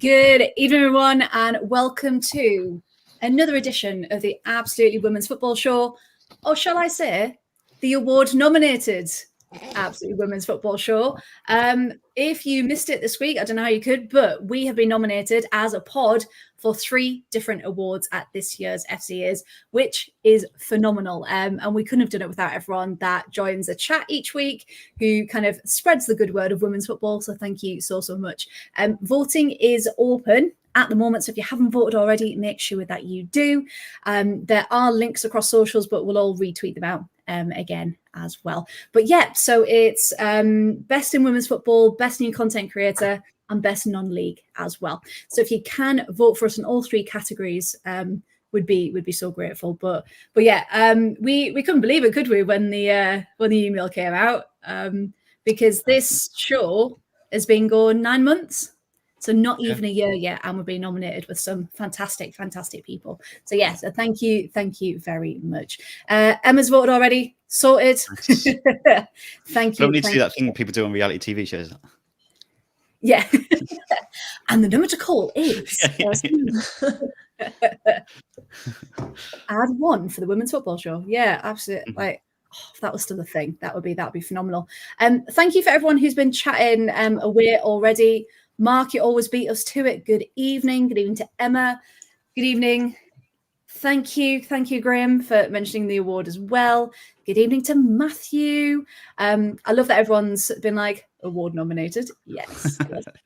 Good evening, everyone, and welcome to another edition of the Absolutely Women's Football Show, or shall I say, the award-nominated Absolutely Women's Football Show. If you missed it this week, I don't know how you could, but we have been nominated as a pod for 3 different awards at this year's FCAs, which is phenomenal. And we couldn't have done it without everyone that joins the chat each week, who kind of spreads the good word of women's football. So thank you so much. Voting is open at the moment, so if you haven't voted already, make sure that you do. There are links across socials, but we'll all retweet them out again as well. But yeah, so it's best in women's football, best new content creator, and best non-league as well. So if you can vote for us in all 3 categories, would be so grateful. But yeah, we couldn't believe it, could we, when the email came out? Because this show has been going 9 months. So not even a year yet, and we're being nominated with some fantastic people. So yes, thank you very much. Emma's voted already, sorted. Thank you. Don't need to do that thing people do on reality TV shows. Yeah. And the number to call is add 1 for the Women's Football Show. Yeah, absolutely. Like, if that was still a thing, that would be phenomenal. Thank you for everyone who's been chatting away already. Mark, you always beat us to it. Good evening. Good evening to Emma. Good evening. Thank you, Graham, for mentioning the award as well. Good evening to Matthew. I love that everyone's been like, award nominated. Yes.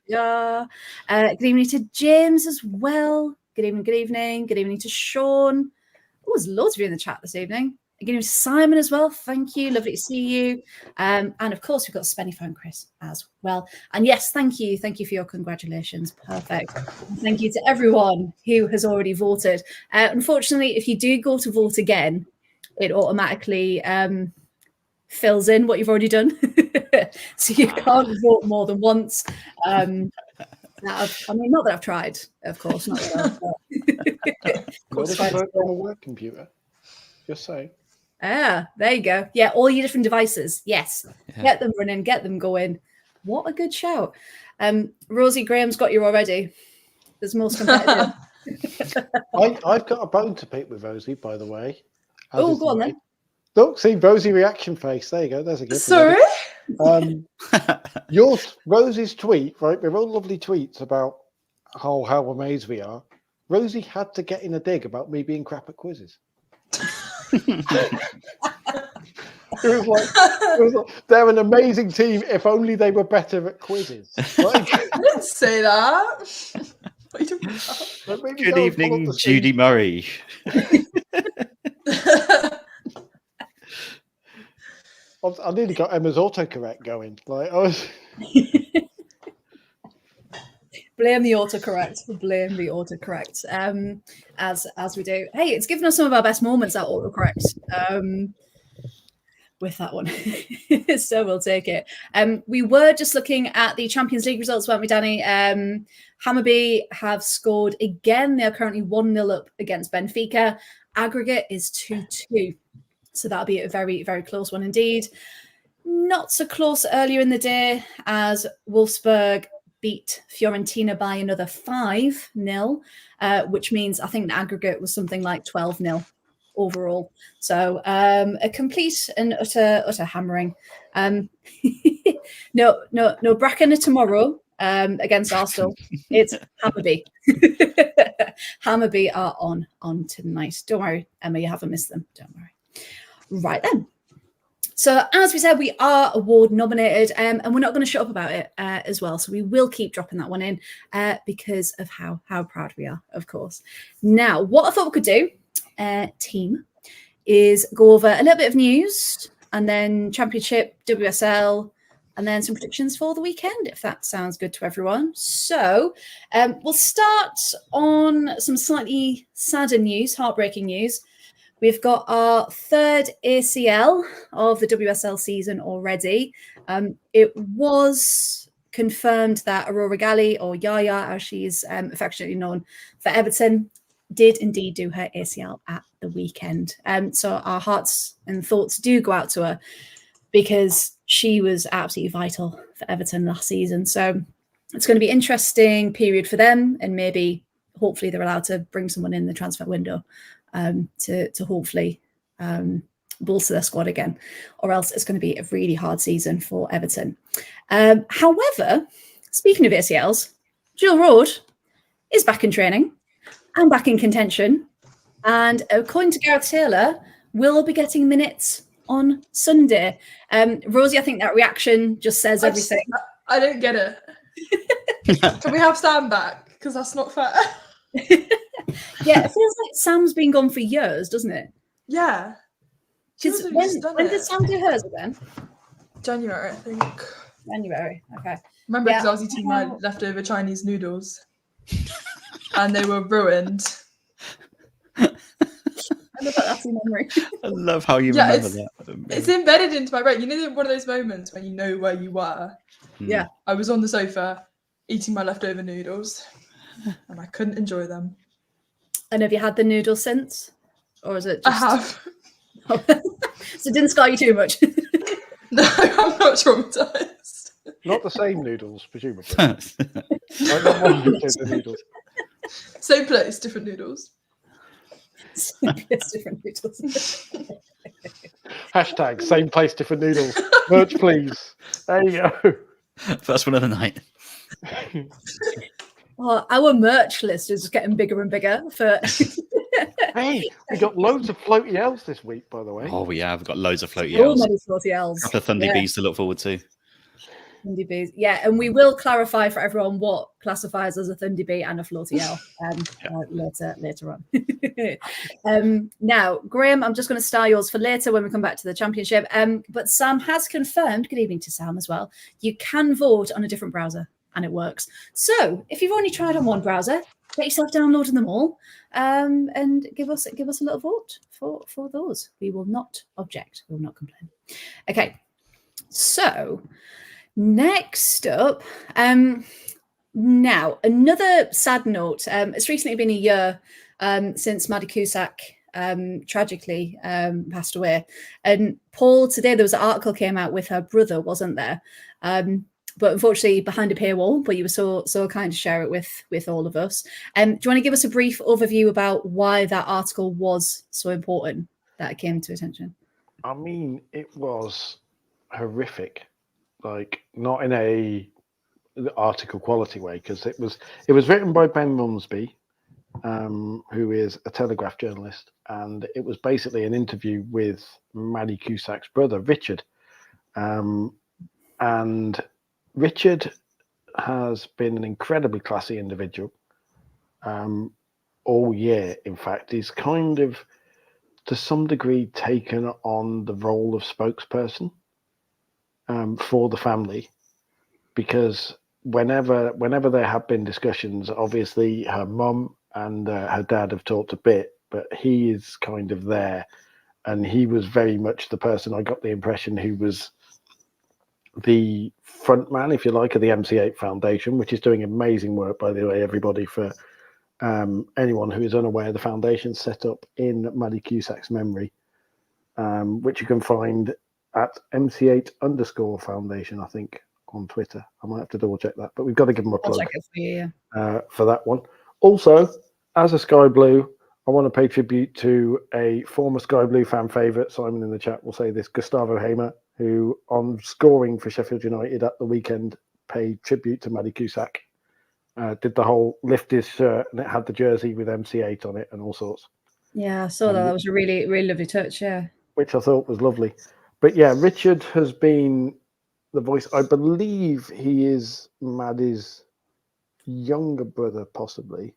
Yeah. Good evening to James as well. Good evening. Good evening to Sean. Oh, there's loads of you in the chat this evening. Good evening to Simon as well. Thank you. Lovely to see you. And of course, we've got Spenny Phone Chris as well. And yes, thank you. Thank you for your congratulations. Perfect. Thank you to everyone who has already voted. Unfortunately, if you do go to vote again, it automatically fills in what you've already done. So you can't vote more than once. I mean, not that I've tried, of course. Not that I've work on a work computer. Just saying. Ah, there you go. Yeah, all your different devices. Yes. Yeah. Get them running, get them going. What a good shout. Rosie Graham's got you already. There's most competitive. I've got a bone to pick with Rosie, by the way. Oh, go on then. Look, see, Rosie reaction face. There you go. There's a good Sorry? Rosie's tweet, right? They're all lovely tweets about how amazed we are. Rosie had to get in a dig about me being crap at quizzes. It was like, they're an amazing team if only they were better at quizzes. Like, I didn't say that. Good evening, Judy Murray. I nearly got Emma's autocorrect going. Like I was. Blame the autocorrect. As we do. Hey, it's given us some of our best moments, that autocorrect. With that one. So we'll take it. We were just looking at the Champions League results, weren't we, Danny? Hammarby have scored again. They are currently 1-0 up against Benfica. Aggregate is 2-2. So that'll be a very, very close one indeed. Not so close earlier in the day as Wolfsburg beat Fiorentina by another 5-0, which means I think the aggregate was something like 12-0 overall. So a complete and utter hammering. No Bracken tomorrow against Arsenal. It's Hammarby. Hammarby are on tonight. Don't worry, Emma, you haven't missed them. Don't worry. Right then. So as we said, we are award nominated and we're not going to shut up about it as well. So we will keep dropping that one in because of how proud we are, of course. Now, what I thought we could do, team, is go over a little bit of news and then Championship, WSL, and then some predictions for the weekend, if that sounds good to everyone. So we'll start on some slightly sadder news, heartbreaking news. We've got our 3rd ACL of the WSL season already. It was confirmed that Aurora Galli, or Yaya, as she's affectionately known for Everton, did indeed do her ACL at the weekend. So our hearts and thoughts do go out to her because she was absolutely vital for Everton last season. So it's going to be an interesting period for them, and maybe hopefully they're allowed to bring someone in the transfer window to hopefully bolster their squad again, or else it's going to be a really hard season for Everton. However, speaking of ACLs, Jill Road is back in training and back in contention, and according to Gareth Taylor, will be getting minutes on Sunday. Rosie, I think that reaction just says everything. I don't get it. Can we have Sam back? Because that's not fair. Yeah, it feels like Sam's been gone for years, doesn't it? Yeah. When did Sam do hers again? January, I think. January, okay. Remember, because I was eating my leftover Chinese noodles. And they were ruined. I love that's in memory. I love how you remember that. It's embedded into my brain. You know, one of those moments when you know where you were. Yeah. I was on the sofa eating my leftover noodles, and I couldn't enjoy them. And have you had the noodles since, or is it? I have. So it didn't scar you too much. No, I'm not traumatized. Not the same noodles, presumably. I don't want to say the noodles. Same place, different noodles. It's different noodles. Hashtag same place, different noodles. Merch, please. There you go. First one of the night. Oh, our merch list is getting bigger and bigger. For Hey, we got loads of floaty L's this week, by the way. Oh, we have got loads of floaty so L's. many floaty L's. A couple of Thundy Bees to look forward to. Thundy Bees. Yeah, and we will clarify for everyone what classifies as a Thundy Bee and a floaty L later on. Now, Graham, I'm just going to star yours for later when we come back to the championship. But Sam has confirmed, good evening to Sam as well, you can vote on a different browser and it works. So if you've only tried on one browser, get yourself downloading them all and give us a little vote for those. We will not object. We will not complain. Okay, so next up, now another sad note. It's recently been a year since Maddie Cusack tragically passed away. And Paul, today there was an article came out with her brother, wasn't there? But unfortunately behind a paywall, but you were so kind to share it with all of us. Do you want to give us a brief overview about why that article was so important that it came to attention? I mean, it was horrific, like not in a article quality way, because it was written by Ben Mumsby, who is a Telegraph journalist, and it was basically an interview with Maddie Cusack's brother, Richard. And Richard has been an incredibly classy individual all year. In fact, he's kind of, to some degree, taken on the role of spokesperson for the family, because whenever there have been discussions, obviously her mum and her dad have talked a bit, but he is kind of there, and he was very much the person, I got the impression, who was the front man, if you like, of the MC8 Foundation, which is doing amazing work, by the way, everybody. For anyone who is unaware, the foundation set up in Maddie Cusack's memory, which you can find at MC8_foundation, I think, on Twitter. I might have to double check that, but we've got to give them a plug for that one. Also, as a Sky Blue, I want to pay tribute to a former Sky Blue fan favourite. Simon in the chat will say this: Gustavo Hamer, who, on scoring for Sheffield United at the weekend, paid tribute to Maddie Cusack. Did the whole lift his shirt, and it had the jersey with MC8 on it and all sorts. Yeah, I saw that. That was a really, really lovely touch, yeah. Which I thought was lovely. But yeah, Richard has been the voice. I believe he is Maddie's younger brother, possibly,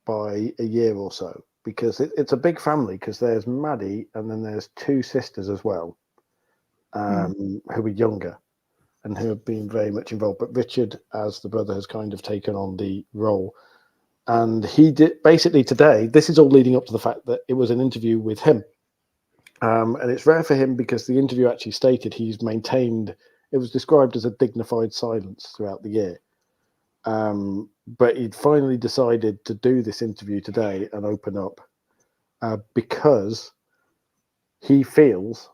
by a year or so, because it's a big family, because there's Maddie and then there's two sisters as well, who are younger and who have been very much involved. But Richard, as the brother, has kind of taken on the role. And he did basically today, this is all leading up to the fact that it was an interview with him. And it's rare for him, because the interview actually stated he's maintained, it was described as a dignified silence throughout the year. But he'd finally decided to do this interview today and open up because he feels,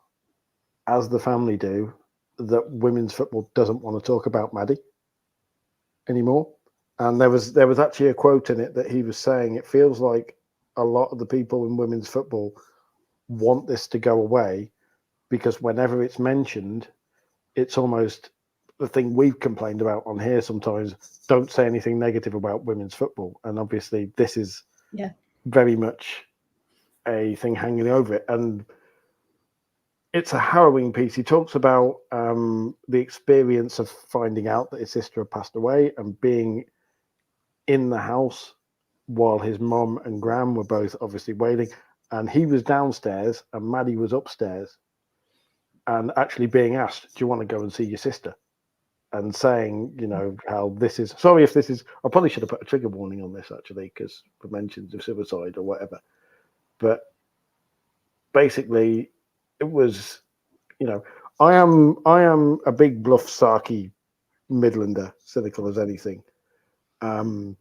as the family do, that women's football doesn't want to talk about Maddie. anymore. And there was actually a quote in it that he was saying it feels like a lot of the people in women's football want this to go away, because whenever it's mentioned, it's almost the thing we've complained about on here sometimes: don't say anything negative about women's football. And obviously this is very much a thing hanging over it. And it's a harrowing piece. He talks about the experience of finding out that his sister had passed away and being in the house while his mum and gran were both obviously wailing, and he was downstairs and Maddie was upstairs, and actually being asked, do you want to go and see your sister? And saying, you know, how this is, sorry if this is, I probably should have put a trigger warning on this actually, because for mentions of suicide or whatever. But basically it was, you know, I am a big bluff sarky Midlander, cynical as anything. And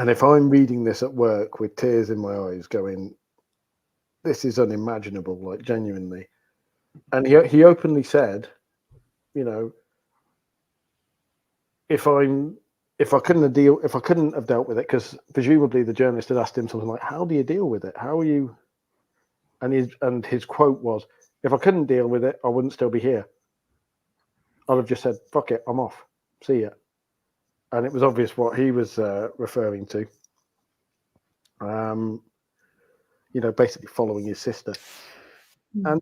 if I'm reading this at work with tears in my eyes going, this is unimaginable, like genuinely. And he openly said, you know, if I couldn't have dealt with it, because presumably the journalist had asked him something like, how do you deal with it? How are you? And his quote was, if I couldn't deal with it, I wouldn't still be here. I'd have just said, fuck it, I'm off. See ya. And it was obvious what he was referring to. You know, basically following his sister. And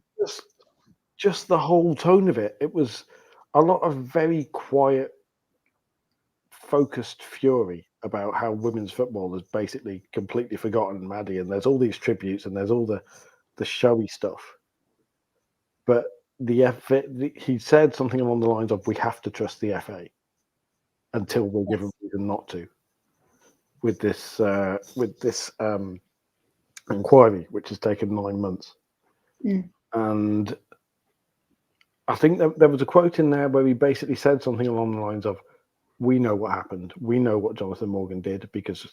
just the whole tone of it, it was a lot of very quiet, focused fury about how women's football has basically completely forgotten Maddie, and there's all these tributes and there's all the showy stuff. But he said something along the lines of, we have to trust the FA until we're given reason not to, with this inquiry, which has taken 9 months. And I think there was a quote in there where he basically said something along the lines of, we know what happened. We know what Jonathan Morgan did because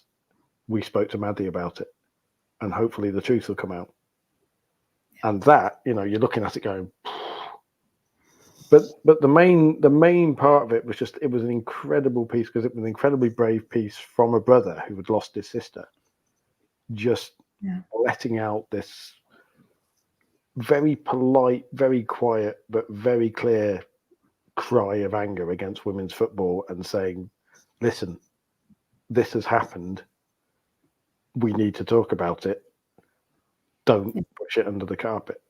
we spoke to Maddie about it, and hopefully the truth will come out. And that, you know, you're looking at it going, but the main part of it was just, it was an incredible piece, because it was an incredibly brave piece from a brother who had lost his sister, just letting out this very polite, very quiet, but very clear cry of anger against women's football, and saying, listen, this has happened, we need to talk about it, don't push it under the carpet.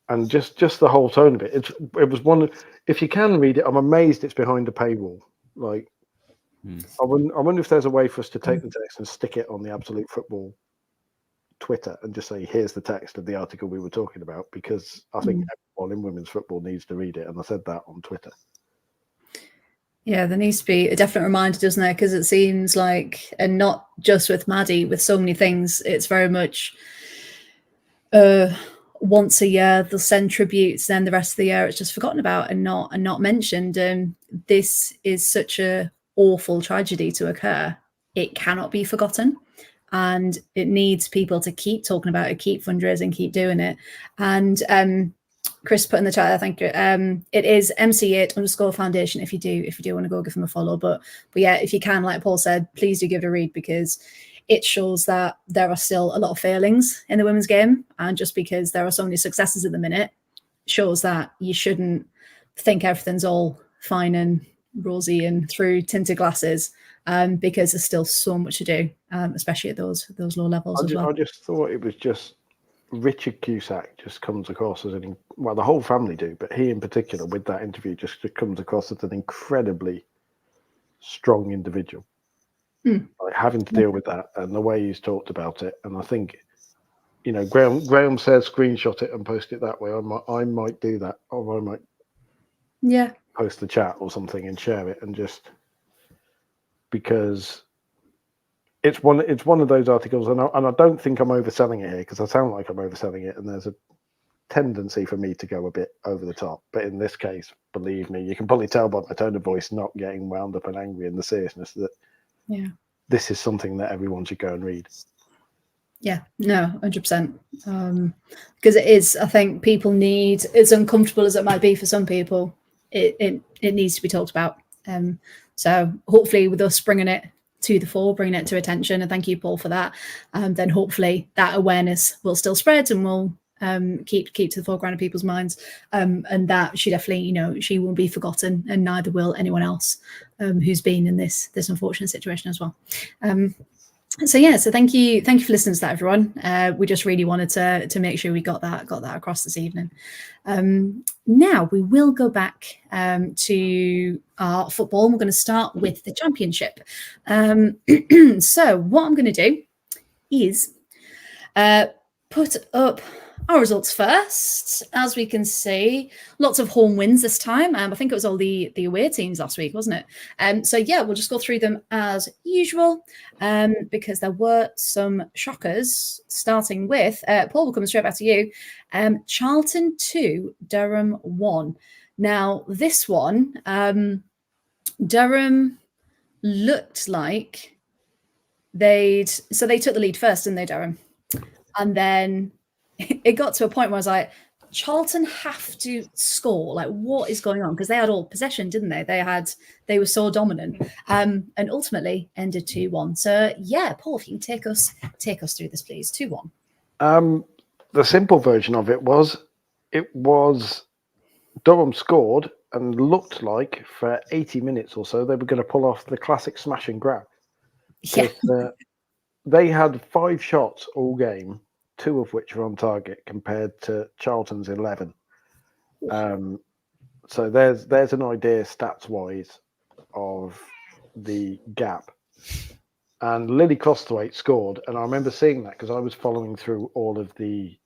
And just the whole tone of it, it was one, if you can read it, I'm amazed it's behind a paywall. Like, I wonder if there's a way for us to take the text and stick it on the Absolute Football Twitter and just say, here's the text of the article we were talking about, because I think everyone in women's football needs to read it, and I said that on Twitter. Yeah, there needs to be a definite reminder, doesn't there? Because it seems like, and not just with Maddie, with so many things, it's very much once a year they'll send tributes, then the rest of the year it's just forgotten about and not mentioned. This is such a awful tragedy to occur. It cannot be forgotten, and it needs people to keep talking about it, keep fundraising, keep doing it. And Chris put in the chat, thank you. It is MC8_foundation if you do want to go give them a follow. But yeah, if you can, like Paul said, please do give it a read, because it shows that there are still a lot of failings in the women's game. And just because there are so many successes at the minute, shows that you shouldn't think everything's all fine and rosy and through tinted glasses, because there's still so much to do, especially at those low levels as well. I just thought it was just, Richard Cusack just comes across as well, the whole family do, but he in particular with that interview just comes across as an incredibly strong individual. Like, having to deal with that and the way he's talked about it. And I think, you know, Graham says screenshot it and post it that way. I might do that, or I might post the chat or something and share it, and just because it's one of those articles, and I don't think I'm overselling it here, because I sound like I'm overselling it, and there's a tendency for me to go a bit over the top. But in this case, believe me, you can probably tell by my tone of voice not getting wound up and angry, and the seriousness that this is something that everyone should go and read. Yeah, no, 100%. Because it is, I think people need, as uncomfortable as it might be for some people, it needs to be talked about. So hopefully with us bringing it to the fore, bringing it to attention, and thank you, Paul, for that, then hopefully that awareness will still spread and will keep to the foreground of people's minds, and that she definitely, she won't be forgotten, and neither will anyone else who's been in this unfortunate situation as well. So thank you for listening to that, everyone. We just really wanted to make sure we got that across this evening. Now we will go back to our football, and we're going to start with the Championship. So what I'm going to do is put up our results first. As we can see, lots of home wins this time. I think it was all the away teams last week, wasn't it? So yeah, we'll just go through them as usual, because there were some shockers, starting with Paul. We'll come straight back to you. Charlton 2, Durham 1. Now this one, Durham looked like they took the lead first, didn't they, Durham? And then it got to a point where I was like, Charlton have to score. Like, what is going on? Because they had all possession, didn't they? They were so dominant, and ultimately ended 2-1. So yeah, Paul, if you can take us through this, please. 2-1. The simple version of it was Durham scored and looked like for 80 minutes or so they were going to pull off the classic smash and grab. Yeah. They had 5 shots all game, 2 of which were on target compared to Charlton's 11. So there's an idea stats-wise of the gap. And Lily Costwaite scored, and I remember seeing that because I was following through all of the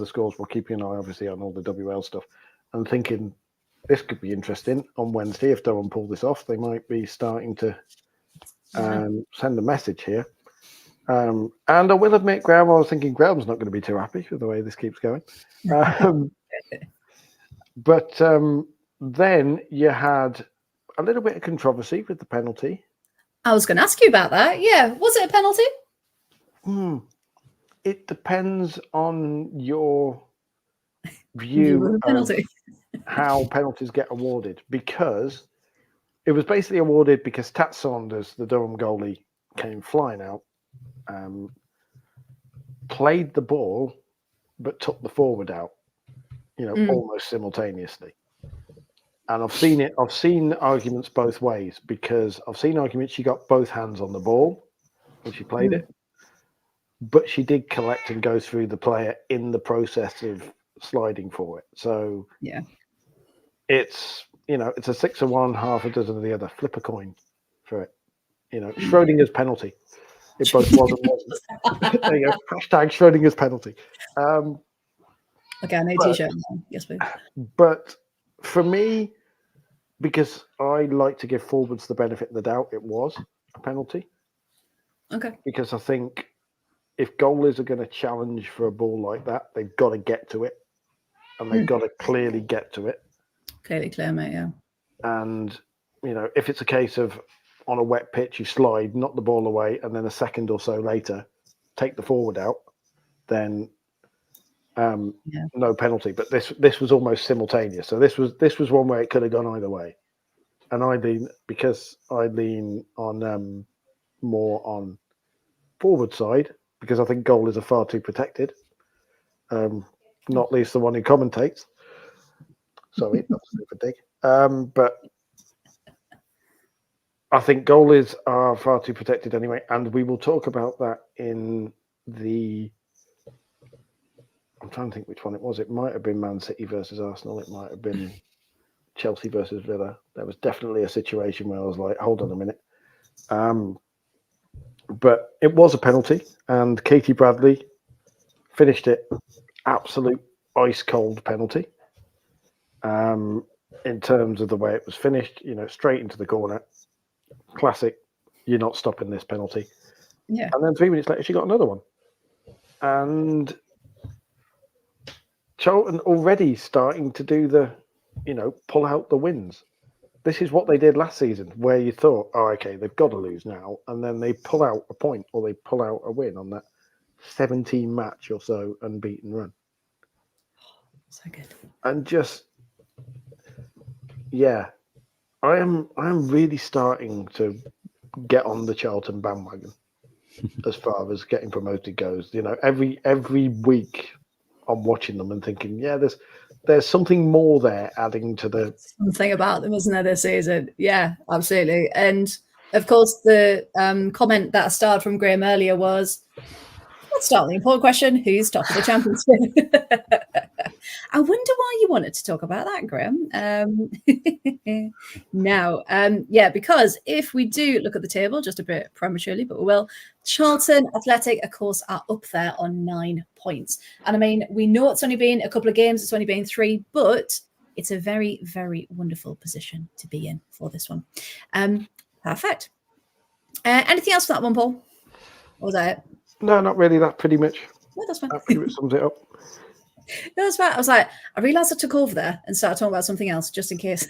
scores. We're keeping an eye, obviously, on all the WL stuff, and thinking this could be interesting on Wednesday if Durham pull this off. They might be starting to send a message here. And I will admit, Graham, I was thinking Graham's not going to be too happy with the way this keeps going. But then you had a little bit of controversy with the penalty. I was going to ask you about that. Yeah, was it a penalty? It depends on your view of how penalties get awarded, because it was basically awarded because Tat Saunders, the Durham goalie, came flying out, played the ball, but took the forward out, almost simultaneously. And I've seen arguments both ways, because I've seen arguments she got both hands on the ball when she played it, but she did collect and go through the player in the process of sliding for it. So yeah, it's it's a 6 of one, half a dozen of the other. Flip a coin for it. Schrodinger's penalty. It both was and wasn't. There you go. Hashtag Schrodinger's penalty. Okay, I know t-shirt. Yes, please. But for me, because I like to give forwards the benefit of the doubt, it was a penalty. Okay. Because I think if goalies are going to challenge for a ball like that, they've got to get to it, and they've got to clearly get to it. Clearly clear, mate. Yeah. And if it's a case of on a wet pitch, you slide, knock the ball away, and then a second or so later, take the forward out, then no penalty. But this was almost simultaneous. So this was one where it could have gone either way. And I lean on more on forward side, because I think goalies are far too protected. Not least the one who commentates. Sorry, not super dig. But I think goalies are far too protected anyway, and we will talk about that in the. I'm trying to think which one it was. It might have been Man City versus Arsenal. It might have been Chelsea versus Villa. There was definitely a situation where I was like, hold on a minute. But it was a penalty, and Katie Bradley finished it absolute ice cold penalty. In terms of the way it was finished, straight into the corner. Classic, you're not stopping this penalty. Yeah. And then 3 minutes later, she got another one. And Charlton already starting to do the, pull out the wins. This is what they did last season, where you thought, oh, okay, they've got to lose now. And then they pull out a point, or they pull out a win on that 17 match or so unbeaten run. So good. And just, yeah, I am really starting to get on the Charlton bandwagon as far as getting promoted goes. You know, every week I'm watching them and thinking, yeah, there's something more there adding to the something about them, isn't there, this season? Yeah, absolutely. And of course, the comment that I started from Graham earlier was, let's start with the important question: who's top of the championship? I wonder why you wanted to talk about that, Graham. Now, yeah, because if we do look at the table just a bit prematurely, but we will, Charlton Athletic, of course, are up there on 9 points. And I mean, we know it's only been a couple of games, it's only been 3, but it's a very, very wonderful position to be in for this one. Perfect. Anything else for that one, Paul? Or was that it? No, not really. That pretty much. No, that's fine. That pretty much sums it up. No, that's right. I was like, I realised I took over there and started talking about something else, just in case.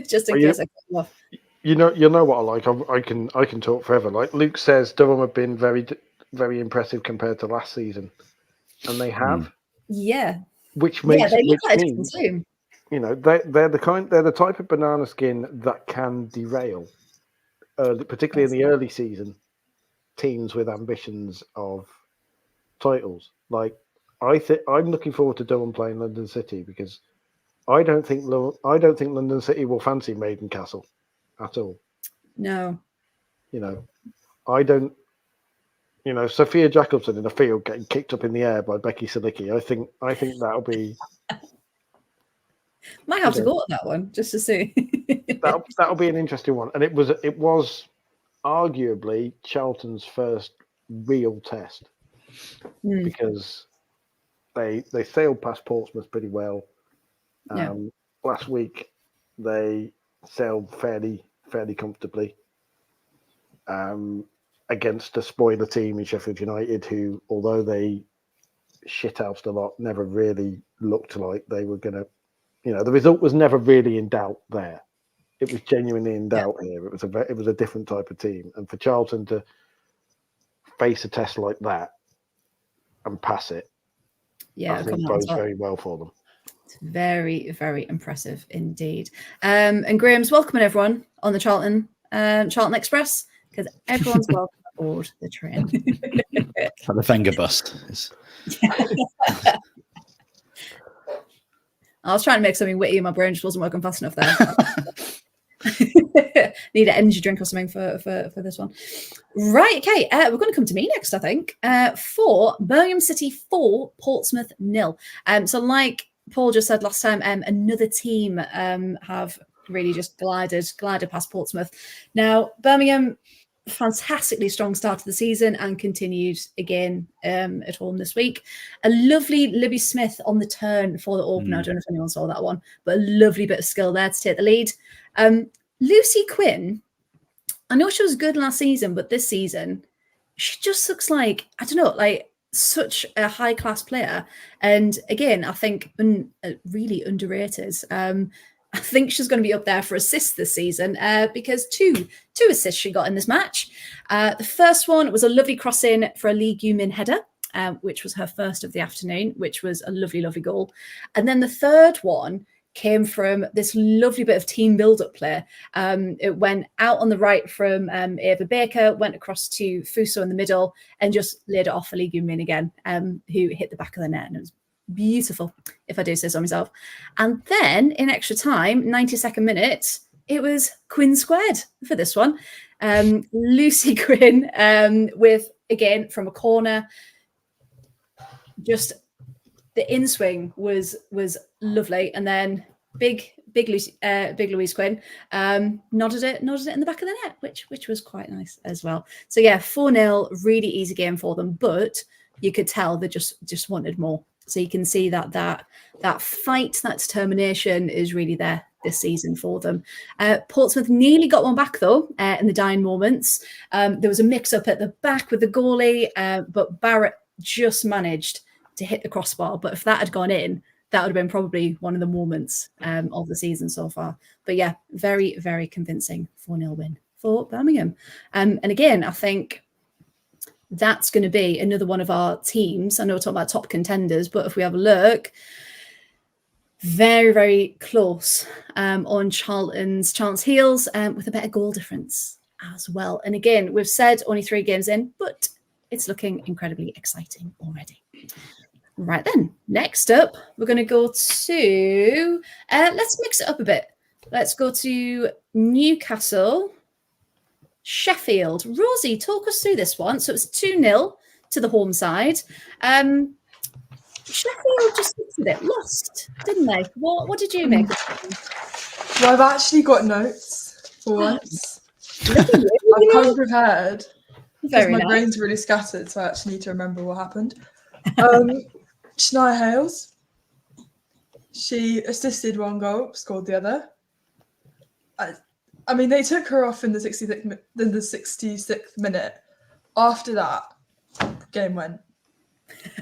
Just in case I cut you off. You know what I like. I can talk forever. Like Luke says, Durham have been very, very impressive compared to last season, and they have. Yeah. Which makes they look like a means, different team. you know, they're the type of banana skin that can derail, particularly in the early season, teams with ambitions of titles. Like I'm looking forward to Durham playing London City because I don't think London City will fancy Maiden Castle at all. No. You know, I don't. You know, Sophia Jacobson in a field getting kicked up in the air by Becky Silicki. I think that'll be. Might have to go at that one just to see. that'll be an interesting one, and it was arguably Charlton's first real test because they sailed past Portsmouth pretty well. Last week they sailed fairly comfortably against a spoiler team in Sheffield United, who, although they shithoused a lot, never really looked like they were going to. You know, the result was never really in doubt there. It was genuinely in doubt here. It was a different type of team, and for Charlton to face a test like that and pass it, I think bodes very well for them. It's very, very impressive indeed. And Graham's welcoming everyone on the Charlton Express because everyone's welcome aboard the train. The finger bust. I was trying to make something witty in my brain, just wasn't working fast enough there. Need an energy drink or something for this one. Right, okay. We're going to come to me next, I think. For Birmingham City 4, Portsmouth 0. So like Paul just said last time, another team have really just glided past Portsmouth. Now, Birmingham, fantastically strong start to the season and continued again at home this week. A lovely Libby Smith on the turn for the opener. I don't know if anyone saw that one, but a lovely bit of skill there to take the lead. Lucy Quinn, I know she was good last season, but this season she just looks like, I don't know, like such a high class player. And again, I think really underrated. I think she's going to be up there for assists this season because two assists she got in this match. The first one was a lovely cross in for a Lee Gu-min header, which was her first of the afternoon, which was a lovely, lovely goal. And then the third one came from this lovely bit of team build-up play. It went out on the right from Ava Baker, went across to Fuso in the middle, and just laid it off for Lee Gu-min again, who hit the back of the net. And it was beautiful, if I do say so myself. And then in extra time, 92nd minute, it was Quinn squared for this one. Lucy Quinn with, again, from a corner, just the in-swing was lovely. And then big Louise Quinn nodded it in the back of the net, which was quite nice as well. So yeah, 4-0, really easy game for them, but you could tell they just wanted more. So you can see that fight, that determination is really there this season for them. Portsmouth nearly got one back, though, in the dying moments. There was a mix-up at the back with the goalie, but Barrett just managed to hit the crossbar. But if that had gone in, that would have been probably one of the moments of the season so far. But yeah, very, very convincing 4-0 win for Birmingham. And again, I think that's going to be another one of our teams. I know we're talking about top contenders, but if we have a look, very, very close on Charlton's heels with a better goal difference as well. And again, we've said only 3 games in, but it's looking incredibly exciting already. Right then, next up, we're going to go to, let's mix it up a bit. Let's go to Newcastle, Sheffield. Rosie, talk us through this one. So it's 2-0 to the home side. Sheffield just looked a bit lost, didn't they? What did you make of it? Well, I've actually got notes for once. Look at you. I've come prepared. Because Very my nice. brain's really scattered, so I actually need to remember what happened. Shania Hales. She assisted 1 goal, scored the other. I mean, they took her off in the 66th minute. After that, game went.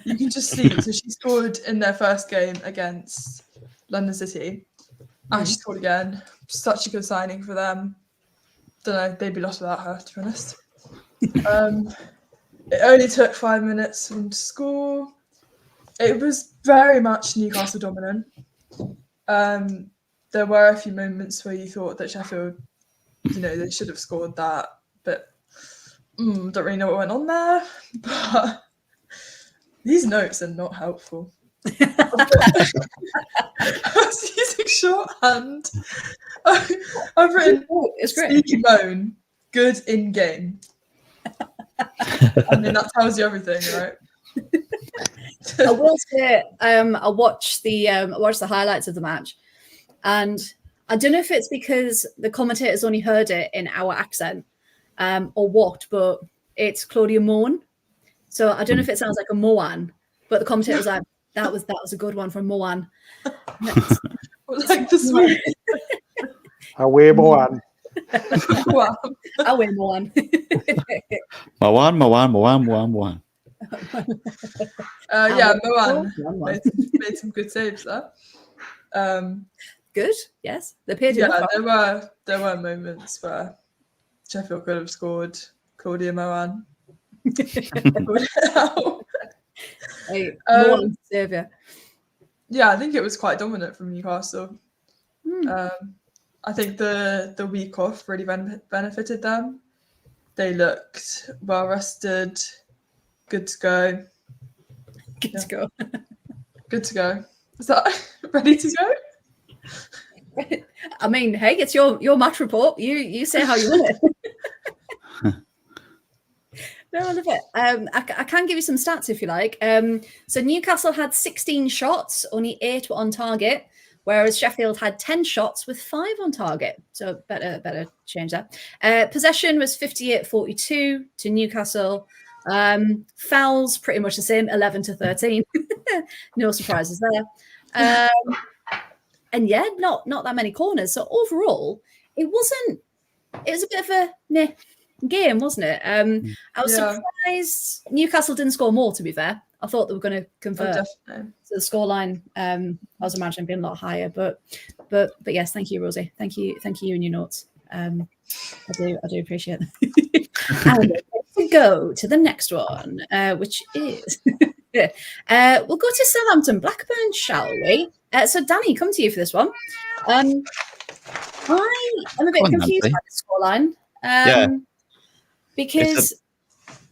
You can just see. So she scored in their first game against London City, and she scored again. Such a good signing for them. Don't know, they'd be lost without her, to be honest. It only took 5 minutes for them to score. It was very much Newcastle dominant. There were a few moments where you thought that Sheffield, they should have scored that, but don't really know what went on there. But these notes are not helpful. I was using shorthand. I've written It's great. Sneaky Bone, good in game. I mean, that tells you everything, right? I will say, I watched the highlights of the match, and I don't know if it's because the commentators only heard it in our accent, or what, but it's Claudia Moan. So I don't know if it sounds like a Moan, but the commentator was like, that was a good one from Moan. Like the sweet. Away, Moan. Wow. Away Moan. Moan. Yeah, Moan made some good saves there. Good, yes. They paid Yeah, there were moments where Sheffield could have scored. Claudia Moan. Hey, Moan saviour. Yeah, I think it was quite dominant from Newcastle. I think the week off really benefited them. They looked well rested, good to go. Good to go. Good to go. Is that ready to go? I mean, hey, it's your match report. You say how you want it. No, I love it. I can give you some stats if you like. So Newcastle had 16 shots, only 8 were on target, whereas Sheffield had 10 shots with 5 on target. So better change that. Possession was 58-42 to Newcastle. Fouls pretty much the same, 11-13. No surprises there. And yeah, not that many corners. So overall, it was a bit of a meh game, wasn't it? I was surprised Newcastle didn't score more, to be fair. I thought they were going to convert. Definitely. So the scoreline, I was imagining being a lot higher, but yes, thank you, Rosie. Thank you and your notes. I do appreciate it. And let's go to the next one, which is we'll go to Southampton, Blackburn, shall we? So Danny, come to you for this one. I am a bit confused by the scoreline. Because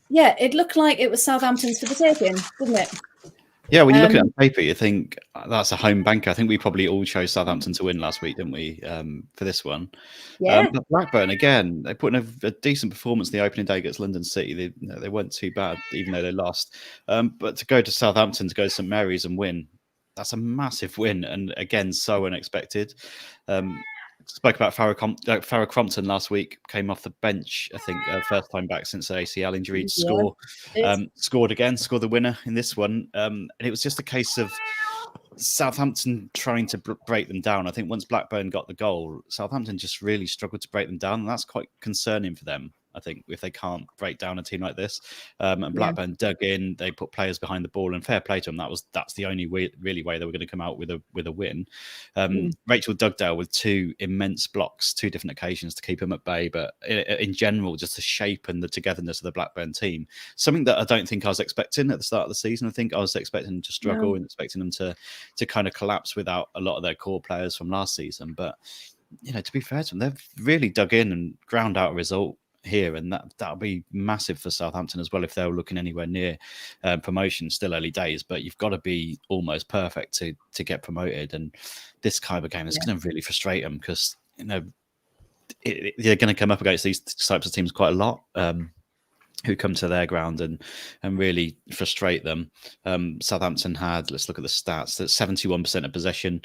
it looked like it was Southampton's for the taking, didn't it? Yeah, when you look at it on paper, you think that's a home banker. I think we probably all chose Southampton to win last week, didn't we, for this one? Yeah. But Blackburn, again, they put in a decent performance the opening day against London City. They weren't too bad, even though they lost. But to go to Southampton, to go to St Mary's and win, that's a massive win. And again, so unexpected. Spoke about Farrah Crompton last week, came off the bench, I think, first time back since the ACL injury to score. Scored the winner in this one. And it was just a case of Southampton trying to break them down. I think once Blackburn got the goal, Southampton just really struggled to break them down. And that's quite concerning for them. I think, if they can't break down a team like this. And Blackburn dug in, they put players behind the ball, and fair play to them. That's the only way they were going to come out with a win. Rachel Dugdale with 2 immense blocks, 2 different occasions to keep them at bay, but in general, just the shape and the togetherness of the Blackburn team, something that I don't think I was expecting at the start of the season. I think I was expecting them to struggle and expecting them to kind of collapse without a lot of their core players from last season. But to be fair to them, they've really dug in and ground out a result here, and that'll be massive for Southampton as well if they're looking anywhere near promotion. Still early days, but you've got to be almost perfect to get promoted, and this kind of game is going to really frustrate them because they're going to come up against these types of teams quite a lot, who come to their ground and really frustrate them. Southampton had, let's look at the stats, that's 71% of possession,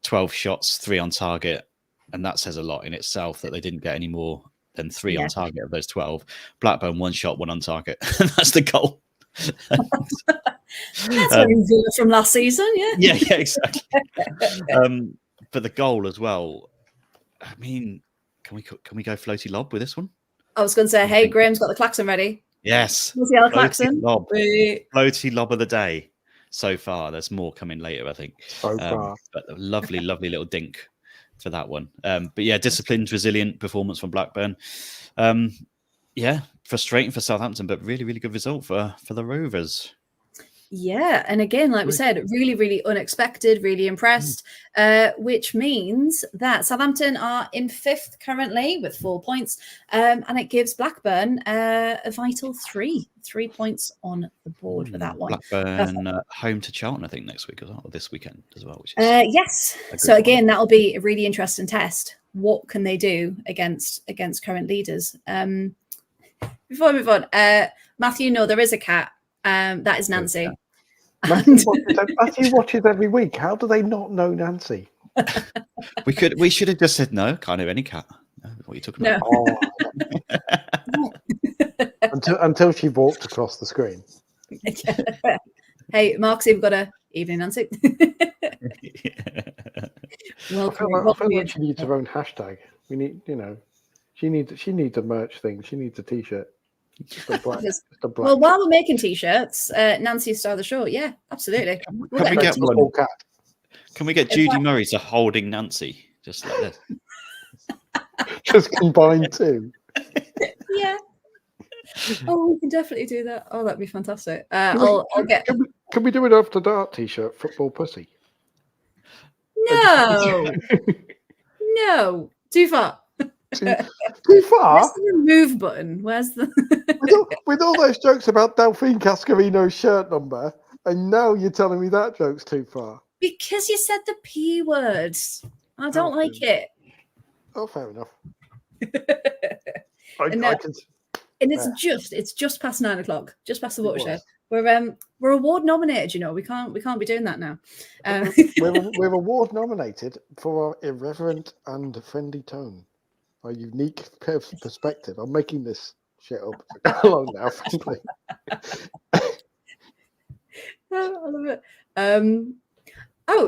12 shots, 3 on target, and that says a lot in itself that they didn't get any more than 3 on target of those 12. Blackburn, 1 shot, 1 on target. That's the goal. That's from last season, yeah, exactly. But the goal as well. I mean, can we go floaty lob with this one? I was going to say, hey, Graham's got the klaxon ready. Yes. What's the other klaxon? Floaty lob of the day so far. There's more coming later, I think. So far. But a lovely little dink for that one. But yeah, disciplined, resilient performance from Blackburn. Frustrating for Southampton, but really, really good result for the Rovers. Yeah, and again, like we said, really, really unexpected, really impressed, which means that Southampton are in 5th currently with 4 points, and it gives Blackburn a vital 3 points on the board for that one. Blackburn home to Charlton, I think, next week as well, or this weekend as well. Which is yes. So again, that'll be a really interesting test. What can they do against current leaders? Before we move on, Matthew, no, there is a cat. That is Nancy. Matthew watches every week. How do they not know Nancy? We should have just said no. Can't have any cat. What are you talking about? No. Until she walked across the screen. Hey, Mark's even got a evening, Nancy. Welcome. I feel like she needs her own hashtag. We need, she needs a merch thing. She needs a t-shirt. Well, while we're making t-shirts, Nancy's star of the show. Yeah, absolutely. Can we get one? Can we get Judy Murray to holding Nancy just like this? Just combined 2. Yeah. Oh, we can definitely do that. Oh, that'd be fantastic. I'll get. Can we do it after dark t-shirt? Football pussy. No. No. Too far. Too far. Where's the remove button? Where's the with all those jokes about Delphine Cascarino's shirt number, and now you're telling me that joke's too far? Because you said the P word. I don't like it. Oh, fair enough. And it's just past 9 o'clock, just past the watershed. We're award nominated, we can't be doing that now. We're award nominated for our irreverent and friendly tone. A unique perspective. I'm making this shit up along now, frankly. I love it.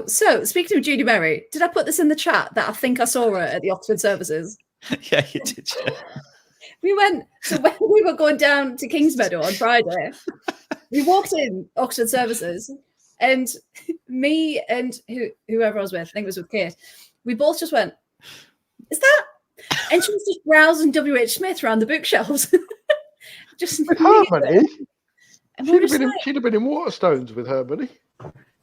So speaking of Judy Murray, did I put this in the chat that I think I saw her at the Oxford services? Yeah, you did. Yeah. When we were going down to Kingsmeadow on Friday, we walked in Oxford services, and me and whoever I was with, I think it was with Kate, we both just went, "Is that?" And she was just browsing W.H. Smith around the bookshelves. Just with her money. She'd have been in Waterstones with her money.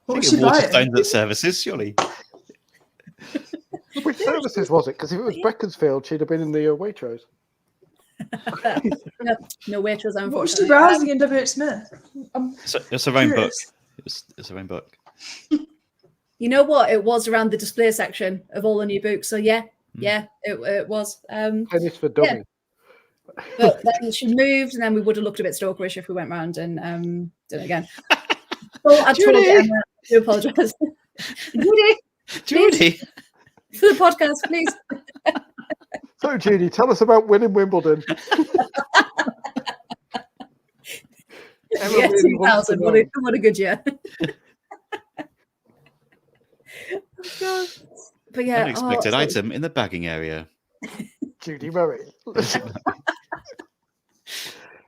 What was she Waterstones at services, surely. Which services was it? Because if it was Beaconsfield, she'd have been in the Waitrose. No Waitrose. What was she browsing in W.H. Smith? It's her own book. It's her own book. You know what? It was around the display section of all the new books. So yeah, it was. Tennis for dummies. Yeah. But then she moved, and then we would have looked a bit stalkerish if we went round and did it again. Well, I told Emma to apologise. Judy, for the podcast, please. So, Judy, tell us about winning Wimbledon. Yeah, 2000. What a good year. Oh, but yeah, unexpected item in the bagging area. Judy Murray.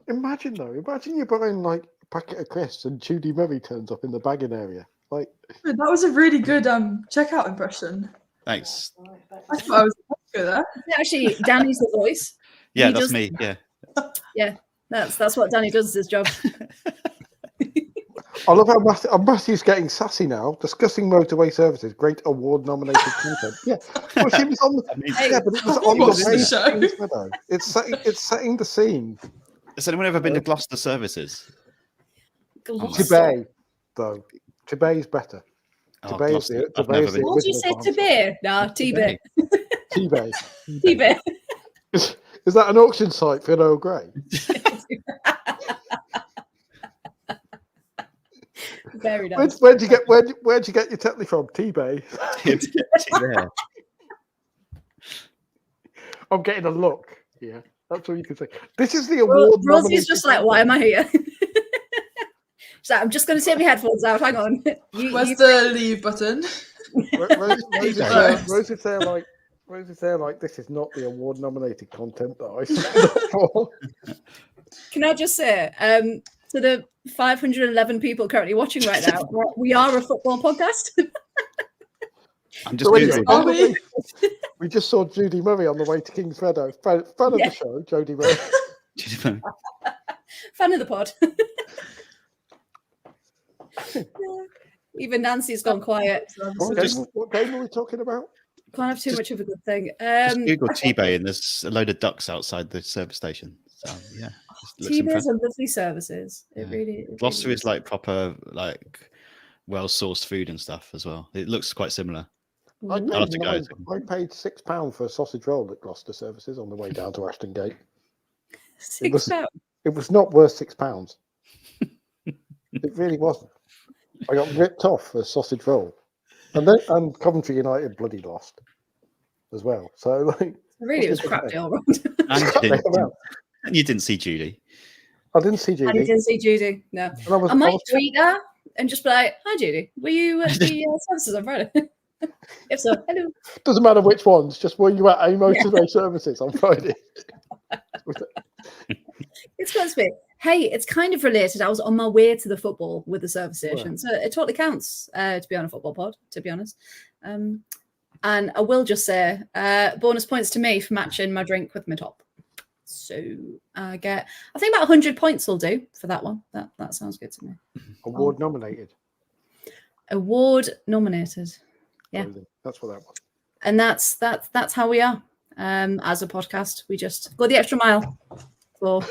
Imagine you're buying like a packet of crisps and Judy Murray turns up in the bagging area. Like That was a really good checkout impression. Thanks. I thought I was good there. Actually, Danny's the voice. Yeah, He that's does- me. Yeah. That's what Danny does. His job. I love how Matthew's getting sassy now, discussing motorway services, great award-nominated content. Yeah, well, she was on. Yeah, but it was on What's the the way. show? to King's Meadow. It's setting the scene. Has anyone ever been to Gloucester Services? Tibet, though. Tibet is better. Oh, Tibet is Gloucester. the I've never Tibet is the been. What did you say? original Tibet? No, Tibet. Tibet. Tibet. Is that an auction site for Earl Grey? Very nice. Where'd you get your Tetley from? Tibet. Yeah. I'm getting a look. Yeah, that's all you can say. This is the award. Rosie's just like, why am I here? She's like, I'm just going to take my headphones out. Hang on. Where's the leave button? Rose is there like this is not the award nominated content that I signed up for. Can I just say, to the 511 people currently watching right now, we are a football podcast. I'm just So anyway, Googling. we just saw Judy Murray on the way to King's Meadow. Fan of Yeah. the show, Jodie Murray. Fan of the pod. Even Nancy's gone quiet. What game are we talking about? Can't have too much of a good thing. Just Google T-Bay and there's a load of ducks outside the service station. So yeah, it looks T-Bay's impressive. are lovely services. It Yeah. really Gloucester really is like proper, like well-sourced food and stuff as well. It looks quite similar. I Mm. I'll have to go. paid £6 for a sausage roll at Gloucester Services on the way down to Ashton Gate. £6. It was not worth £6. It really wasn't. I got ripped off for a sausage roll, and Coventry United bloody lost as well. So like, Really, it was crap deal round. And you didn't see Judy. I didn't see I Judy. didn't see Judy. No, And I I might was- tweet her and just be like, "Hi, Judy. Were you at the services on Friday?" If so, hello. Doesn't matter which ones. Just were you at a motorway services on Friday? It's supposed to be. Hey, it's kind of related. I was on my way to the football with the service station, so it totally counts to be on a football pod. To be honest, and I will just say, bonus points to me for matching my drink with my top. So I think about 100 points will do for that one. That sounds good to me. Award nominated. Award nominated. Yeah. That's what that was. And that's how we are as a podcast. We just go the extra mile for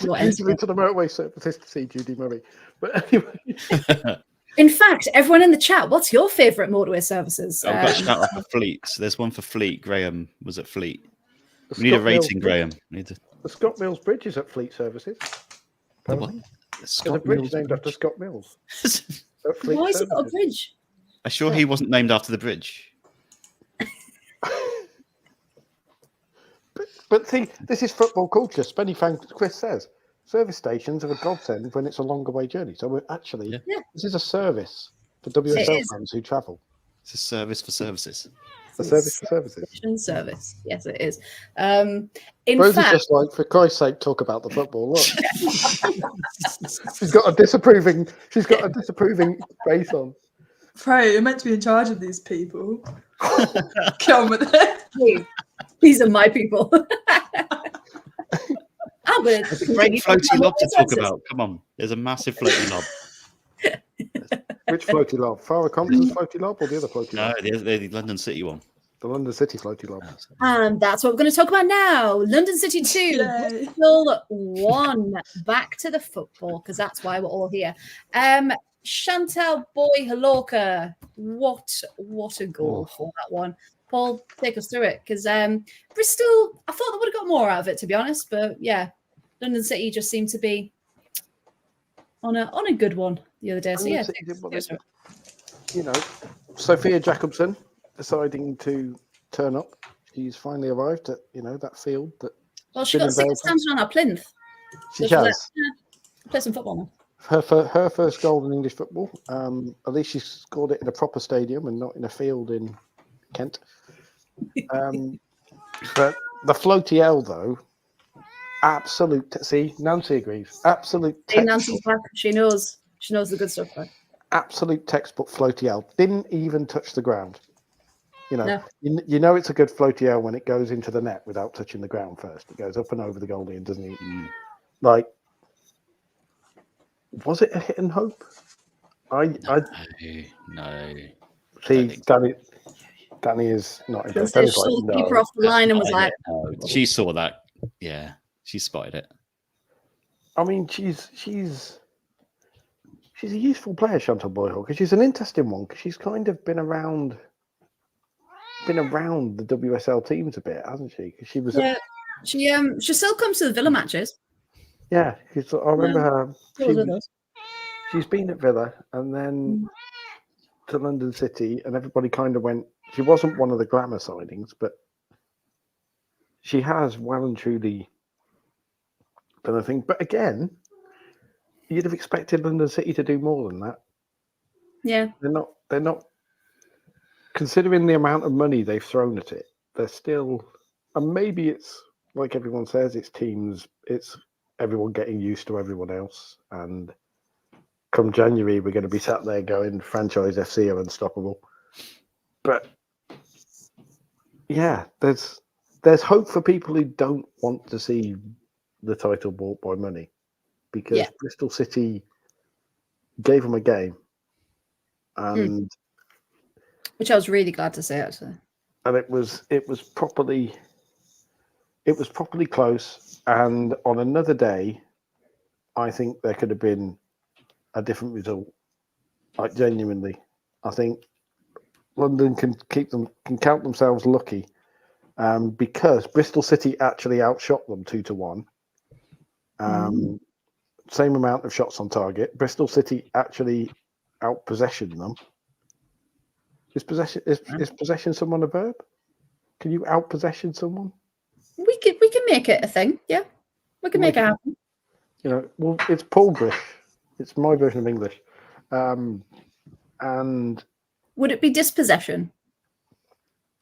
your Usually to the motorway services to see Judy Murray. But anyway, In fact, everyone in the chat, what's your favourite motorway services? I've got a shout out for Fleet. There's one for Fleet. Graham was at Fleet. We need a rating, Graham. The Scott Mills Bridge is at Fleet Services. The what? Apparently. There's a Scott bridge Mills named after Bridge. Scott Mills. At Fleet Why is it got a Services. bridge? I'm sure he wasn't named after the bridge. But see, this is football culture. Spenny Fan Chris says service stations are a godsend when it's a longer way journey. So we're actually, this is a service for WSL is. fans who travel. It's a service for services. A service for services. Station service. Yes, it is. In Rose is fact, just like, for Christ's sake, talk about the football. Look, she's got a disapproving face on. Freya, you're meant to be in charge of these people. Get on with it. hey, these are my people. There's a great floaty lob to talk about. Come on. There's a massive floaty lob. Which floaty lob? Farrah Compton's floaty lob or the other floaty No, lob? the London City one. The London City floaty lob. And that's what we're going to talk about now. London City 2, Yay. Bristol 1. Back to the football, because that's why we're all here. Chantal Boy Haloka. What a goal for that one. Paul, take us through it, because Bristol, I thought they would have got more out of it, to be honest. But yeah, London City just seemed to be on a good one the other day. So yeah, take us through it. You know, Sophia Jacobson deciding to turn up. She's finally arrived at, that field that Well, she got sick of standing on our plinth. she So has. she's like, play some football now. Her first goal in English football. At least she scored it in a proper stadium and not in a field in Kent. But the floaty L, though, absolute. See, Nancy agrees. Absolute. Hey, Nancy's back. She knows the good stuff. Right? Absolute textbook floaty L. Didn't even touch the ground. No. You know it's a good floaty L when it goes into the net without touching the ground first. It goes up and over the goalie and doesn't even like. Was it a hit and hope? I No. see. Danny is not impressed. She saw the keeper off the line and was like, no. She saw that. Yeah, she spotted it. I mean, she's a useful player, Chantal Boyhall, because she's an interesting one. Because she's kind of been around the WSL teams a bit, hasn't she? Because she was. Yeah, she still comes to the Villa matches. Yeah, I remember her. She's been at Villa and then to London City, and everybody kind of went. She wasn't one of the glamour signings, but she has well and truly done a thing. But again, you'd have expected London City to do more than that. Yeah, they're not. Considering the amount of money they've thrown at it, they're still. And maybe it's like everyone says, it's teams. It's everyone getting used to everyone else, and come January, we're going to be sat there going, franchise FC are unstoppable. But yeah, there's hope for people who don't want to see the title bought by money, because Bristol City gave them a game, and which I was really glad to see, actually. And it was properly close. And on another day, I think there could have been a different result. Like, genuinely, I think London can count themselves lucky, because Bristol City actually outshot them 2-1. Same amount of shots on target. Bristol City actually outpossessioned them. Is possession someone a verb? Can you outpossession someone? We can make it a thing. Yeah, we can make it happen. Well, it's Polish. It's my version of English. And would it be dispossession?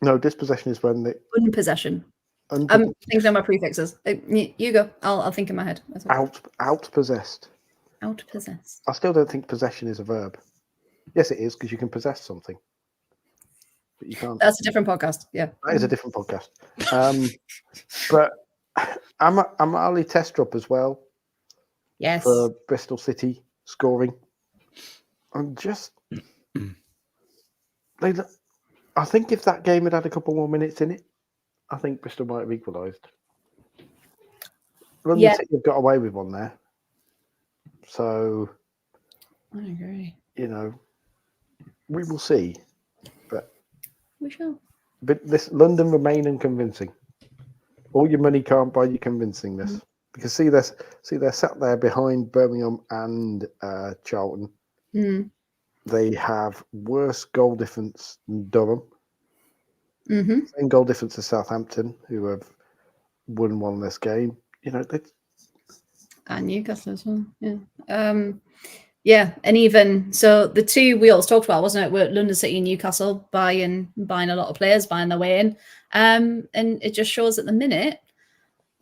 No, dispossession is when they unpossession. I'm thinking of my prefixes. You go. I'll think in my head. Outpossessed. Outpossessed. I still don't think possession is a verb. Yes, it is, because you can possess something, but you can't. That's a different podcast. Yeah, that is a different podcast. But Amali Testrup as well. Yes. For Bristol City scoring. And just I think if that game had a couple more minutes in it, I think Bristol might have equalised. London City have got away with one there. So I agree. We will see. But we shall. But this London remain unconvincing. All your money can't buy you convincingness. Because they're sat there behind Birmingham and Charlton. They have worse goal difference than Durham. Same goal difference as Southampton, who have won one less game. And Newcastle as well. Yeah. And even so, the two we always talked about, wasn't it? Were London City and Newcastle buying a lot of players, buying their way in. And it just shows at the minute.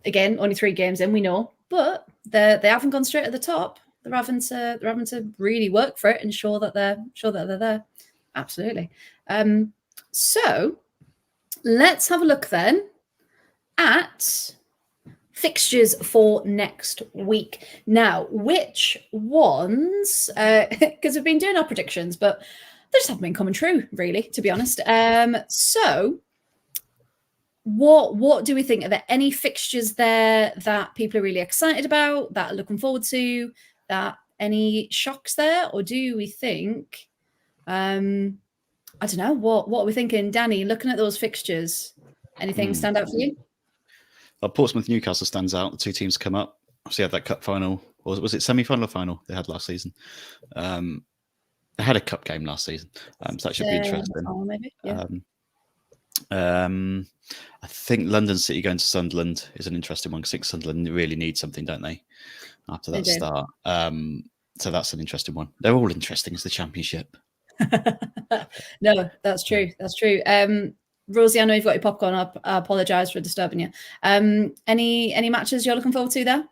Again, only 3 games in, we know, but they haven't gone straight at the top. They're having to really work for it and show that they're there. Absolutely. So let's have a look then at fixtures for next week. Now, which ones? Because we've been doing our predictions, but they just haven't been coming true, really, to be honest. So. What do we think? Are there any fixtures there that people are really excited about, that are looking forward to, that any shocks there? Or do we think, I don't know, what are we thinking? Danny, looking at those fixtures, anything stand out for you? Portsmouth Newcastle stands out. The 2 teams come up. Obviously had that cup final, or was it semi-final or final they had last season? They had a cup game last season, so that should be interesting. Maybe. Yeah. I think London City going to Sunderland is an interesting one, because I think Sunderland really need something, don't they, after that start? So that's an interesting one. They're all interesting as the Championship. No, that's true. That's true. Rosie, I know you've got your popcorn up. I apologise for disturbing you. Any matches you're looking forward to there?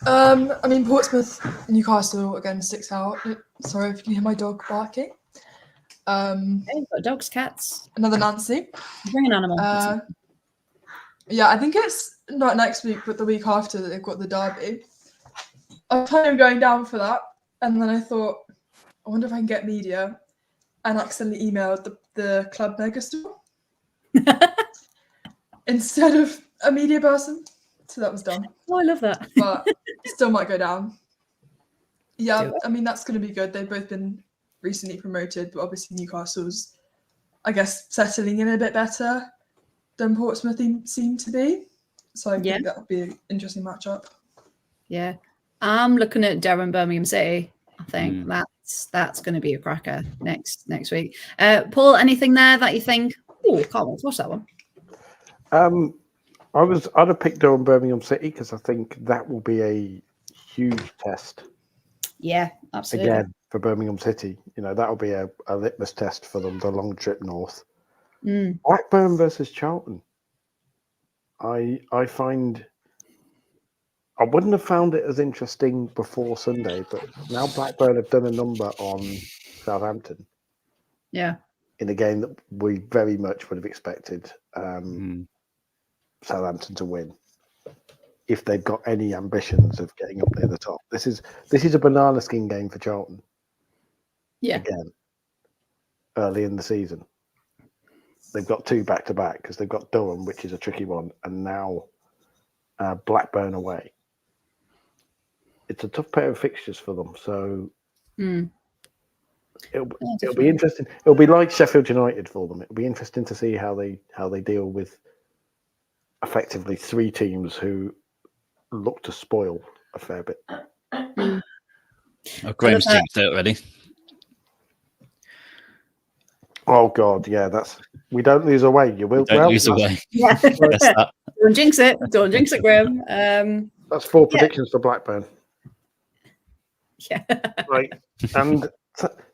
I mean, Portsmouth, Newcastle again sticks out. Sorry if you hear my dog barking. Hey, you've got dogs, cats. Another Nancy. Bring an animal. Yeah, I think it's not next week, but the week after that they've got the derby. I was kind of going down for that, and then I thought, I wonder if I can get media, and accidentally emailed the club megastore instead of a media person. So that was dumb. Oh, I love that. But still might go down. Yeah, I mean, that's going to be good. They've both been recently promoted, but obviously Newcastle's, I guess, settling in a bit better than Portsmouth seem to be. So I think that'll be an interesting matchup. Yeah. I'm looking at Durham, Birmingham City. I think that's going to be a cracker next week. Paul, anything there that you think, oh, can't wait to watch that one? I'd have picked Durham, Birmingham City because I think that will be a huge test. Yeah, absolutely. Again, for Birmingham City, that'll be a litmus test for them, the long trip north. Blackburn versus Charlton. I find I wouldn't have found it as interesting before Sunday, but now Blackburn have done a number on Southampton. Yeah. In a game that we very much would have expected Southampton to win, if they've got any ambitions of getting up near the top. This is a banana skin game for Charlton. Yeah. Again, early in the season. They've got 2 back-to-back because they've got Durham, which is a tricky one, and now Blackburn away. It's a tough pair of fixtures for them, so it'll be interesting. It'll be like Sheffield United for them. It'll be interesting to see how they deal with effectively 3 teams who look to spoil a fair bit. Oh, Graham's jinxed it already. Oh God, yeah, we don't lose away. You will. Don't lose away. Yeah. Don't jinx it. Don't jinx it, Graham. That's 4 predictions for Blackburn. Yeah. Right. And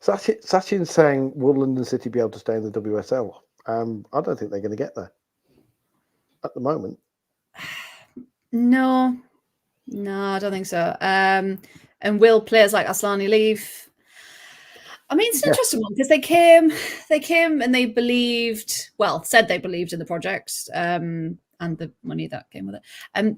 Sachin's saying, will London City be able to stay in the WSL? I don't think they're going to get there at the moment. No, I don't think so. And will players like Aslani leave? I mean, it's an interesting one because they came and they said they believed in the project and the money that came with it.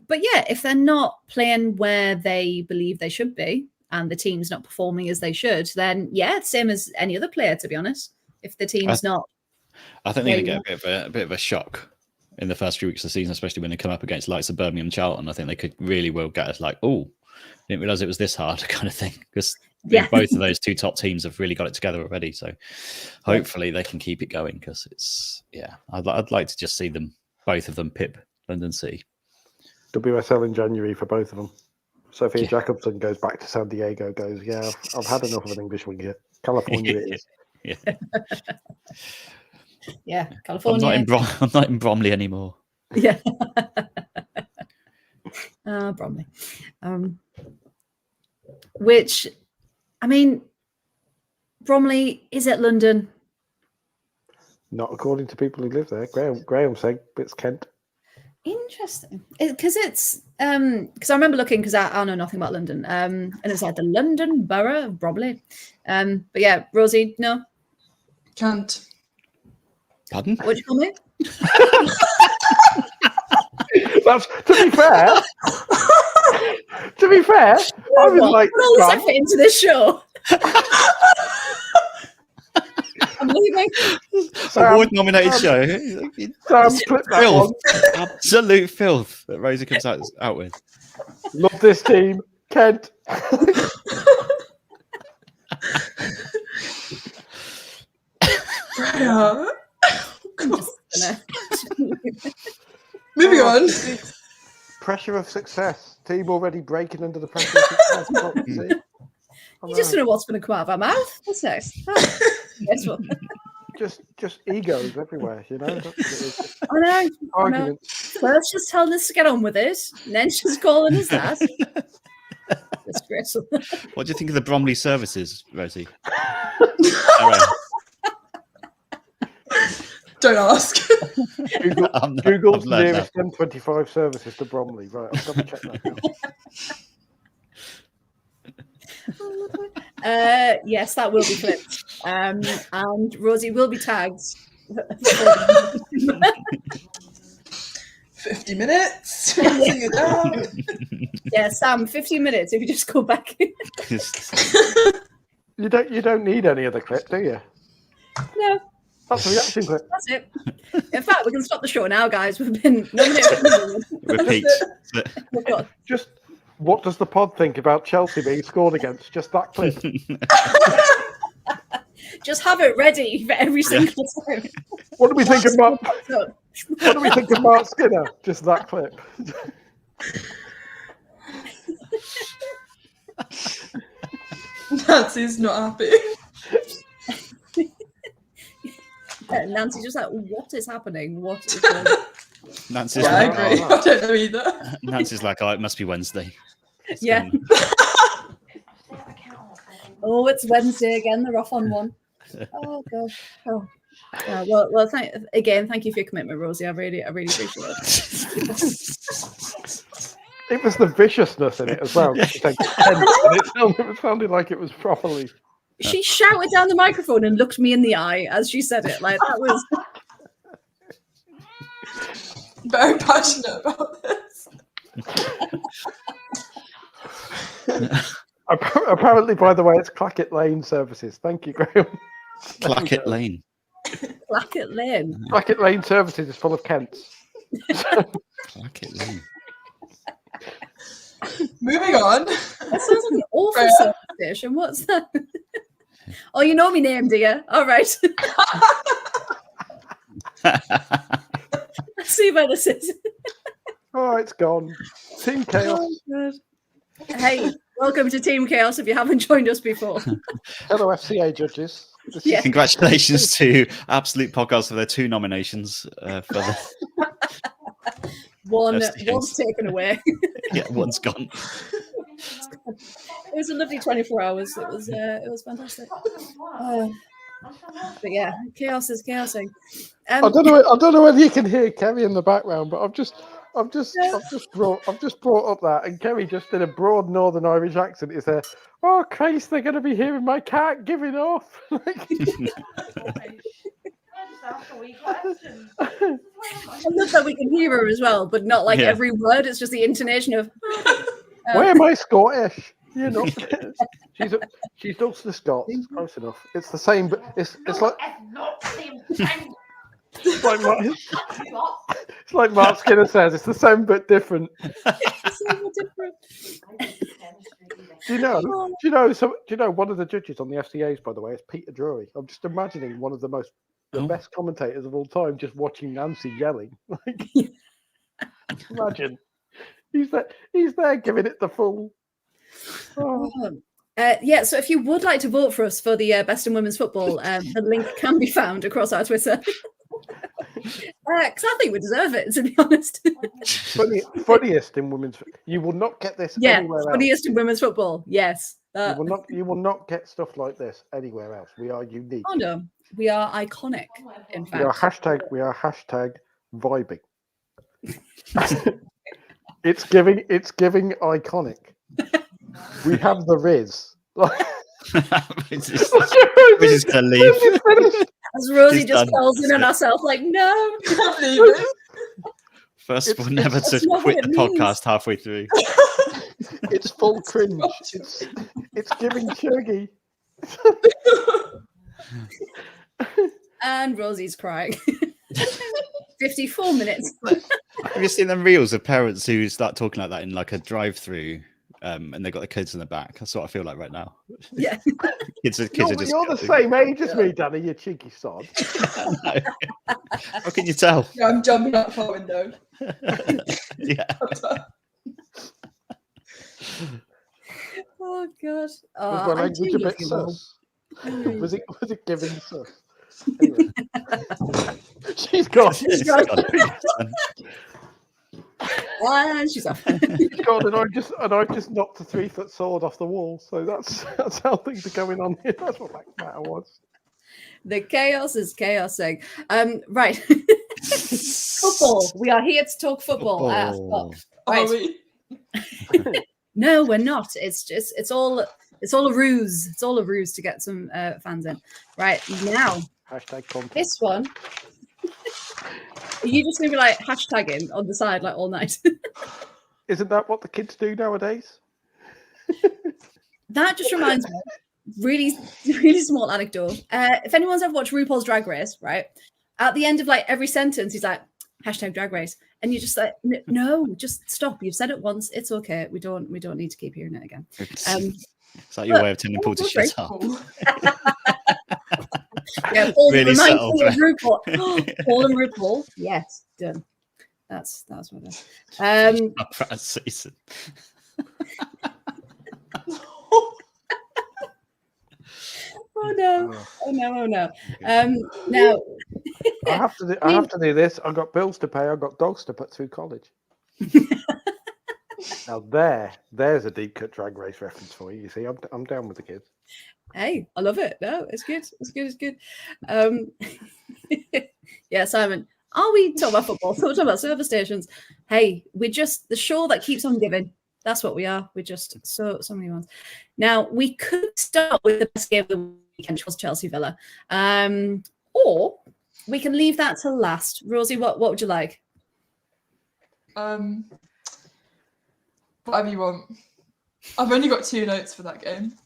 But yeah, if they're not playing where they believe they should be and the team's not performing as they should, then same as any other player, to be honest. If the team's not, I think they're going to get a bit of a shock in the first few weeks of the season, especially when they come up against likes of Birmingham and Charlton. I think they could really well get us like, oh, didn't realise it was this hard kind of thing. Because both of those 2 top teams have really got it together already. So hopefully they can keep it going because it's, I'd like to just see them, both of them, pip London City. WSL in January for both of them. Sophia Jacobson goes back to San Diego, I've had enough of an English winger. California it is. Yeah, California. I'm not in Bromley anymore. Yeah. Bromley. Which, I mean, Bromley is it London? Not according to people who live there. Graham saying it's Kent. Interesting, because it's because I remember looking because I know nothing about London, and it's like the London Borough of Bromley. But yeah, Rosie, no. Kent. Pardon? What do you call me? That's to be fair, I was like, put all this effort into this show. I'm leaving. Award-nominated show. Filth. Absolute filth that Rosie comes out with. Love this team, Kent. Yeah. Moving on. Pressure of success. Team already breaking under the pressure of success. You just don't know what's going to come out of our mouth. What's next? Just egos everywhere, I know. Arguments. First, just telling us to get on with it, and then she's calling us that. Disgraceful. What do you think of the Bromley services, Rosie? Don't ask. Google's I've learned nearest M25 services to Bromley. Right, I'll double check that now. Yes, that will be flipped. And Rosie will be tagged. 50 minutes. See you down. Yeah, Sam, 15 minutes if you just go back. You don't need any other clip, do you? No, That's a reaction clip. that's it. In fact, we can stop the show now, guys. We've been nominated. Repeat. We've got- Just what does the pod think about Chelsea being scored against? Just that clip. Just have it ready for every single time. What do we think of Mark? What do we think of Mark Skinner? Just that clip. Nancy's not happy. Nancy's just like, what is happening? What is going on? Nancy's Yeah, I like, agree. I don't know either. Nancy's like, oh, it must be Wednesday. It's Yeah. gone. Oh, it's Wednesday again. They're off on one. Oh gosh. Oh. Well, thank you for your commitment, Rosie. I really appreciate it. It was the viciousness in it as well. It sounded like it was properly. She shouted down the microphone and looked me in the eye as she said it. Like that was Very passionate about this. Apparently, by the way, it's Clackett Lane Services. Thank you, Graham. Clackett Lane. Clackett Lane. Clackett Lane Services is full of Kents. Clackett Lane. Moving on. That sounds like an awful service station. What's that? Oh, you know me name, do you? All right. Let's see where this is. Oh, it's gone. Team Chaos. Oh, God. Hey, welcome to Team Chaos if you haven't joined us before. Hello, FCA judges. Yeah. Congratulations to Absolute Podcast for their 2 nominations for the One's FCAs. taken away. Yeah, one's gone. It was a lovely 24 hours. It was fantastic. But yeah, chaos is chaosing. I don't know whether you can hear Kerry in the background, but I've just brought up that, and Kerry just in a broad Northern Irish accent is there. Oh Christ, they're going to be hearing my cat giving off. I love that we can hear her as well, but not like every word. It's just the intonation of. Why am I Scottish? You know, she's Ulster Scots. Close enough. It's the same, but it's like. It's like Mark Skinner says, it's the same but different. Do you know one of the judges on the FCAs, by the way, is Peter Drury. I'm just imagining one of the best commentators of all time just watching Nancy yelling. Like, imagine. He's there giving it the full. Oh. So if you would like to vote for us for the Best in Women's Football, the link can be found across our Twitter. Because I think we deserve it, to be honest. Funniest in women's. You will not get this anywhere else. Funniest in women's football. Yes. You will not get stuff like this anywhere else. We are unique. Oh no, we are iconic. In fact, We are hashtag vibing. It's giving iconic. We have the Riz. We're just gonna leave. As Rosie She's just done. falls in on herself, like, no. First one never to not quit what the it means. podcast halfway through. It's full cringe. It's giving chuggy. And Rosie's crying. 54 minutes. Have you seen them reels of parents who start talking like that in like a drive-through, and they've got the kids in the back? That's what I feel like right now. Yeah. Kids are just. You're the same age as me, Danny. You cheeky sod. How can you tell? Yeah, I'm jumping out the window. Yeah. Oh god. Was my language a bit sus? Was it giving sus? Anyway. She's gone. She's gone. And she's off. She's gone, and I've just knocked a 3-foot sword off the wall. So that's how things are going on here. That's what that matter was. The chaos is chaosing. Right. Football. We are here to talk football. Football. Right. Are we? No, we're not. It's all a ruse. It's all a ruse to get some fans in. Right now, Hashtag content. this one. Are you just gonna be like hashtagging on the side like all night? Isn't that what the kids do nowadays? That just reminds me. Really, really small anecdote. If anyone's ever watched RuPaul's Drag Race, right? At the end of like every sentence, he's like hashtag Drag Race, and you're just like, no, just stop. You've said it once. It's okay. We don't need to keep hearing it again. Is that your way of telling Paul to shut up? Yeah, Paul, Really remind subtle, me of RuPaul. Paul and RuPaul. Yes, done. That's what it is. Up for a season. Oh no. Now I have to do this. I've got bills to pay. I've got dogs to put through college. Now there's a deep cut Drag Race reference for you. You see, I'm down with the kids. Hey, I love it. No, it's good. It's good. Yeah, Simon. Are we talking about football? So we're talking about service stations. Hey, we're just the show that keeps on giving. That's what we are. We're just so many ones. Now we could start with the best game of the weekend, which was Chelsea Villa, or we can leave that to last. Rosie, what would you like? Whatever you want. I've only got 2 notes for that game. Do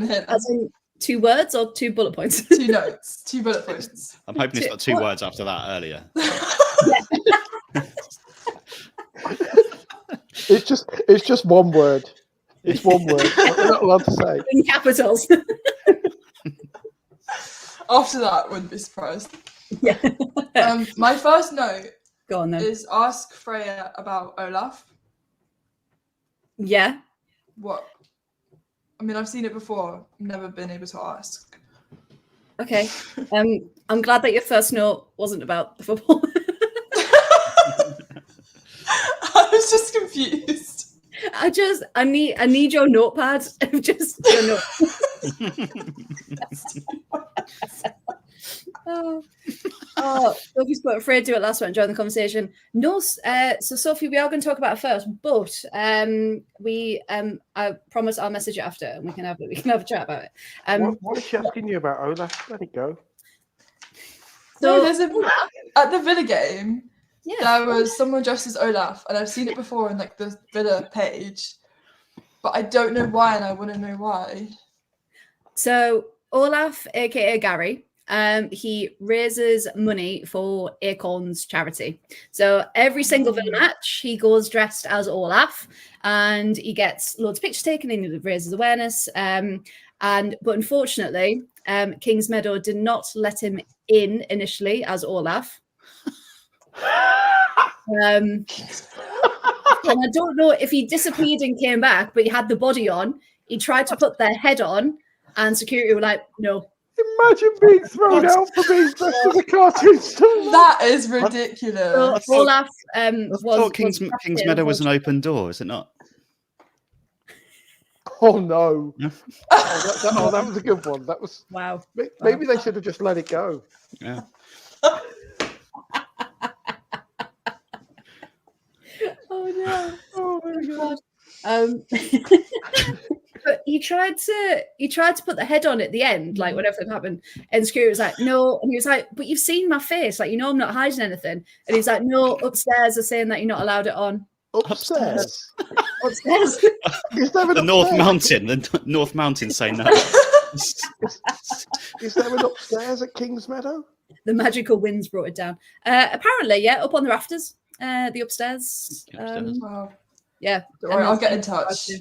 you want to hear them? As in 2 words or 2 bullet points? 2 notes, 2 bullet points. I'm hoping it's got 2 words after that earlier. It's just one word. It's one word. We're not allowed to say. In capitals. After that, wouldn't be surprised. Yeah. My first note Go on then. is ask Freya about Olaf. Yeah. What? I mean, I've seen it before. I've never been able to ask. Okay. I'm glad that your first note wasn't about the football. I was just confused. I need your notepad. Just your note. Oh, Sophie's put afraid to do it last one. Join the conversation. No, so Sophie, we are going to talk about it first, but I promise I'll message you after, and we can have a chat about it. What is she asking you about, Olaf? Let it go. So there's at the Villa game. Yeah. There was someone dressed as Olaf, and I've seen it before in like the Villa page, but I don't know why, and I want to know why. So Olaf, aka Gary, he raises money for Acorn's charity. So every single Villa match, he goes dressed as Olaf, and he gets loads of pictures taken, and he raises awareness. But unfortunately, Kings Meadow did not let him in initially as Olaf. And I don't know if he disappeared and came back, but he had the body on. He tried to put their head on, and security were like, "No." Imagine being thrown out for being dressed as a cartoon star. That is ridiculous. So Olaf I thought Kings Meadow was an open door, is it not? Oh no! That was a good one. That was wow. Maybe they should have just let it go. Yeah. Oh no! Oh my god! But he tried to put the head on at the end, like whenever it happened, and security was like, "No," and he was like, "But you've seen my face, like I'm not hiding anything." And he's like, "No, upstairs are saying that you're not allowed it on." Upstairs. Upstairs. The North Mountain. The North Mountain say no. Is there an upstairs at Kings Meadow? The magical winds brought it down. Apparently, yeah, up on the rafters, the upstairs. Wow. Yeah. Don't worry, I'll get in touch.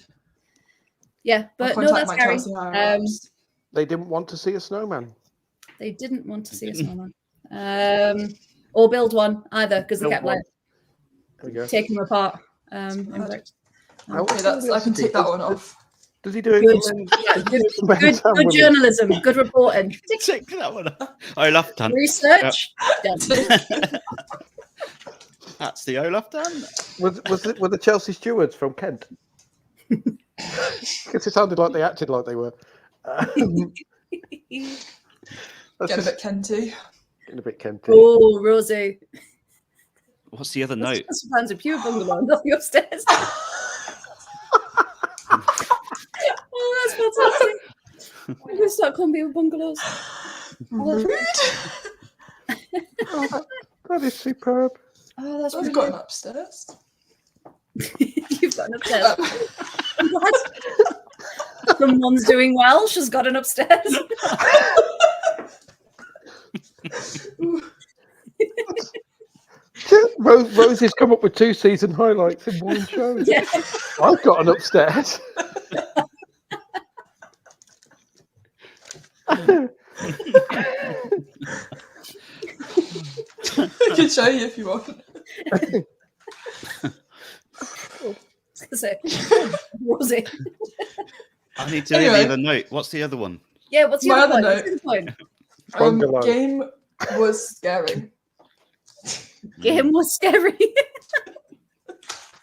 Yeah, but I'll no, contact that's my Gary. Chelsea higher ups. They didn't want to see a snowman. They didn't want to see a snowman. Or build one either, because they kept like taking them apart. Okay, I can take that one off. Does he do it? Good journalism, good reporting. Take that one off. Olaf done. Research done. That's the Olaf done. Were the Chelsea stewards from Kent? Because it sounded like they acted like they were. Get a bit Kenty. Getting a bit Kenty. Oh, Rosie. What's the other note? That's fans of pure bungalow, nothing upstairs. Oh, that's fantastic. I'm going to start calling people bungalows. Rude. That is superb. Oh, that's I've really got an upstairs. You've got an upstairs. Someone's doing well. She's got an upstairs. Rosie's come up with 2 season highlights in one show. Yeah. I've got an upstairs. I can show you if you want. Rosie. I need to hear the other note. What's the other one? Yeah, what's your My other point? note. Point? Bungalow. Game was scary. Game was scary.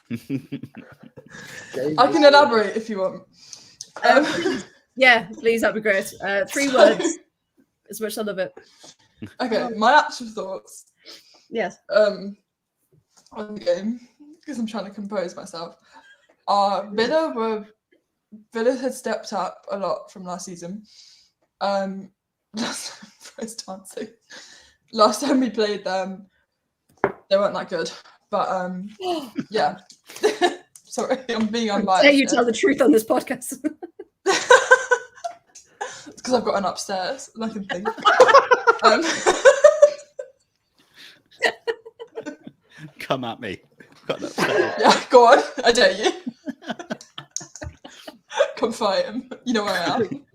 I can elaborate if you want. Yeah, please, that'd be great. 3 words. As much as I love it. Okay, my actual thoughts Yes. on the game, because I'm trying to compose myself. Villa had stepped up a lot from last season. Last time we played them, they weren't that good. But yeah. Sorry, I'm being unbiased. Dare you tell the truth on this podcast? It's because I've got an upstairs and I can think. Come at me. Got an upstairs. Yeah, go on. I dare you. Come fight him. You know where I am.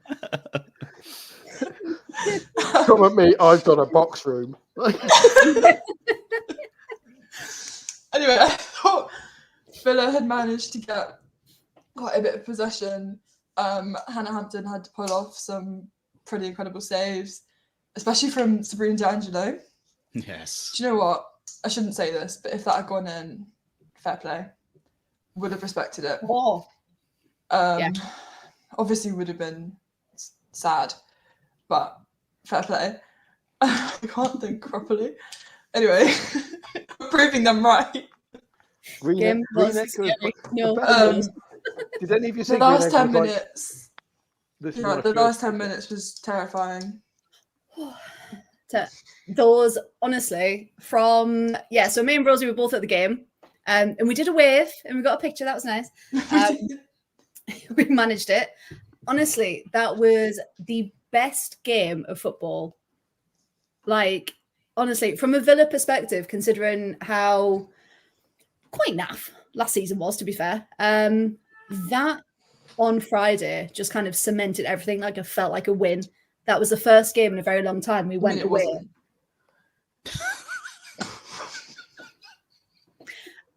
Come at me. I've got a box room. Anyway, I thought Villa had managed to get quite a bit of possession. Hannah Hampton had to pull off some pretty incredible saves, especially from Sabrina D'Angelo. Yes. Do you know what? I shouldn't say this, but if that had gone in, fair play. Would have respected it. Oh. Yeah. Obviously would have been sad, but fair play. I can't think properly. Anyway, proving them right. Game was scary. No. Did any of you see The last 10 Green Egg minutes? was like, Yeah, the last 10 minutes was terrifying. Those, honestly, so me and Rosie were both at the game, and we did a wave, and we got a picture. That was nice. We managed it. Honestly, that was the best game of football. Like, honestly, from a Villa perspective, considering how quite naff last season was, to be fair, that on Friday just kind of cemented everything. Like, it felt like a win. That was the first game in a very long time. We went away.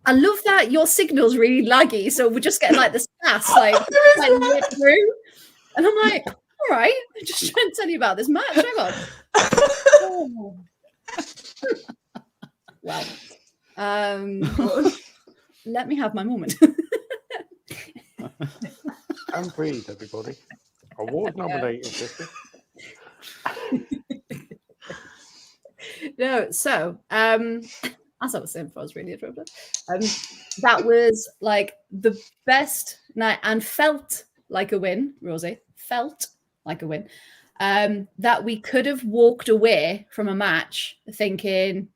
I love that your signal's really laggy, so we're just getting like the stats like through, and I'm like, all right, I'm just trying to tell you about this match. Hang on. Oh. Well, let me have my moment. and breathe, everybody. Award nominated. No, so as I was saying before, I was really interrupted. That was like the best night and felt like a win, Rosie. Felt like a win. That we could have walked away from a match thinking,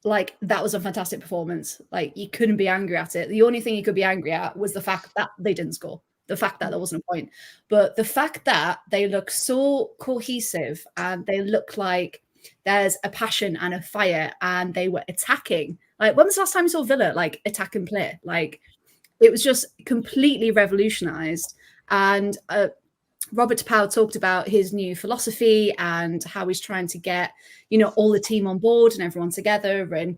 like, that was a fantastic performance. Like, you couldn't be angry at it. The only thing you could be angry at was the fact that they didn't score. The fact that there wasn't a point. But the fact that they look so cohesive and they look like there's a passion and a fire and they were attacking. Like, when was the last time you saw Villa, like, attack and play? Like, it was just completely revolutionised. And Robert Powell talked about his new philosophy and how he's trying to get, all the team on board and everyone together. And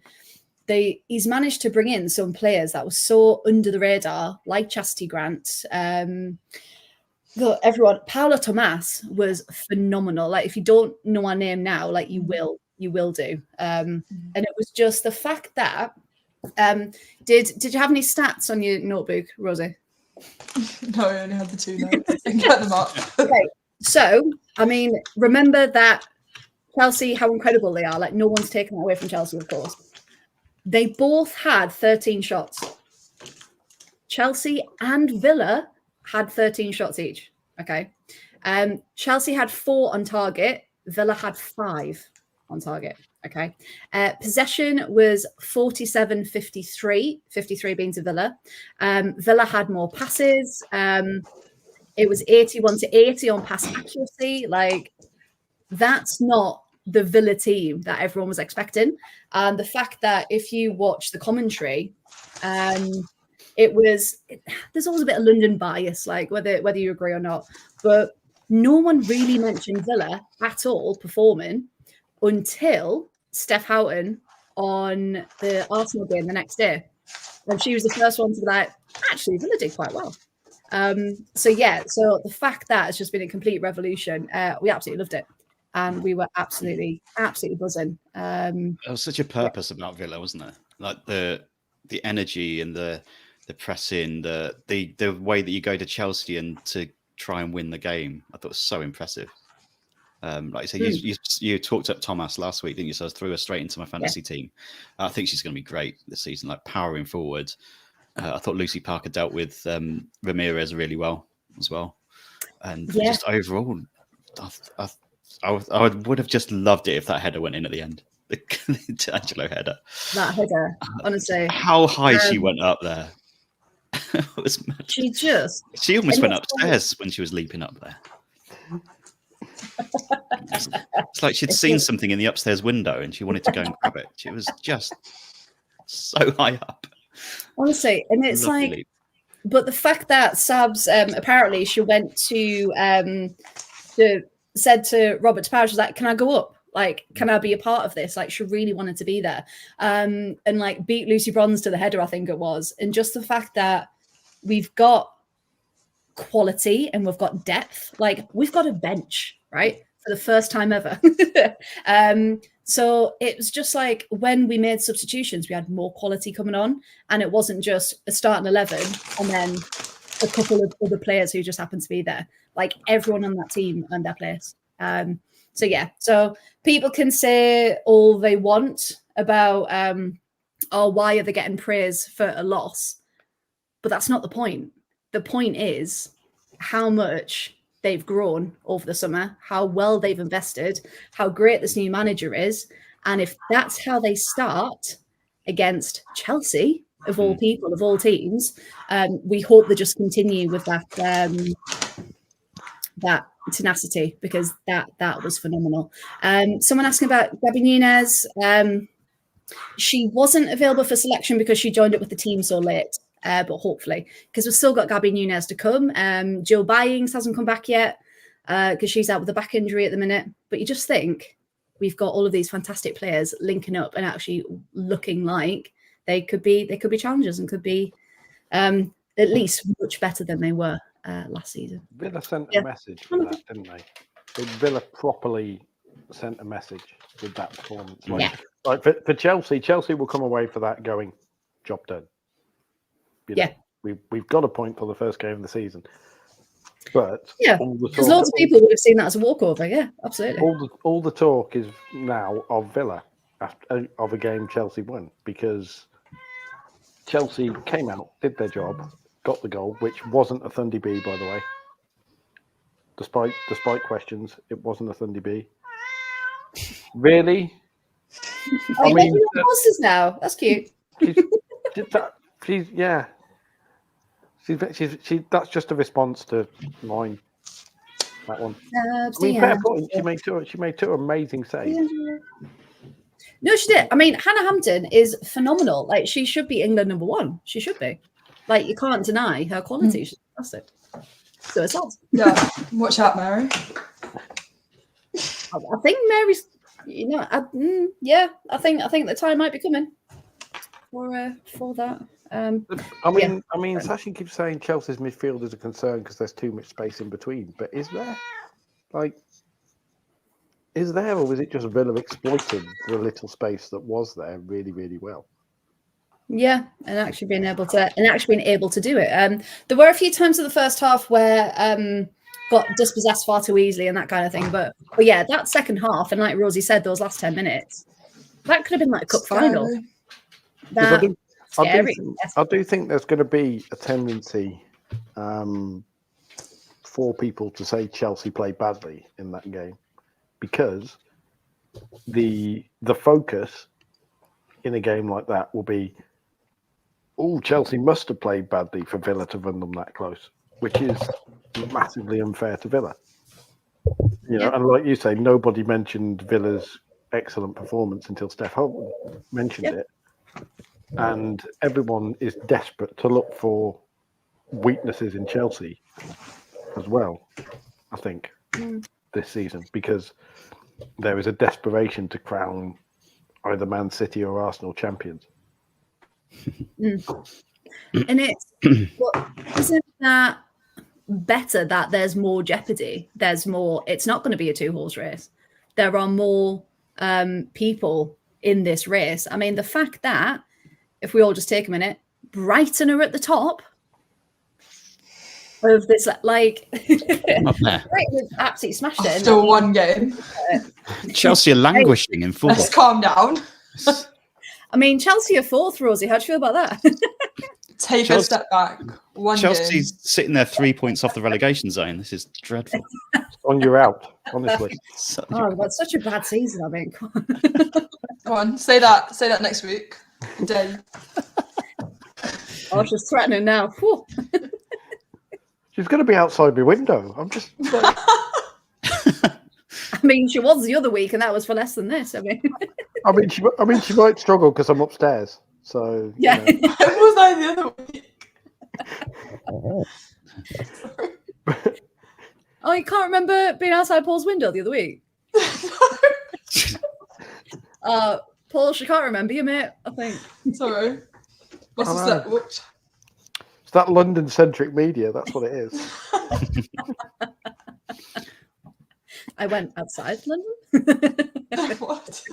he's managed to bring in some players that were so under the radar, like Chastity Grant. Everyone, Paula Tomas was phenomenal. Like, if you don't know her name now, like, you will do. And it was just the fact that did you have any stats on your notebook, Rosie? No, I only had the 2 notes. I can get them up. Okay, So, I mean, remember that Chelsea, how incredible they are. Like, no one's taken that away from Chelsea, of course. They both had 13 shots. Chelsea and Villa had 13 shots each. Okay. Chelsea had 4 on target. Villa had 5 on target. Okay. Possession was 47-53, 53 being to Villa. Villa had more passes. It was 81-80 on pass accuracy. Like, that's not the Villa team that everyone was expecting. And the fact that if you watch the commentary, there's always a bit of London bias, like whether you agree or not, but no one really mentioned Villa at all performing until Steph Houghton on the Arsenal game the next day. And she was the first one to be like, actually, Villa did quite well. So the fact that it's just been a complete revolution, we absolutely loved it. And we were absolutely buzzing. There was such a purpose about Villa, wasn't there? Like the energy and the pressing, the way that you go to Chelsea and to try and win the game. I thought it was so impressive. Like you said, you talked up Thomas last week, didn't you? So I threw her straight into my fantasy team. I think she's going to be great this season, like powering forward. I thought Lucy Parker dealt with Ramirez really well as well. And just overall, I would have just loved it if that header went in at the end. The Angelo header. That header, honestly. How high she went up there. She almost went upstairs when she was leaping up there. It's like she'd seen something in the upstairs window and she wanted to go and grab it. She was just so high up. Honestly, and it's like, but the fact that Sabs apparently she went to said to Robert Parrish, was like, "Can I go up? Like, can I be a part of this?" Like, she really wanted to be there, and like beat Lucy Bronze to the header, I think it was. And just the fact that we've got quality and we've got depth, like we've got a bench, right, for the first time ever. So it was just like when we made substitutions, we had more quality coming on, and it wasn't just a starting 11 and then a couple of other players who just happened to be there. Like everyone on that team earned their place. So people can say all they want about, why are they getting praise for a loss? But that's not the point. The point is how much they've grown over the summer, how well they've invested, how great this new manager is. And if that's how they start against Chelsea, of all people, of all teams, we hope they just continue with that tenacity, because that was phenomenal. Someone asking about Gabby Nunez. She wasn't available for selection because she joined up with the team so late. But hopefully, because we've still got Gabby Nunez to come. Jill Byings hasn't come back yet because she's out with a back injury at the minute. But you just think we've got all of these fantastic players linking up and actually looking like they could be challengers and could be at least much better than they were last season. Villa sent a message for that, didn't they? Villa properly sent a message with that performance. Like for Chelsea will come away for that going, job done. We've got a point for the first game of the season. But because lots of people would have seen that as a walkover. Yeah, absolutely. All the talk is now of Villa of a game Chelsea won, because Chelsea came out, did their job, got the goal, which wasn't a Thundy B, by the way. Despite questions, it wasn't a Thundy B. Really? I mean, horses now. That's cute. She that's just a response to mine. That one. Fair point. She made two amazing saves. No, she did. I mean, Hannah Hampton is phenomenal. Like, she should be England #1. She should be. Like, you can't deny her quality. She's fantastic. So it's odd. Yeah. Watch out, Mary. I think Mary's. I think the time might be coming for that. I mean, Sashin keeps saying Chelsea's midfield is a concern because there's too much space in between. But is there? Or was it just Villa exploited the little space that was there really, really well? Yeah, and actually being able to do it. There were a few times in the first half where got dispossessed far too easily and that kind of thing. But yeah, that second half, and like Rosie said, those last 10 minutes, that could have been like a cup final. That scary. I do think there's going to be a tendency for people to say Chelsea played badly in that game, because the focus in a game like that will be, oh, Chelsea must have played badly for Villa to run them that close, which is massively unfair to Villa. You know, and like you say, nobody mentioned Villa's excellent performance until Steph Holton mentioned it. And everyone is desperate to look for weaknesses in Chelsea as well, I think, this season, because there is a desperation to crown either Man City or Arsenal champions. And it's, well, isn't that better that there's more jeopardy? There's more, it's not going to be a 2-horse race. There are more people in this race. I mean, the fact that, if we all just take a minute, Brighton are at the top of this, like, Brighton absolutely smashed it. After one game. Chelsea are languishing in football. Let's calm down. I mean, Chelsea are 4th, Rosie. How do you feel about that? Take a step back. Chelsea's sitting there 3 points off the relegation zone. This is dreadful. On you're out, honestly. Oh, that's such a bad season. I mean, Go on, say that. Say that next week. Day. Oh, she's threatening now. Whew. She's going to be outside my window. I'm just. I mean, she was the other week, and that was for less than this. I mean, she might struggle because I'm upstairs. So yeah. You know. When was I the other week? Oh, you can't remember being outside Paul's window the other week? Paul, she can't remember you, mate, I think. Sorry. Must have slept watch. It's that London-centric media. That's what it is. I went outside London. What?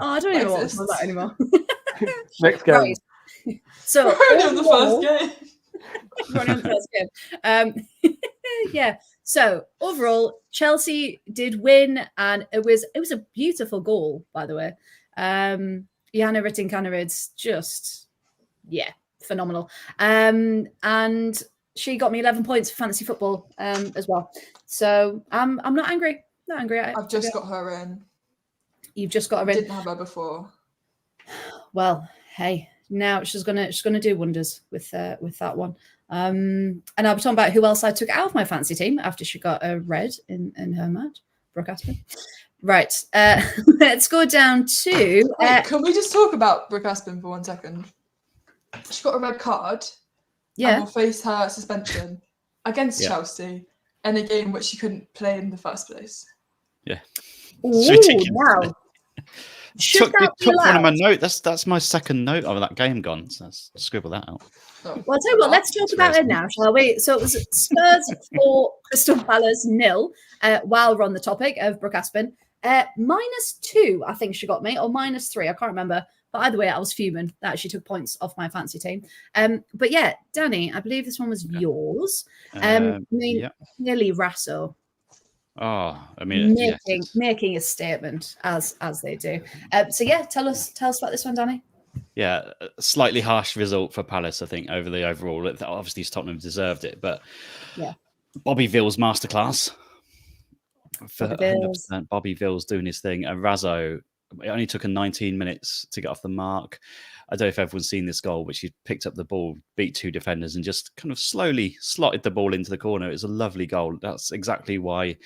Oh, I don't even know what to that anymore. Next game. Right. So We're only on the first game. We're only on the first game. Yeah. So overall, Chelsea did win, and it was a beautiful goal, by the way. Jana Ritting-Kanerid's just, phenomenal. And she got me 11 points for fantasy football as well. So I'm not angry. Not angry. I've just got her in. You've just got her in. Didn't have her before. Well, hey, now she's gonna do wonders with that one. And I'll be talking about who else I took out of my fancy team after she got a red in her match. Brooke Aspen. Right. Let's go down to. Wait, can we just talk about Brooke Aspen for 1 second? She got a red card. Yeah. And will face her suspension against Chelsea in a game which she couldn't play in the first place. Yeah. Ooh, wow. Took one of my notes. That's my second note of that game gone. So let's scribble that out. Well, I'll tell you what, let's talk about it now, shall we? So it was Spurs 4, Crystal Palace 0, while we're on the topic of Brooke Aspen. -2, I think she got me, or -3, I can't remember. But either way, I was fuming that she took points off my fancy team. But yeah, Danny, I believe this one was yours. Nearly Rasso. Oh, I mean, making a statement as they do. So yeah, tell us about this one, Danny. Yeah, a slightly harsh result for Palace, I think, over the overall. Obviously, Tottenham deserved it, but Bobby Vill's masterclass. For 100%, Bobby Vill's doing his thing, and Razzo. It only took her 19 minutes to get off the mark. I don't know if everyone's seen this goal, but she picked up the ball, beat 2 defenders, and just kind of slowly slotted the ball into the corner. It was a lovely goal. That's exactly why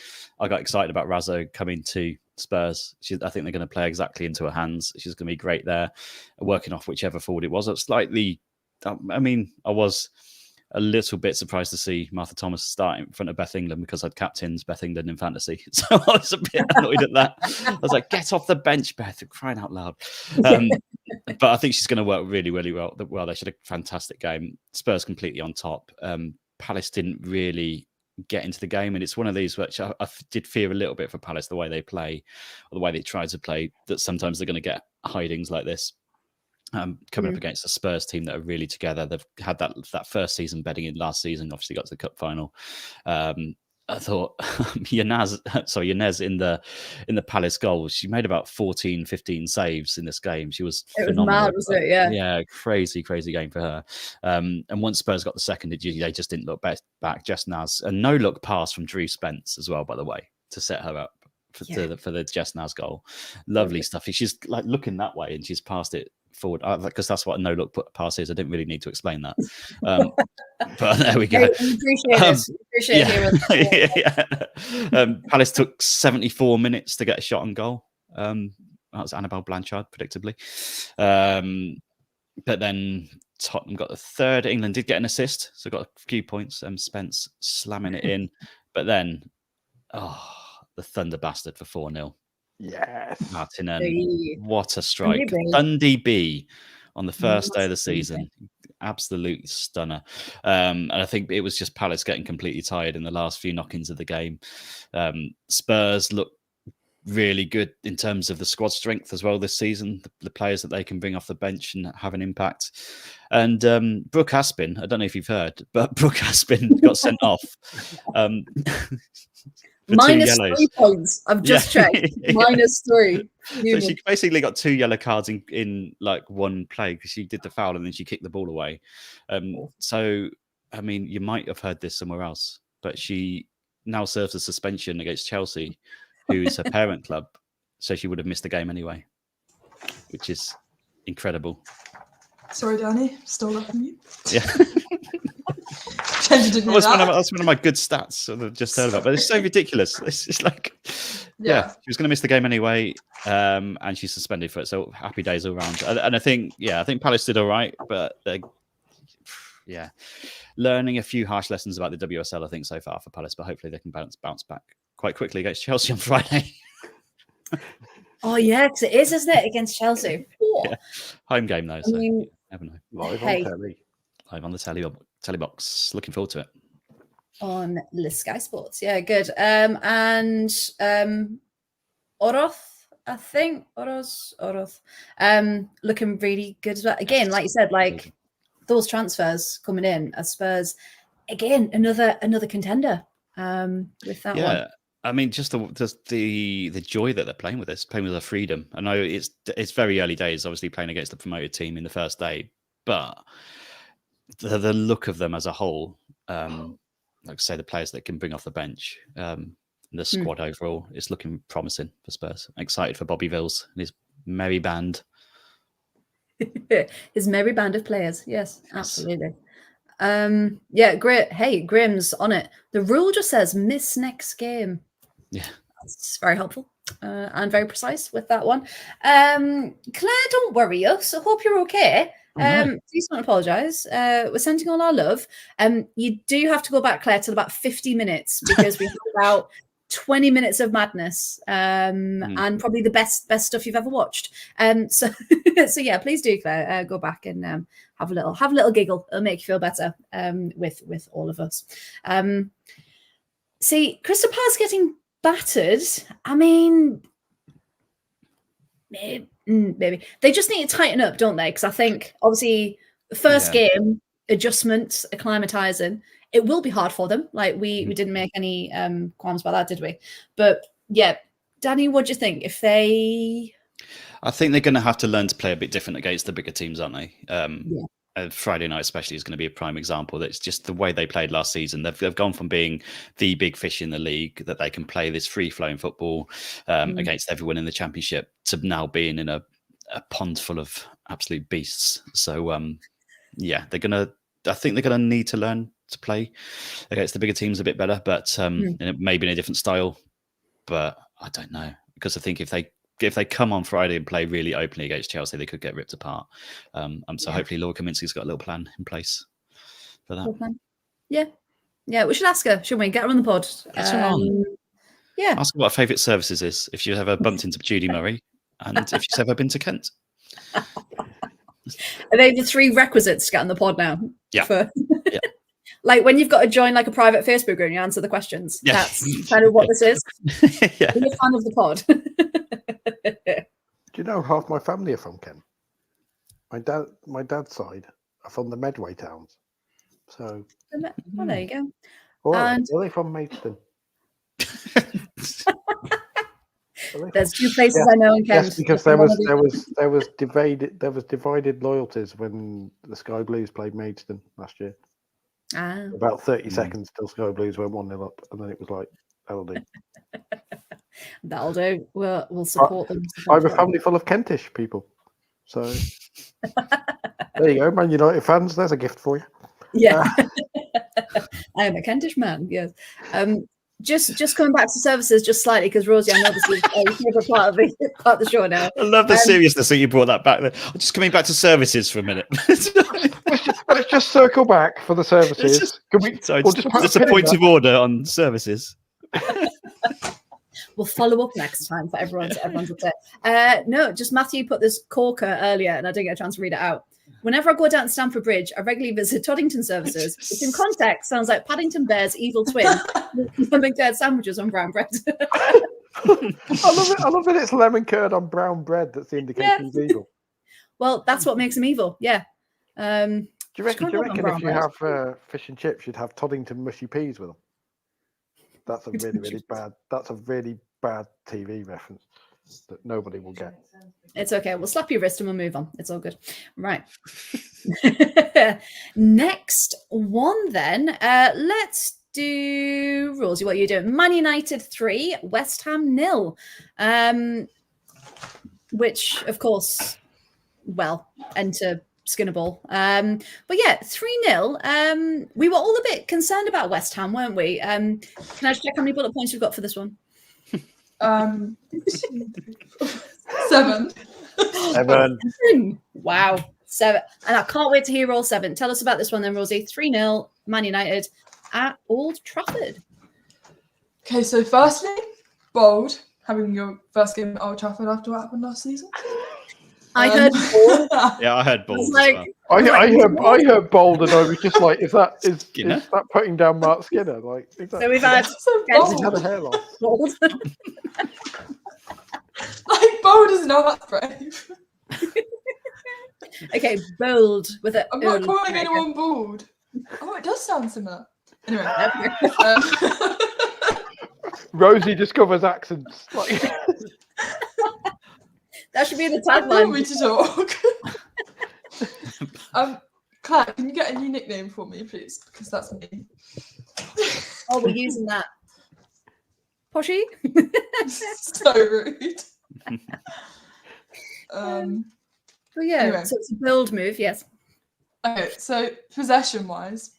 I got excited about Razzo coming to Spurs. I think they're going to play exactly into her hands. She's going to be great there, working off whichever forward it was. I was a little bit surprised to see Martha Thomas start in front of Beth England because I'd captained Beth England in fantasy. So I was a bit annoyed at that. I was like, get off the bench, Beth, crying out loud. But I think she's going to work really, really well. They should have a fantastic game. Spurs completely on top. Palace didn't really get into the game. And it's one of these which I did fear a little bit for Palace, the way they play or the way they try to play, that sometimes they're going to get hidings like this. coming up against a Spurs team that are really together. They've had that first season bedding in last season, obviously got to the cup final. I thought Yanez in the Palace goal, she made about 14, 15 saves in this game. She was phenomenal. Was mad, was it? Yeah. Yeah, crazy game for her. And once Spurs got the second, they just didn't look back. Jess Naz, a no-look pass from Drew Spence as well, by the way, to set her up for the Jess Naz goal. Lovely stuff. She's like looking that way and she's passed it forward, because that's what a no-look pass is. I didn't really need to explain that. But there we go. Appreciate it. Palace took 74 minutes to get a shot on goal. That was Annabelle Blanchard, predictably. But then Tottenham got the third. England did get an assist, so got a few points. Spence slamming it in. But then, the Thunder bastard for 4-0. Yes. Martinen, what a strike. Thundy B on the first day of the season. Absolute stunner. And I think it was just Palace getting completely tired in the last few knock-ins of the game. Spurs look really good in terms of the squad strength as well this season, the players that they can bring off the bench and have an impact. And Brooke Aspin, I don't know if you've heard, but Brooke Aspin got sent off. Minus 3 points. I've just checked. -3. So she basically got 2 yellow cards in like one play because she did the foul and then she kicked the ball away. So, I mean, you might have heard this somewhere else, but she now serves a suspension against Chelsea, who is her parent club. So she would have missed the game anyway, which is incredible. Sorry, Danny. Stole that from you. Yeah. That's one of my good stats that I've just heard about, but it's so ridiculous. It's just like, she was going to miss the game anyway, and she's suspended for it. So happy days all round. And I think Palace did all right, but learning a few harsh lessons about the WSL, I think, so far for Palace, but hopefully they can bounce back quite quickly against Chelsea on Friday. Oh yeah, because it is, isn't it, against Chelsea? Yeah. Home game though, so you never know. Live on telly. Live on the telly box. Looking forward to it. On the Sky Sports, yeah, good. And Oroth, I think Oroth, looking really good as well. Again, like you said, like those transfers coming in as Spurs, again another contender. With that one. I mean, just the joy that they're playing with this, playing with their freedom. I know it's very early days, obviously playing against the promoted team in the first day, but the look of them as a whole, like I say, the players that can bring off the bench, the squad overall, is looking promising for Spurs. I'm excited for Bobby Vills and his merry band. His merry band of players, yes, absolutely. Great. Hey, Grim's on it. The rule just says miss next game. Yeah, that's very helpful and very precise with that one. Claire, don't worry us. I hope you're okay. Please don't apologise. We're sending all our love. You do have to go back, Claire, till about 50 minutes because we have about 20 minutes of madness and probably the best stuff you've ever watched. So yeah, please do, Claire, go back and have a little giggle. It'll make you feel better with all of us. See, Crystal Palace getting battered. I mean, maybe they just need to tighten up, don't they? Because I think obviously the first game, adjustments, acclimatizing, it will be hard for them. Like we didn't make any qualms about that, did we? But yeah, Danny, what do you think? I think they're going to have to learn to play a bit different against the bigger teams, aren't they? Friday night especially is going to be a prime example. That's just the way they played last season. They've gone from being the big fish in the league, that they can play this free-flowing football against everyone in the championship, to now being in a pond full of absolute beasts. So I think they're going to need to learn to play against the bigger teams a bit better, but maybe in a different style. But I don't know, because I think if they come on Friday and play really openly against Chelsea, they could get ripped apart. So hopefully Laura Kaminsky's got a little plan in place for that. Yeah, we should ask her, shouldn't we? Get her on the pod. Ask her what her favourite services is, if she's ever bumped into Judy Murray, and if she's ever been to Kent. Are they the 3 requisites to get on the pod now? Yeah. Like when you've got to join like a private Facebook group and you answer the questions. Yeah. That's kind of what this is. Yeah. Are you a fan of the pod? Do you know half my family are from Kent? my dad's side are from the Medway towns. So Well, there you go. are they from Maidstone? There's two places I know in Kent. Yes, because there was divided loyalties when the Sky Blues played Maidstone last year. About 30 seconds till Sky Blues went 1-0 up, and then it was like, that'll do. That'll do. We'll support them. I have a family full of Kentish people, so there you go, Man United fans. There's a gift for you. Yeah, I am a Kentish man. Yes. Just coming back to services just slightly, because Rosie, I know this is a favorite part of the show now. I love the seriousness that you brought that back there. Just coming back to services for a minute. Let's just circle back for the services. Just a point of order on services. We'll follow up next time for everyone's upset. No, just Matthew put this corker earlier, and I didn't get a chance to read it out. Whenever I go down to Stamford Bridge, I regularly visit Toddington services, which in context sounds like Paddington Bear's evil twin, lemon curd sandwiches on brown bread. I love it. It's lemon curd on brown bread. That's the indication he's evil. Well, that's what makes him evil. Yeah. Do you reckon if you have fish and chips, you'd have Toddington mushy peas with them? That's a really bad. That's a really bad TV reference that nobody will get. It's okay. We'll slap your wrist and we'll move on. It's all good. Right. Next one then. Let's do Rosie. What are you doing? Man United 3, West Ham 0. Which, of course, enter Skinner ball. But yeah, 3-0. We were all a bit concerned about West Ham, weren't we? Can I just check how many bullet points we've got for this one? 7. 7. Wow, 7. And I can't wait to hear all 7. Tell us about this one then, Rosie. 3-0, Man United at Old Trafford. Okay, so firstly, bold, having your first game at Old Trafford after what happened last season. I heard bold. Yeah, I heard bold. I heard bold, and I was just like, is that putting down Mark Skinner? Like, so we've had a hair loss. Bold. Like bold is not brave. Okay, bold with it. I'm not calling anyone bold. Oh, it does sound similar. Anyway, Rosie discovers accents. Like... That should be the I tagline. want me to talk. Claire, can you get a new nickname for me, please? Because that's me. Oh, we're using that. Poshy? So rude. But yeah, anyway. So it's a bold move, yes. Okay, so possession-wise,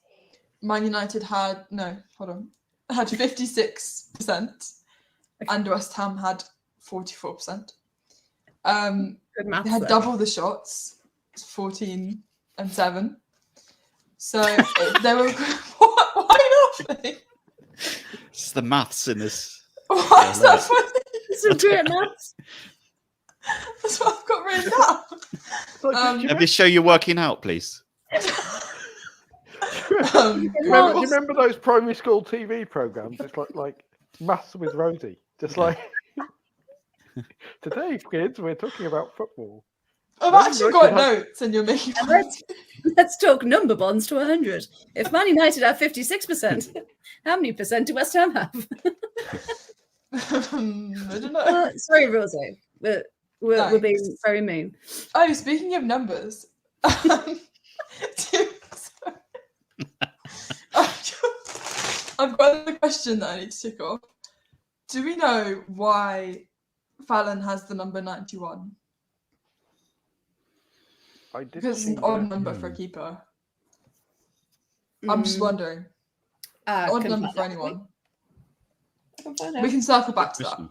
Man United had 56%, and West Ham had 44%. Good maths, they had though. double the shots, 14 and 7. So they were. Why not? It's the maths in this. Why is that funny? Some great maths. That's what I've got written down. Let me show you working out, please. Do you remember those primary school TV programs? It's like Maths with Rosie. Just like today, kids, we're talking about football. I've actually got notes, and you're making. Let's talk number bonds to 100. If Man United have 56%, how many percent do West Ham have? I don't know. Sorry, Rosie. We're being very mean. Oh, speaking of numbers, I've got a question that I need to tick off. Do we know why Fallon has the number 91? Because it's an odd number for a keeper. I'm just wondering. Odd number for anyone. We can circle back to that.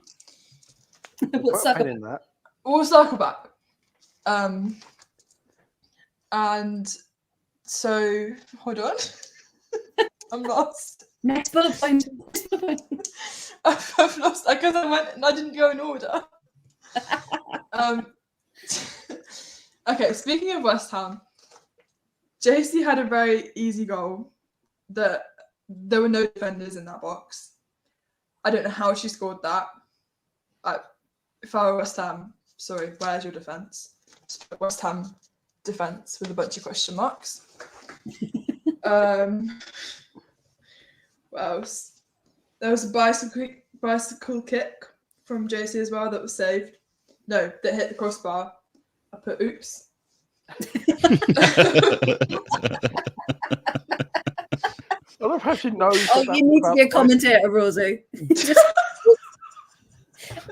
We'll circle back. And so, hold on. I'm lost. Next bullet point. I've lost because I went and I didn't go in order. Okay, speaking of West Ham, JC had a very easy goal that there were no defenders in that box. I don't know how she scored that. If I were West Ham, sorry, where's your defence? West Ham defence with a bunch of question marks. What else? There was a bicycle kick from JC as well that was saved. No, that hit the crossbar. I put oops. I love how she knows. Oh, you need to be a commentator, Rosie.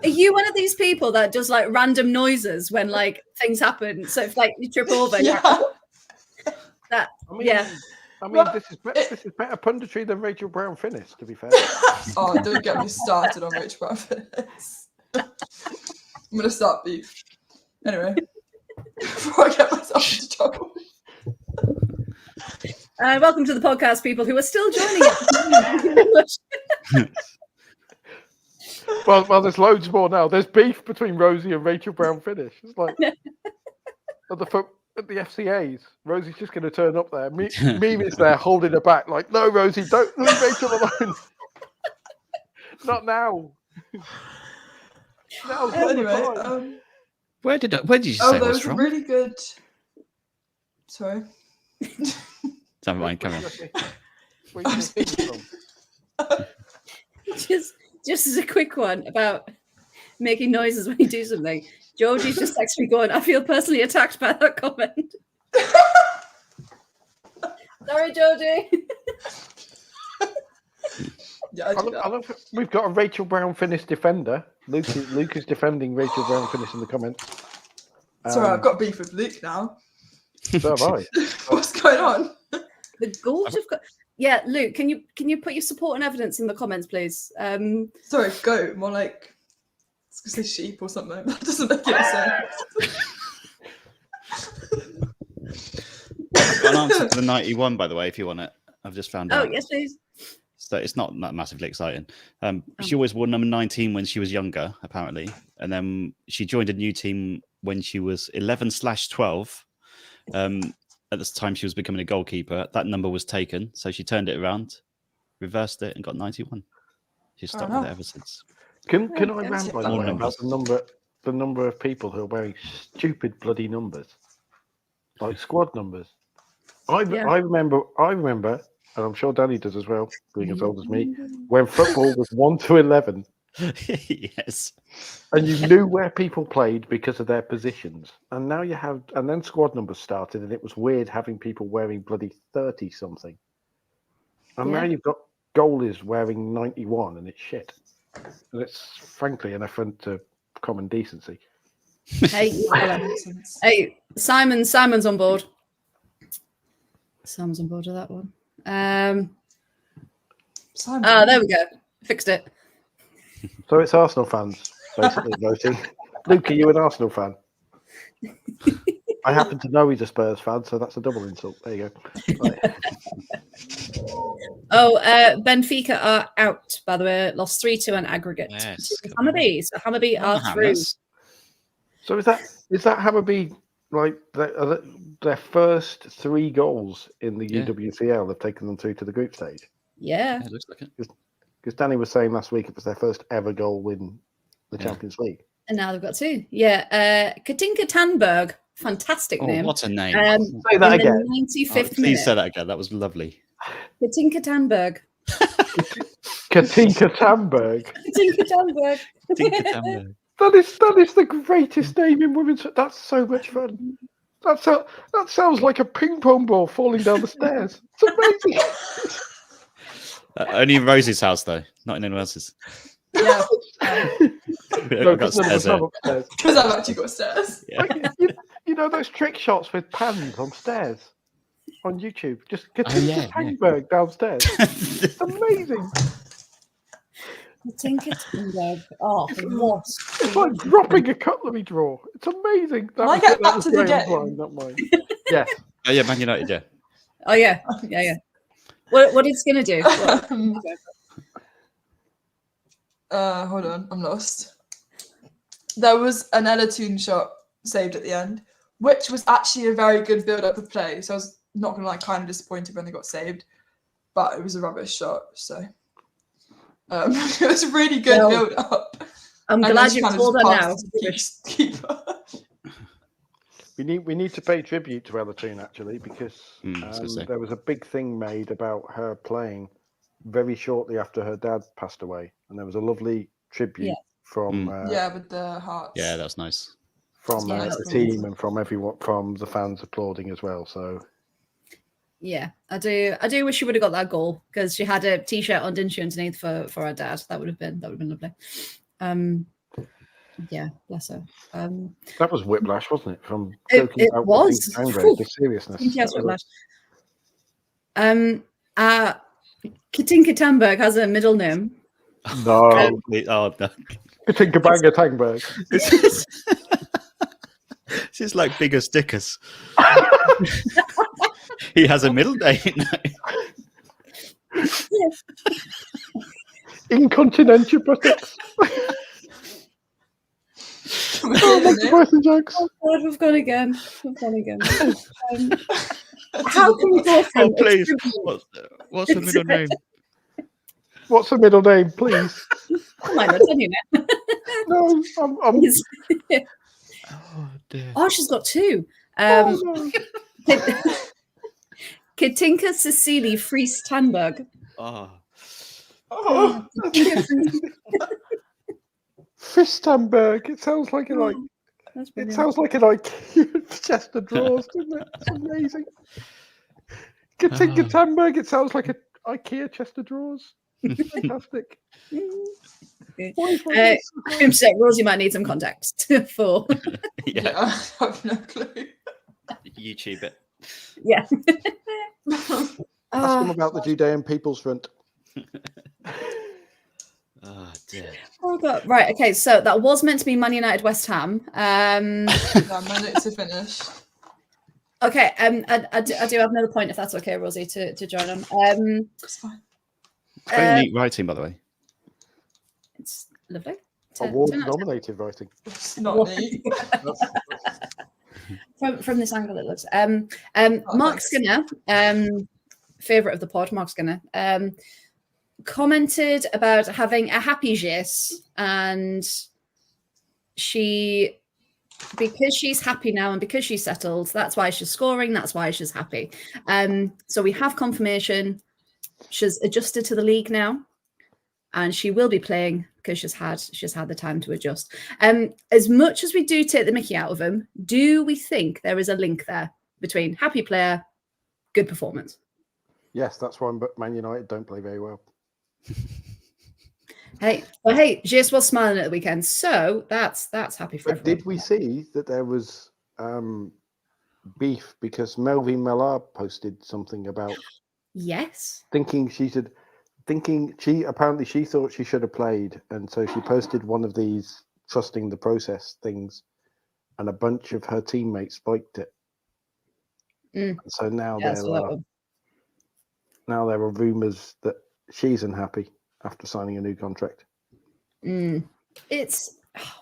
Are you one of these people that does like random noises when like things happen? So if like you trip over, that yeah. I mean, this is better punditry than Rachel Brown Finnis, to be fair. Oh, don't get me started on Rachel Brown Finnis. I'm gonna start beef. Anyway, before I get myself into trouble. Welcome to the podcast, people who are still joining us. Well, there's loads more now. There's beef between Rosie and Rachel Brown Finnis. It's like at the FCAs, Rosie's just going to turn up there. Mimi's there holding her back, like, no, Rosie, don't leave Rachel alone. Not now. Anyway, where did you say there it was was from? a really good. Sorry. Never mind, come on. Where are you speaking from? Just as a quick one about making noises when you do something. Georgie's just texted me going, I feel personally attacked by that comment. Sorry, Georgie. Yeah, I love it. We've got a Rachel Brown Finnis defender. Luke is defending Rachel Brown Finnis in the comments. Sorry, I've got beef with Luke now. So have I. What's going on? The gorge of... Yeah, Luke, can you put your support and evidence in the comments, please? Sorry, goat, more like... I was going to say sheep or something. That doesn't make any sense. I've got an answer to the 91, by the way, if you want it. I've just found out. Oh, yes, please. So it's not massively exciting. She always wore number 19 when she was younger, apparently. And then she joined a new team when she was 11/12. At this time, she was becoming a goalkeeper. That number was taken. So she turned it around, reversed it, and got 91. She's stuck with it ever since. Can I ramble on about the number of people who are wearing stupid bloody numbers, like squad numbers? I remember, and I'm sure Danny does as well, being as old as me, when football was 1 to 11. Yes. And you knew where people played because of their positions. And now you have, and then squad numbers started, and it was weird having people wearing bloody 30 something. And now you've got goalies wearing 91, and it's shit. And it's frankly an affront to common decency. Hey, hey, Simon's on board. Simon's on board with that one. Simon. There we go. Fixed it. So it's Arsenal fans basically voting. Luke, are you an Arsenal fan? I happen to know he's a Spurs fan, so that's a double insult. There you go. Right. Oh, Benfica are out, by the way. Lost 3-2 on aggregate. Yes, Hammarby. So Hammarby are through. So is that Hammarby, like their first 3 goals in the UWCL have taken them through to the group stage? Yeah. It looks like it. Because Danny was saying last week it was their first ever goal in the Champions League. And now they've got 2. Yeah. Katinka Tanberg. Fantastic name. What a name. Say that again. 95th minute. Please say that again. That was lovely. Katinka Tanberg. Katinka Tanberg. Katinka Tanberg. Tinker Tambo. That is the greatest name in women's. That's so much fun. That sounds like a ping pong ball falling down the stairs. It's amazing. Only in Rosie's house, though, not in anyone else's. Yeah. No, Got stairs there. Because I've actually got stairs. Yeah. Like, you know those trick shots with pans on stairs on YouTube? Just Katinka Tanberg downstairs. It's amazing. Katinka Tanberg. Oh, what? It's like dropping a cutlery drawer. It's amazing. Can I get back to the game? Line, not mine. Yes. Oh, yeah, Man United, yeah. Oh, yeah. Yeah. What it's going to do? Hold on, I'm lost. There was an Elatoon shot saved at the end, which was actually a very good build-up of play. So I was not going to lie, kind of disappointed when they got saved, but it was a rubbish shot. So it was a really good build-up. I'm glad you've told her now. Keeper. We need to pay tribute to Ella Toon actually, because I was gonna say. there was a big thing made about her playing very shortly after her dad passed away, and there was a lovely tribute from with the hearts. Yeah, that's nice. from Yeah, the that's team and from everyone, from the fans applauding as well. So Yeah, I do wish she would have got that goal, because she had a t-shirt on, didn't she, underneath for her dad. That would have been lovely. Yeah, bless her. that was whiplash, wasn't it? From It joking about was. the seriousness. Yes, That was Katinka Tamberg has a middle name. no, Oh no! Katinka Banga Tangberg. This is like bigger stickers. He has a middle name. Incontinentia Protect. Jokes. Oh God, we've gone again. How can we go from? Oh please! What's the middle name? What's the middle name, please? I might not tell you now. No, I'm Oh dear. Oh, she's got two. no. Katinka Cecily Fries Tanberg. Oh. Oh, Fistamberg. It sounds like That's it brilliant. sounds like an IKEA chest of drawers, doesn't it? It's amazing. Katinka Tamberg. It sounds like an IKEA chest of drawers. Fantastic. I'm saying Rosie might need some context for. Yeah. I have no clue. YouTube it. Yeah. Ask them about the Judean People's Front. Oh dear. Oh God. Right. Okay. So that was meant to be Man United West Ham. Yeah, my notes are finished. Okay. I do have another point, if that's okay, Rosie, to join on. It's fine. It's very neat writing, by the way. It's lovely. Award-nominated writing. It's not neat. From this angle, it looks. Mark thanks. Skinner, favourite of the pod, Mark Skinner, commented about having a happy Jess, and because she's happy now and because she's settled, that's why she's scoring, that's why she's happy. So we have confirmation she's adjusted to the league now, and she will be playing because she's had the time to adjust. As much as we do take the mickey out of him, do we think there is a link there between happy player, good performance? Yes, that's why Man United don't play very well. Hey, Jess was smiling at the weekend, so that's happy for But everyone. did we see that there was beef because Melvin Mellard posted something about Yes. thinking she thought she should have played, and so she posted one of these trusting the process things, and a bunch of her teammates spiked it. Mm. So now Yeah, so there are rumours that she's unhappy after signing a new contract. It's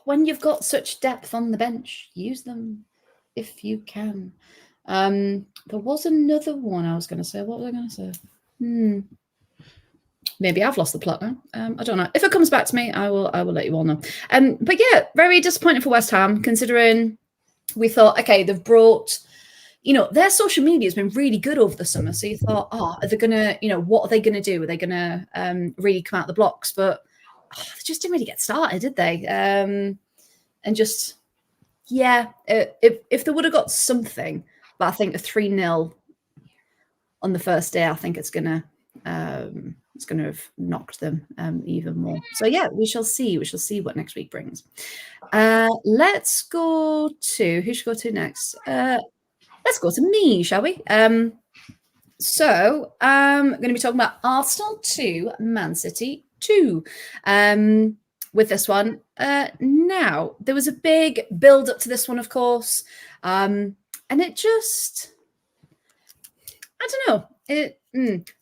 when you've got such depth on the bench, use them if you can. There was another one I was going to say. What was I going to say? Maybe I've lost the plot now. I don't know. If it comes back to me, I will let you all know. But yeah, very disappointing for West Ham, considering we thought, okay, they've brought, their social media has been really good over the summer. So you thought, are they going to, what are they going to do? Are they going to really come out the blocks? But they just didn't really get started, did they? And just, if they would have got something, but I think a 3-0 on the first day, I think it's going to have knocked them even more. So yeah, we shall see. We shall see what next week brings. Let's go to who should go to next. Let's go to me, shall we? So I'm going to be talking about Arsenal 2, Man City 2. With this one, now there was a big build up to this one, of course, and it just, I don't know.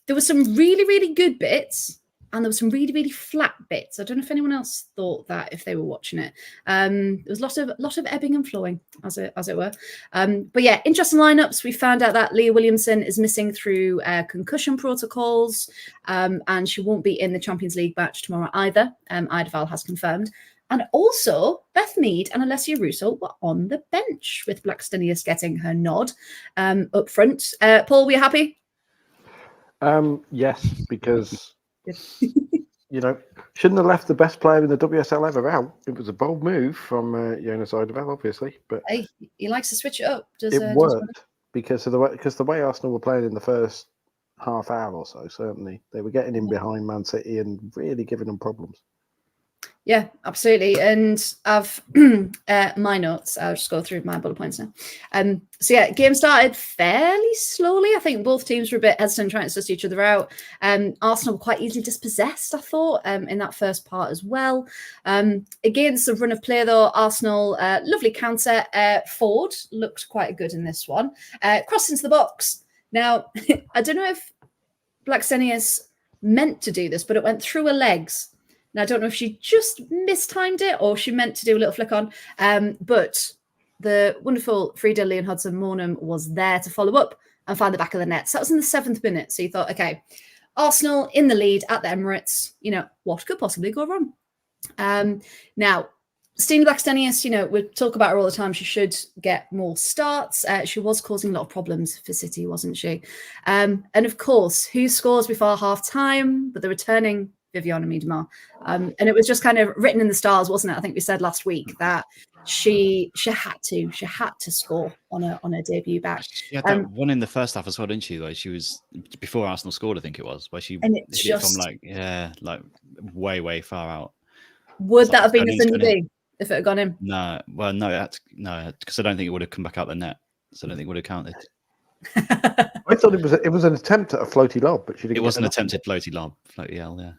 There were some really, really good bits, and there were some really, really flat bits. I don't know if anyone else thought that if they were watching it. There was a lot of ebbing and flowing, as it were. But yeah, interesting lineups. We found out that Leah Williamson is missing through concussion protocols, and she won't be in the Champions League match tomorrow either. Ida Val has confirmed. And also, Beth Mead and Alessia Russo were on the bench, with Blackstonius getting her nod up front. Paul, were you happy? Yes, because shouldn't have left the best player in the WSL ever out. It was a bold move from Jonas Eidevall, obviously, but Hey, he likes to switch it up. it worked because of the way Arsenal were playing in the first half hour or so. Certainly, they were getting in behind Man City and really giving them problems. Yeah, absolutely. And I've my notes. I'll just go through my bullet points now. So yeah, game started fairly slowly. I think both teams were a bit hesitant trying to suss each other out. Arsenal were quite easily dispossessed, I thought, in that first part as well. Against the run of play, though, Arsenal, lovely counter. Ford looked quite good in this one. Crossed into the box. Now, I don't know if Blackstonius meant to do this, but it went through her legs. Now, I don't know if she just mistimed it or she meant to do a little flick on, but the wonderful Frida Leon Hudson-Mornham was there to follow up and find the back of the net. So that was in the 7th minute. So you thought, okay, Arsenal in the lead at the Emirates, what could possibly go wrong? Now, Stina Blackstonius, we talk about her all the time. She should get more starts. She was causing a lot of problems for City, wasn't she? And of course, who scores before half-time? But the returning Viviana Miedema. And it was just kind of written in the stars, wasn't it? I think we said last week that she had to score on her debut back. She had that one in the first half as well, didn't she? Like she was before Arsenal scored, I think it was, where she hit it from way far out. Would that have been a thing if it had gone in? No, well, no, because I don't think it would have come back out the net, so I don't think it would have counted. I thought it was an attempt at a floaty lob, but she didn't. It was an attempted floaty lob, floaty L, yeah.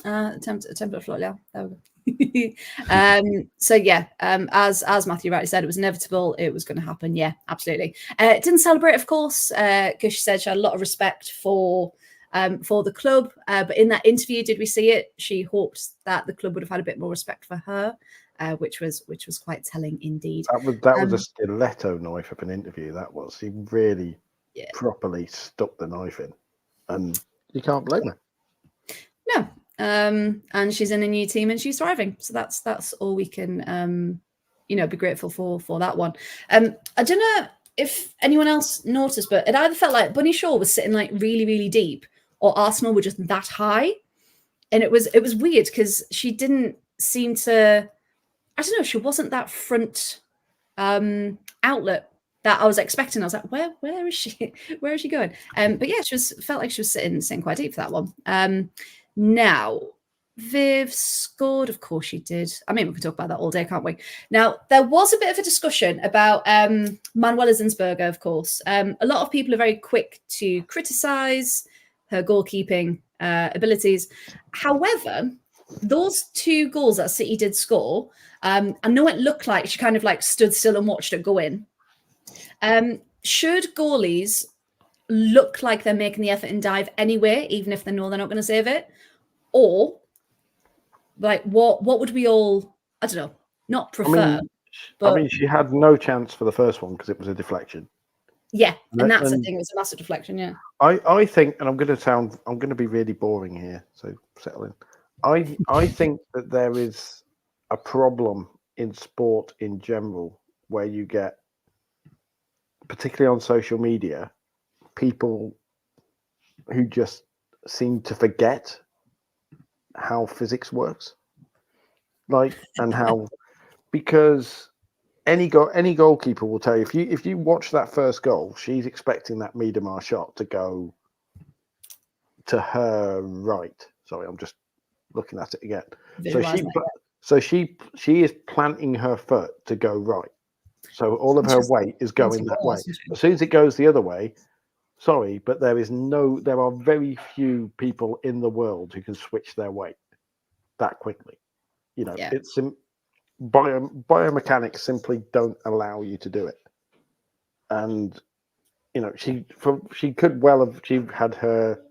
Attempt at floaty L. There we go. So yeah, as Matthew rightly said, it was inevitable. It was going to happen. Yeah, absolutely. Didn't celebrate, of course, because she said she had a lot of respect for the club. But in that interview, did we see it? She hoped that the club would have had a bit more respect for her. Which was quite telling indeed. That was a stiletto knife of an interview. That was. He really properly stuck the knife in, and you can't blame her. No, and she's in a new team and she's thriving. So that's all we can be grateful for that one. I don't know if anyone else noticed, but it either felt like Bunny Shaw was sitting like really, really deep, or Arsenal were just that high, and it was weird because she didn't seem to. I don't know. She wasn't that front outlet that I was expecting. I was like, where is she? Where is she going? But yeah, she felt like she was sitting quite deep for that one. Now, Viv scored. Of course she did. I mean, we could talk about that all day, can't we? Now, there was a bit of a discussion about Manuela Zinsberger, of course. A lot of people are very quick to criticise her goalkeeping abilities. However, those 2 goals that City did score, I know it looked like she kind of like stood still and watched it go in. Should goalies look like they're making the effort and dive anyway, even if they know they're not going to save it? Or like what would we all, I don't know, not prefer? I mean, she had no chance for the first one because it was a deflection. Yeah, and that's the thing. It was a massive deflection, yeah. I think, and I'm going to be really boring here, so settle in. I think that there is a problem in sport in general where you get, particularly on social media, people who just seem to forget how physics works, because any goalkeeper will tell you, if you watch that first goal, she's expecting that Miedema shot to go to her right. Sorry, I'm just looking at it again. So she is planting her foot to go right. So all of her weight is going that way. As soon as it goes the other way, sorry, but there are very few people in the world who can switch their weight that quickly. It's biomechanics simply don't allow you to do it. And she could well have had her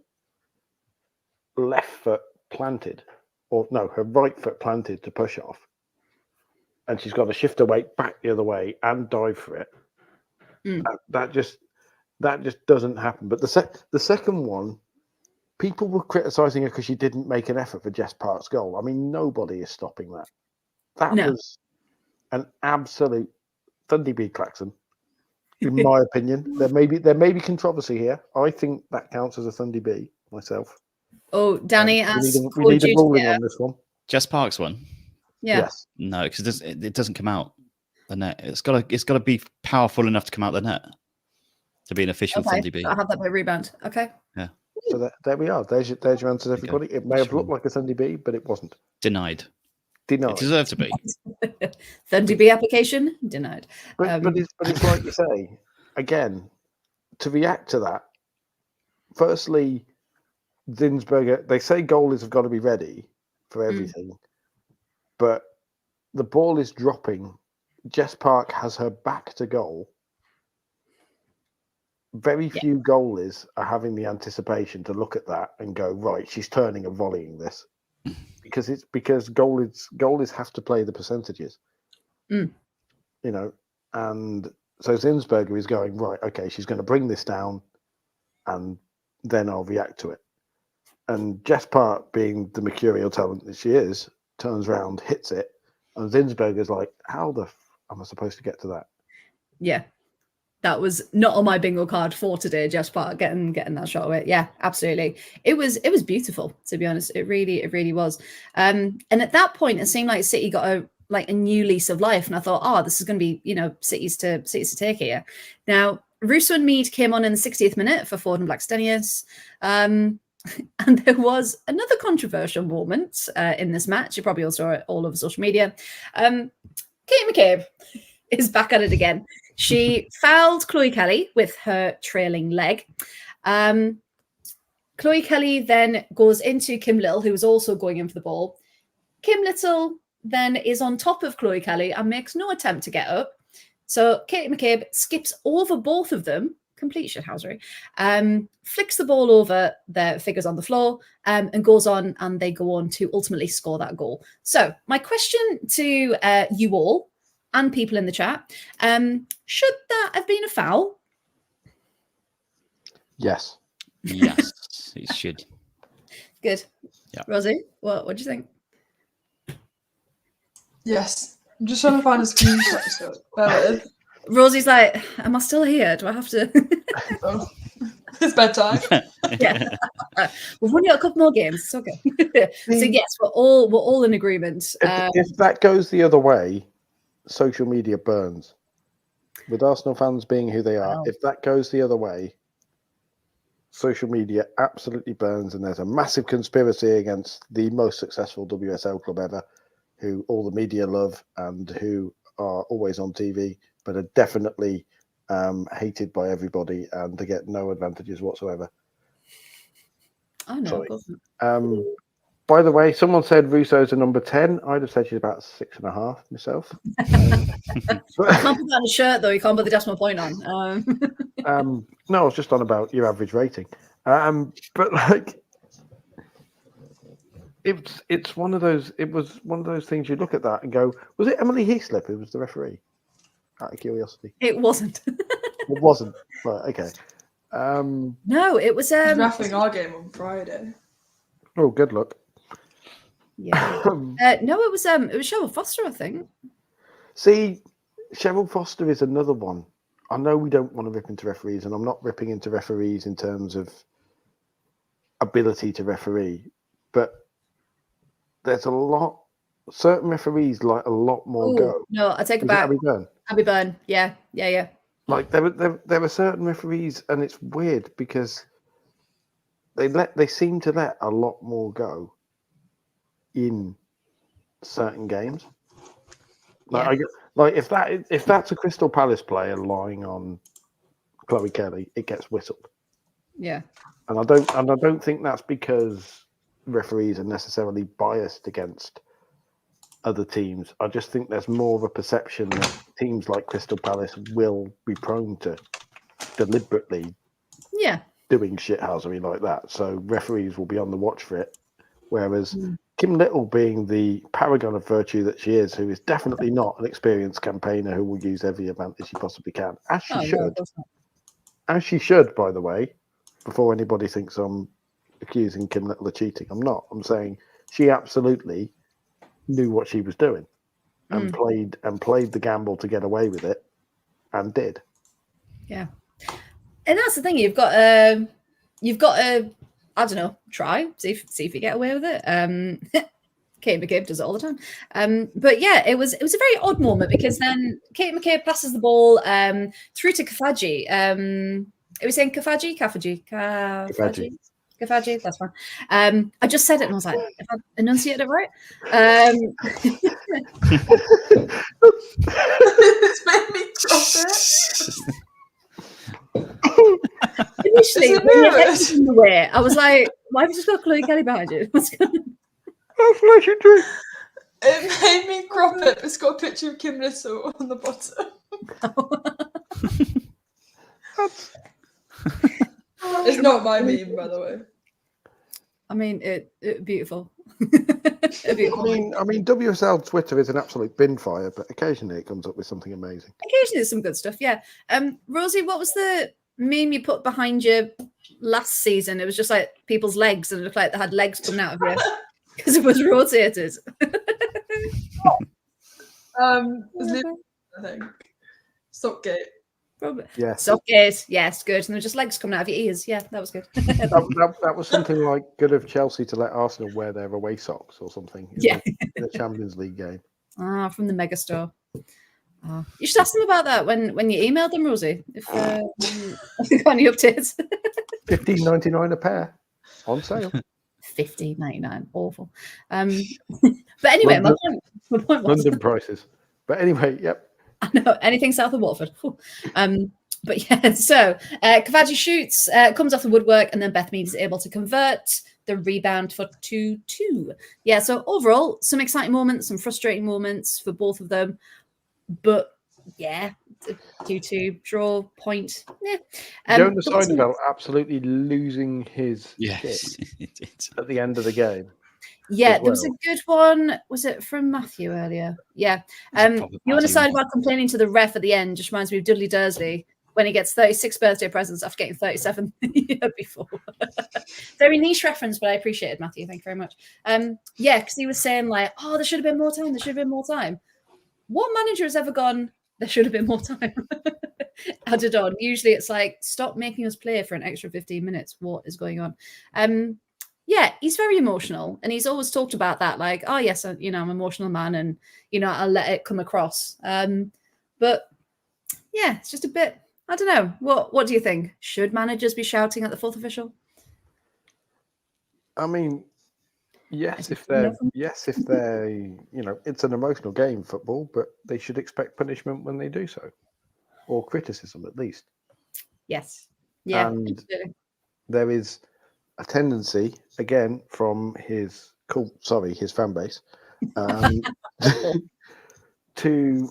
left foot planted, or no, her right foot planted to push off, and she's got to shift her weight back the other way and dive for it. That just doesn't happen. But the second one, people were criticising her because she didn't make an effort for Jess Park's goal. I mean, nobody is stopping that. That No. was an absolute Thundy B klaxon, in my opinion. There may be controversy here. I think that counts as a Thundy B myself. Oh, Danny We asks, need a ruling on this one. Jess Park's one. Yeah. Yes. No, because it doesn't come out the net. It's got to be powerful enough to come out the net to be an official Okay. Thundy B. I have that by rebound. Okay. So there we are. There's your answers, everybody. It may have looked like a Thundy B, but it wasn't. Denied. Denied. It deserved to be. Thundy B application denied. But it's like you say, again, to react to that, firstly, Zinsberger, they say goalies have got to be ready for everything, but the ball is dropping. Jess Park has her back to goal. Very few goalies are having the anticipation to look at that and go, right, she's turning and volleying this. Because goalies have to play the percentages. You know, and so Zinsberger is going, right, okay, she's going to bring this down and then I'll react to it. And Jess Park, being the mercurial talent that she is, turns around, hits it, and Zinsberger's like, how the am I supposed to get to that? Yeah. That was not on my bingo card for today, Jess Park getting that shot away. Yeah, absolutely. It was beautiful, to be honest. It really was. And at that point, it seemed like City got a new lease of life. And I thought, oh, this is going to be, City's to take here. Now, Russo and Mead came on in the 60th minute for Ford and Blackstenius. And there was another controversial moment in this match. You probably all saw it all over social media. Kate McCabe is back at it again. She fouled Chloe Kelly with her trailing leg. Chloe Kelly then goes into Kim Little, who was also going in for the ball. Kim Little then is on top of Chloe Kelly and makes no attempt to get up. So Kate McCabe skips over both of them, complete shithousery, flicks the ball over their figures on the floor, and goes on, and they go on to ultimately score that goal. So my question to you all and people in the chat, should that have been a foul? Yes. Yes, it should. Good. Yeah. Rosie, what do you think? Yes. I'm just trying to find a screenshot. So bear with. Rosie's like, am I still here? Do I have to? Oh, it's bedtime. Yeah. We've only got a couple more games. It's okay. So yes, we're all in agreement. If that goes the other way, social media burns. With Arsenal fans being who they are, if that goes the other way, social media absolutely burns, and there's a massive conspiracy against the most successful WSL club ever, who all the media love and who are always on TV, but are definitely hated by everybody and they get no advantages whatsoever. Oh no. By the way, someone said Russo's a number 10. I'd have said she's about 6.5 myself. You can't put that on a shirt though. You can't put the decimal point on. No, I was just on about your average rating. But like, it's one of those. It was one of those things you look at that and go, was it Emily Heaslip who was the referee? Out of curiosity, It wasn't. it wasn't. Right, okay. No, it was. She's reffing our game on Friday. Oh, good luck. Yeah. No, it was Cheryl Foster, I think. See, Cheryl Foster is another one. I know we don't want to rip into referees, and I'm not ripping into referees in terms of ability to referee, but there's a lot. Certain referees like a lot more go. No, I take it back. Abby Byrne. Abby Byrne. Yeah. Like there are certain referees, and it's weird because they seem to let a lot more go in certain games. Like, if that's a Crystal Palace player lying on Chloe Kelly, it gets whistled. Yeah. And I don't think that's because referees are necessarily biased against other teams. I just think there's more of a perception that teams like Crystal Palace will be prone to deliberately doing shithousery like that. So referees will be on the watch for it. Whereas Kim Little, being the paragon of virtue that she is, who is definitely not an experienced campaigner who will use every advantage she possibly can, as she should. As she should, by the way, before anybody thinks I'm accusing Kim Little of cheating. I'm not. I'm saying she absolutely knew what she was doing. and played the gamble to get away with it, and did. Yeah, and that's the thing. You've got to, I don't know, try see if you get away with it. Kate McCabe does it all the time. But yeah, it was a very odd moment because then Kate McCabe passes the ball through to Kafaji. Are we saying Kafaji? Kafaji, that's fine. I just said it and I was like, if I enunciated it right. It's made me drop it. Initially, when your head was in the way, I was like, why have you just got Chloe Kelly behind you? What's going on? That's legendary. It made me crop it. It's got a picture of Kim Little on the bottom. It's not my meme, by the way. I mean, it beautiful. I mean, WSL Twitter is an absolute bin fire, but occasionally it comes up with something amazing. Occasionally there's some good stuff, yeah. Rosie, what was the meme you put behind you last season? It was just like people's legs, and it looked like they had legs coming out of you because it was rotated. I think Stockgate. Probably. Yeah. Stockgate, yes, good. And there were just legs coming out of your ears. Yeah, that was good. that was something like good of Chelsea to let Arsenal wear their away socks or something in the Champions League game. Ah, from the megastore. You should ask them about that when you emailed them, Rosie. If you got any updates. $15.99 a pair on sale. $15.99, awful. But anyway, my point was London prices. But anyway, yep. I know anything south of Watford. But yeah, so Kavaji shoots, comes off the woodwork, and then Beth Mead is able to convert the rebound for 2-2. Yeah, so overall, some exciting moments, some frustrating moments for both of them. But yeah, 2-2 draw point. Yeah. Jonas Eideveld absolutely losing his shit at the end of the game. Yeah, there was a good one. Was it from Matthew earlier? Yeah. You on the side about complaining to the ref at the end just reminds me of Dudley Dursley when he gets 36 birthday presents after getting 37 the year before. Very niche reference, but I appreciate it, Matthew. Thank you very much. Yeah, because he was saying like, oh, there should have been more time. There should have been more time. What manager has ever gone, there should have been more time? Added on. Usually it's like, stop making us play for an extra 15 minutes. What is going on? Yeah, he's very emotional, and he's always talked about that, like, oh yes, I'm an emotional man, and I'll let it come across. But yeah, it's just a bit. I don't know. What do you think? Should managers be shouting at the fourth official? I mean, yes, if they're it's an emotional game, football, but they should expect punishment when they do so, or criticism at least. Yes. Yeah. And absolutely. there is a tendency, again, from his fan base, to,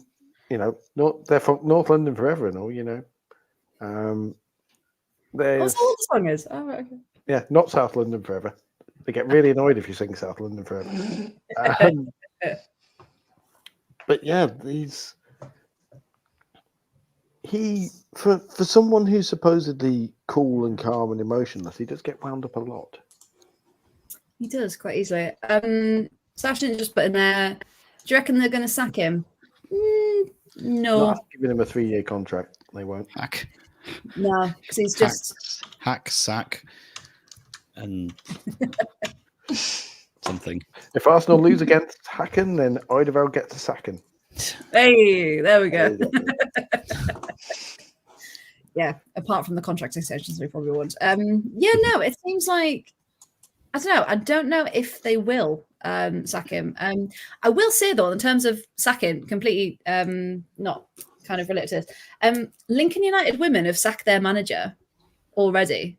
they're from North London forever and all, What's all the song is? Oh, right, okay. Yeah, not South London forever. They get really annoyed if you sing South London forever. But yeah, for someone who's supposedly cool and calm and emotionless, he does get wound up a lot. He does quite easily. Sash didn't just put in there. Do you reckon they're going to sack him? No. Not giving him a 3-year contract. They won't. Hack. No, because he's just sack, and something. If Arsenal lose against Hacken, then Eideveld gets a sacking. Hey, there we go. Yeah, apart from the contract extensions, we probably won't. It seems like I don't know if they will sack him. I will say though, in terms of sacking, completely not kind of related to this. Lincoln United women have sacked their manager already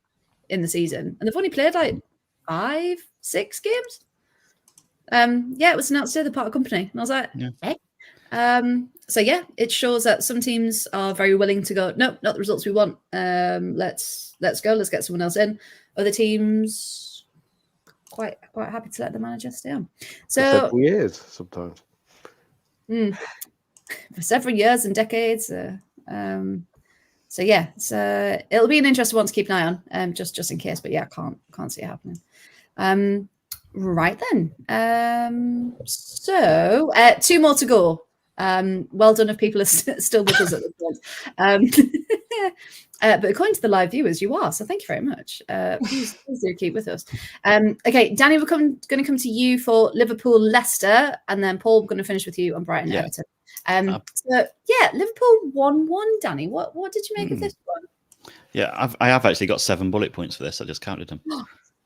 in the season, and they've only played like 5-6 games. It was announced today, the part of company, and I was like, So yeah, it shows that some teams are very willing to go, nope, not the results we want. Let's go, let's get someone else in. Other teams quite happy to let the manager stay on. So for several years sometimes. For several years and decades. So yeah, it'll be an interesting one to keep an eye on, just in case. But yeah, can't see it happening. Right then. So 2 more to go Well done if people are still with us at this point. But according to the live viewers, you are. So thank you very much. Please do keep with us. Okay, Danny, we're going to come to you for Liverpool, Leicester, and then Paul, we're going to finish with you on Brighton, Everton. So yeah, Liverpool 1-1. Danny, what did you make of this one? Yeah, I have actually got 7 bullet points for this. I just counted them.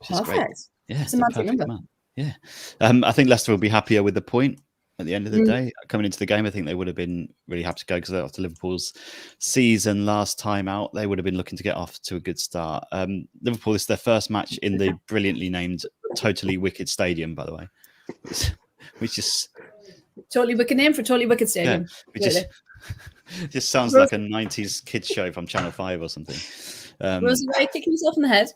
Perfect. Yeah, it's a magic number. Man. Yeah, I think Leicester will be happier with the point at the end of the day. Coming into the game, I think they would have been really happy to go because after Liverpool's season last time out, they would have been looking to get off to a good start. Liverpool, this is their first match in the brilliantly named Totally Wicked Stadium, by the way, which is totally wicked name for Totally Wicked Stadium. Yeah, just sounds like a 90s kids show from Channel 5 or something. Rosie, why are you kicking yourself in the head?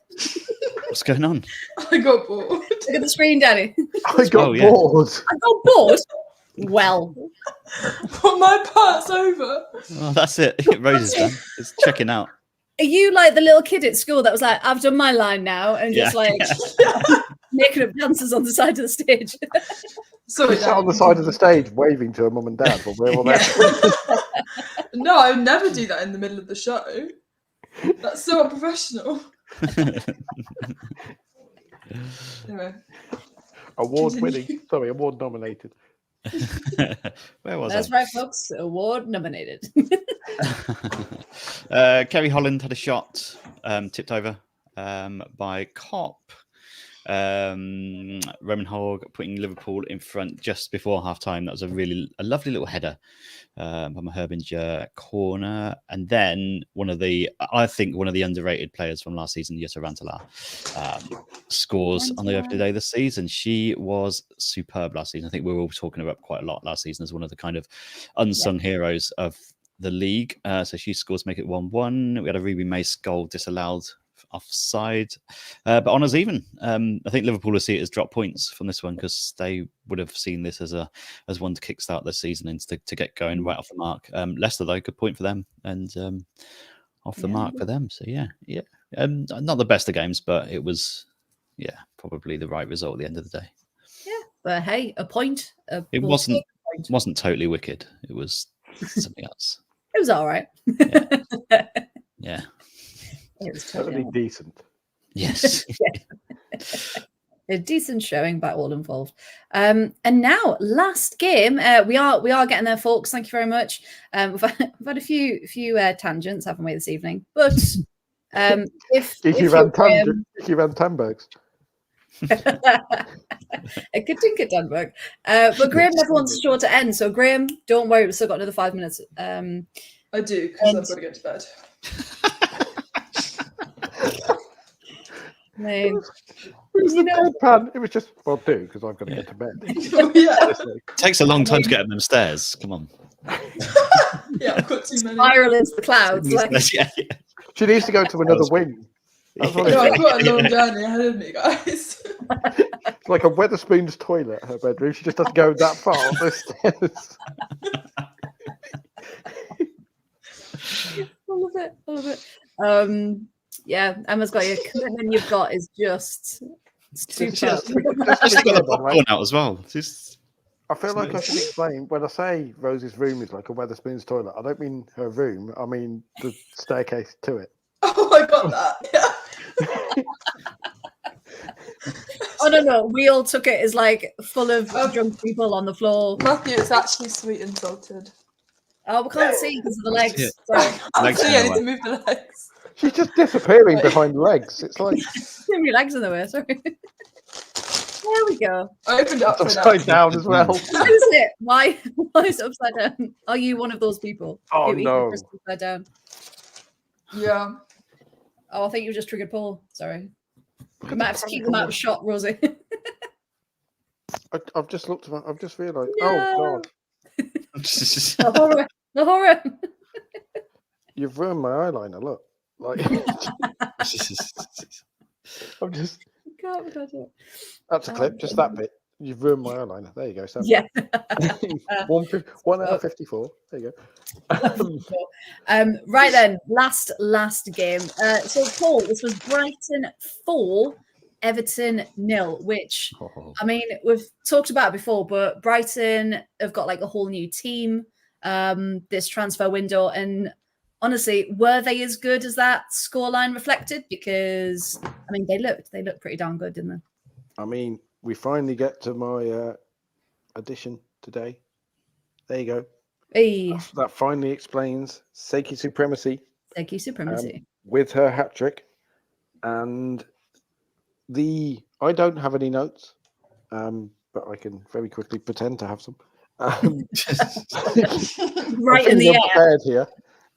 What's going on? I got bored. Look at the screen, Danny. I got bored. I got bored? Well. But my part's over. Oh, that's it. Rose is done. It's checking out. Are you like the little kid at school that was like, I've done my line now, and just like making up dances on the side of the stage? Sorry, sat on the side of the stage waving to her mum and dad while we're all there. No, I would never do that in the middle of the show. That's so unprofessional. Anyway. Award nominated. Where was That's I? right, folks. Award nominated. Kerry Holland had a shot tipped over by Kopp. Roman Hogg putting Liverpool in front just before half time. That was a lovely little header from a Herbinger corner. And then one of the underrated players from last season, Jutta Rantala, scores on the opening day of the season. She was superb last season. I think we were all talking about quite a lot last season as one of the kind of unsung heroes of the league. So she scores, make it 1-1. We had a Ruby Mace goal disallowed offside, but honours even. I think Liverpool will see it as drop points from this one because they would have seen this as one to kickstart the season and to get going right off the mark. Leicester though, good point for them and off the mark for them. So yeah. Not the best of games, but it was probably the right result at the end of the day. Yeah, but hey, a point. It wasn't totally wicked. It was something else. It was all right. Yeah. It was totally decent. Yes. A decent showing by all involved. And now, last game. We are getting there, folks. Thank you very much. We've had a few tangents, haven't we, this evening? But if you ran Tandbergs. I could think of Dunberg. But Graham never wants the show to end. So Graham, don't worry, we've still got another 5 minutes. I do, because I've got to get to bed. It was it was just do because I've got to get to bed. It takes a long time to get up them stairs. Come on. I've got too many. Spiral into the clouds. She needs to go to another wing. I've got a long journey ahead of me, guys. It's like a Wetherspoon's toilet, her bedroom. She just has to go that far up the stairs. I love it. Yeah, Emma's got your commitment. You've got is just too much. She's got the popcorn out as well. I feel like I should explain when I say Rose's room is like a Wetherspoon's toilet. I don't mean her room. I mean the staircase to it. Oh, I got that. Yeah. Oh no, we all took it as like full of drunk people on the floor. Matthew, it's actually sweet and salted. Oh, we can't see because of the legs. Sorry. I need to move the legs. She's just disappearing behind legs. It's like too many legs in the way. Sorry. There we go. I opened it up upside down as well. What is it? Why is it upside down? Are you one of those people? Oh no! Upside down. Yeah. Oh, I think you just triggered Paul. Sorry. We might have to keep them out of shot, Rosie. I've just looked at. I've just realised. No. Oh God! The horror. You've ruined my eyeliner. Look, like I'm just. God, God. That's a clip. Just that bit. You've ruined my eyeliner. There you go. Sam. Yeah. 1 hour 54. There you go. Right then, last game. So Paul, this was Brighton 4, Everton 0, which, Oh. I mean, we've talked about it before, but Brighton have got like a whole new team this transfer window. And honestly, were they as good as that scoreline reflected? Because, I mean, they looked pretty darn good, didn't they? I mean, we finally get to my addition today. There you go. Hey, That finally explains Seiki supremacy thank you, supremacy. with her hat trick. And I don't have any notes, but I can very quickly pretend to have some. Right I'm in the feeling air. unprepared here.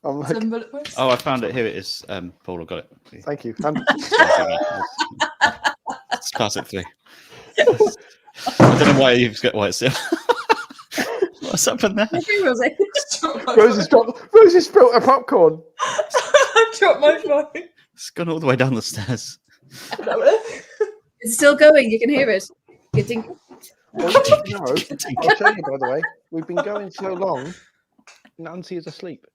I'm like, Some bullet points. Oh, I found it. Here it is. Paul, I got it. thank you. Let's pass it through. I don't know why you've got why it's there. What's happened there? Rosie. Rosie spilled her popcorn. I dropped my phone. It's gone all the way down the stairs. It's still going. You can hear it. Good thing. Well, no, I'll tell you, by the way, we've been going so long, Nancy is asleep.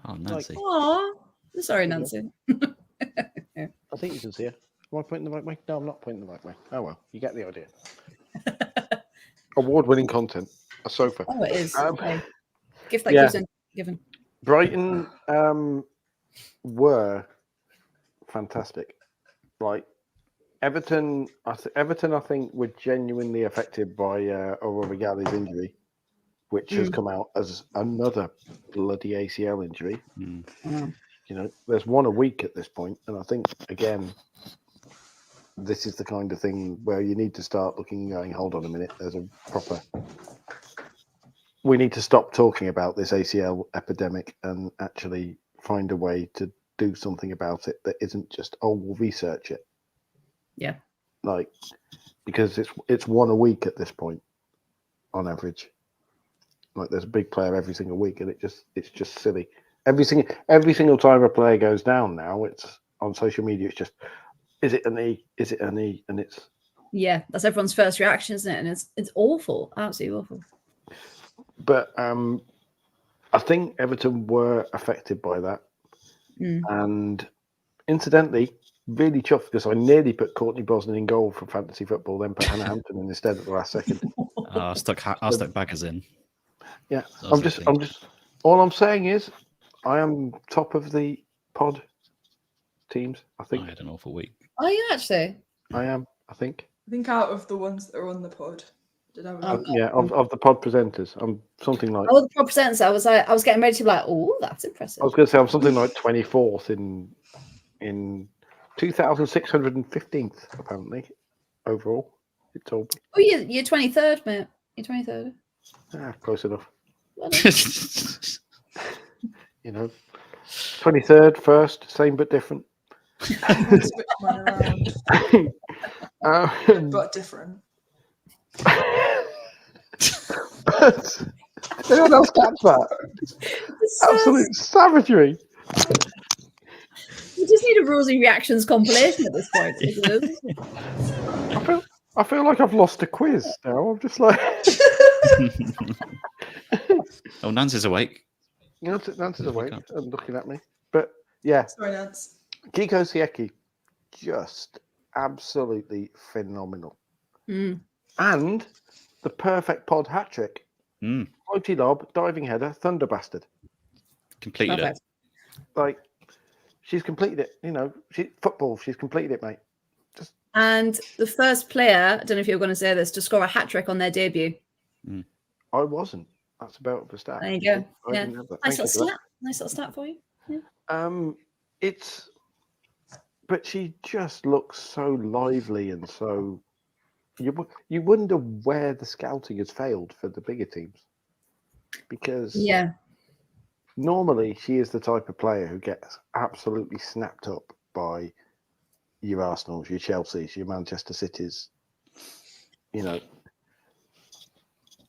Oh, Nancy. Aw. Sorry, Nancy. I think you can see her. Am I pointing the right way? No, I'm not pointing the right way. Oh, well, you get the idea. Award-winning content. A sofa. Oh, it is. Okay. Gift that yeah. gives given. Brighton were fantastic. Like Everton, I think were genuinely affected by Aurora Galli's injury, which has come out as another bloody ACL injury. Mm. You know, there's one a week at this point, and I think again, this is the kind of thing where you need to start looking and going, hold on a minute, there's a proper. We need to stop talking about this ACL epidemic and actually find a way to do something about it that isn't just, oh, we'll research it. Yeah. Like, because it's one a week at this point, on average. Like, there's a big player every single week, and it's just silly. Every single time a player goes down now, it's on social media. It's just, is it a knee? Is it a knee? And it's that's everyone's first reaction, isn't it? And it's awful, absolutely awful. But I think Everton were affected by that, and incidentally, really chuffed because I nearly put Courtney Brosnan in goal for fantasy football, then put Hannah Hampton in instead at the last second. I stuck Baggers in. Yeah, I'm just. All I'm saying is, I am top of the pod teams. I think I had an awful week. Are you actually? I am. I think. I think out of the ones that are on the pod, did I? Yeah, of the pod presenters, I'm something like. Oh, the pod presenters. I was getting ready to be like, oh, that's impressive. I was going to say I'm something like 24th in 2,615th apparently overall. It's all. Oh, you're 23rd, mate. You're 23rd. Close enough. You know, 23rd, first, same but different. Switch mine around, but different. Anyone else catch that? Absolute savagery. We just need a Rosie reactions compilation at this point. I feel like I've lost a quiz now. I'm just like. Oh, Nancy's awake. Nancy's awake and looking at me. But yeah, Sorry, Nance. Kiko Sieki, just absolutely phenomenal. And the perfect pod hat trick. Floaty lob, diving header, thunder bastard. Completed it. Like, she's completed it. You know, she's completed it, mate. And the first player, I don't know if you're going to say this, to score a hat trick on their debut. I wasn't. That's about the stat. There you go. I Yeah. didn't have that. Nice Thank little you for stat. Nice little stat for you. Yeah. But she just looks so lively and so. You wonder where the scouting has failed for the bigger teams, because normally she is the type of player who gets absolutely snapped up by your Arsenals, your Chelseas, your Manchester Cities, you know,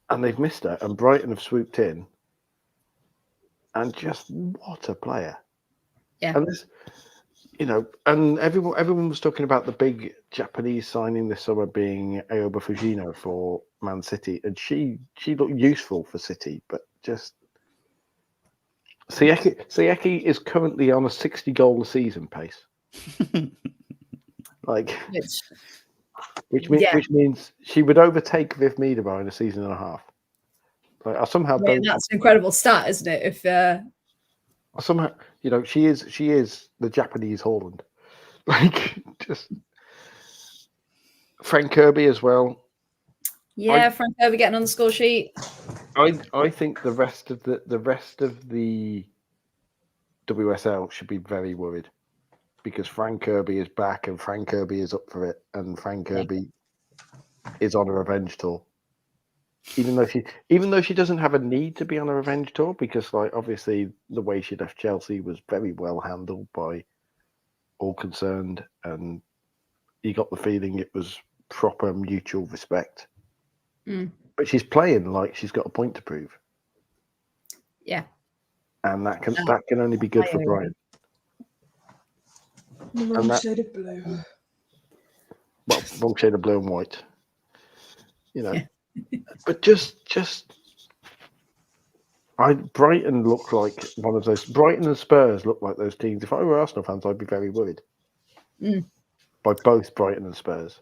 and they've missed her, and Brighton have swooped in, and just what a player! Yeah. And this, you know, and everyone was talking about the big Japanese signing this summer being Aoba Fujino for Man City, and she looked useful for City, but just Sieki is currently on a 60 goal a season pace. Like, which means she would overtake Viv Miedema in a season and a half. Like, I somehow don't. That's an incredible stat, isn't it? If somehow, she is the Japanese Haaland. Like, just Frank Kirby as well. Yeah, Frank Kirby getting on the score sheet. I think the rest of the WSL should be very worried because Frank Kirby is back and Frank Kirby is up for it and Frank Kirby is on a revenge tour. Even though she doesn't have a need to be on a revenge tour because, like, obviously the way she left Chelsea was very well handled by all concerned, and you got the feeling it was proper mutual respect. But she's playing like she's got a point to prove. Yeah, and that can only be good for Brighton. The wrong shade of blue. Well, wrong shade of blue and white. But Brighton look like one of those. Brighton and Spurs look like those teams. If I were Arsenal fans, I'd be very worried by both Brighton and Spurs.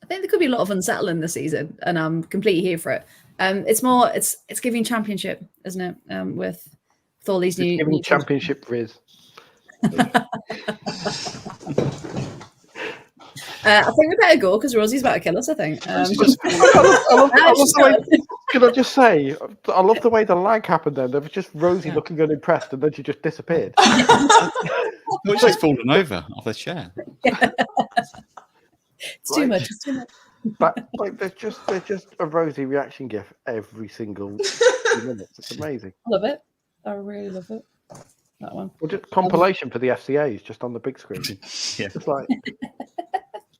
I think there could be a lot of unsettling this season, and I'm completely here for it. It's giving championship, isn't it? With all these new giving championship Riz. I think we better go because Rosie's about to kill us. I think. Can I just say, I love the way the lag happened. Then there was just Rosie looking unimpressed, and then she just disappeared. Well, she's fallen over off the chair. It's too much. It's too much. But like, there's just a Rosie reaction gif every single few minutes. It's amazing. I love it. I really love it. That one. Well, just compilation for the FCAs just on the big screen. Yeah. It's like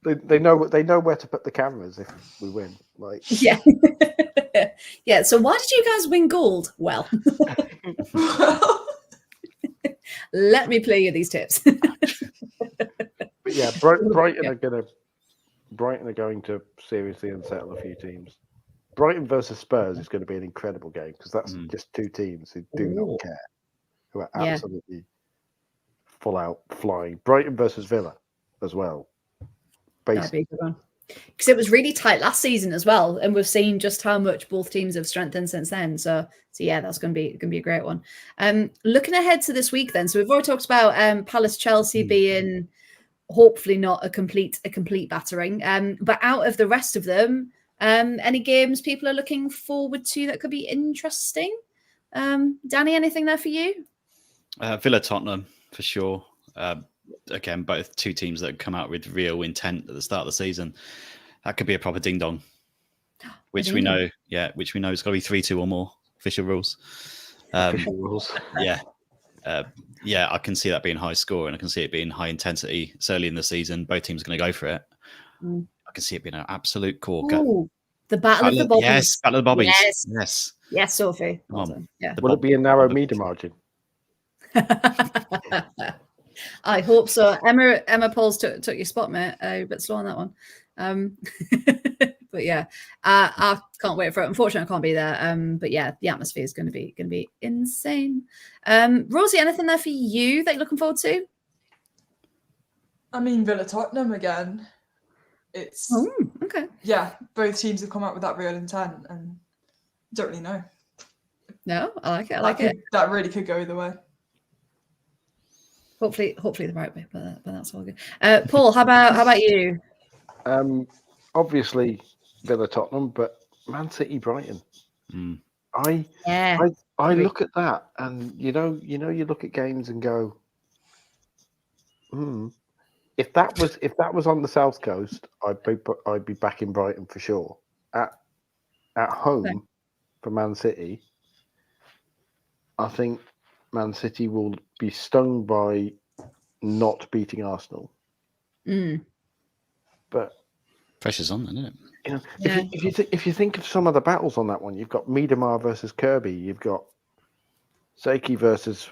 they know where to put the cameras if we win. Like, yeah. Yeah. So why did you guys win gold? Well, let me play you these tips. But yeah, Brighton are going to seriously unsettle a few teams. Brighton versus Spurs is going to be an incredible game because that's just two teams who do not care, who are absolutely full out flying. Brighton versus Villa as well. That'd be a good one. Because it was really tight last season as well, and we've seen just how much both teams have strengthened since then. So yeah, that's going to be a great one. Looking ahead to this week, then. So we've already talked about Palace Chelsea being hopefully not a complete battering. But out of the rest of them, any games people are looking forward to that could be interesting? Danny, anything there for you? Villa Tottenham for sure. Again, both two teams that have come out with real intent at the start of the season. That could be a proper ding dong, which we know it's got to be 3-2 or more official rules. Official rules. Yeah. I can see that being high score, and I can see it being high intensity. It's early in the season. Both teams are going to go for it. I can see it being an absolute corker. Ooh, the battle of the bobbies. Yes, battle of the bobbies. Yes, Sophie. Yeah. Will it be a narrow media margin? I hope so. Emma Pauls took your spot, mate. A bit slow on that one. But yeah, I can't wait for it. Unfortunately, I can't be there. But yeah, the atmosphere is going to be insane. Rosie, anything there for you that you're looking forward to? I mean, Villa Tottenham again. It's okay. Yeah, both teams have come out with that real intent, and don't really know. No, I like it. That really could go either way. Hopefully the right way, but that's all good. Paul, how about you? Obviously Villa Tottenham, but Man City Brighton. I look at that, and you look at games and go, if that was on the South Coast, I'd be back in Brighton for sure. At home for Man City, I think Man City will be stung by not beating Arsenal. But pressure's on, isn't it? If you think of some of the battles on that one, you've got Miedema versus Kirby, you've got Seiki versus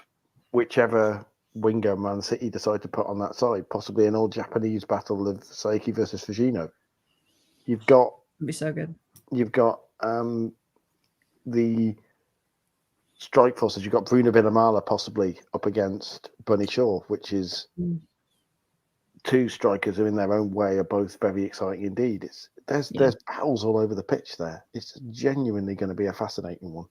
whichever winger Man City decide to put on that side, possibly an old Japanese battle of Seiki versus Fujino. It'd be so good. You've got the strike forces. You've got Bruno Vilamala possibly up against Bunny Shaw, which is two strikers who in their own way are both very exciting indeed. There's battles all over the pitch there. It's genuinely going to be a fascinating one.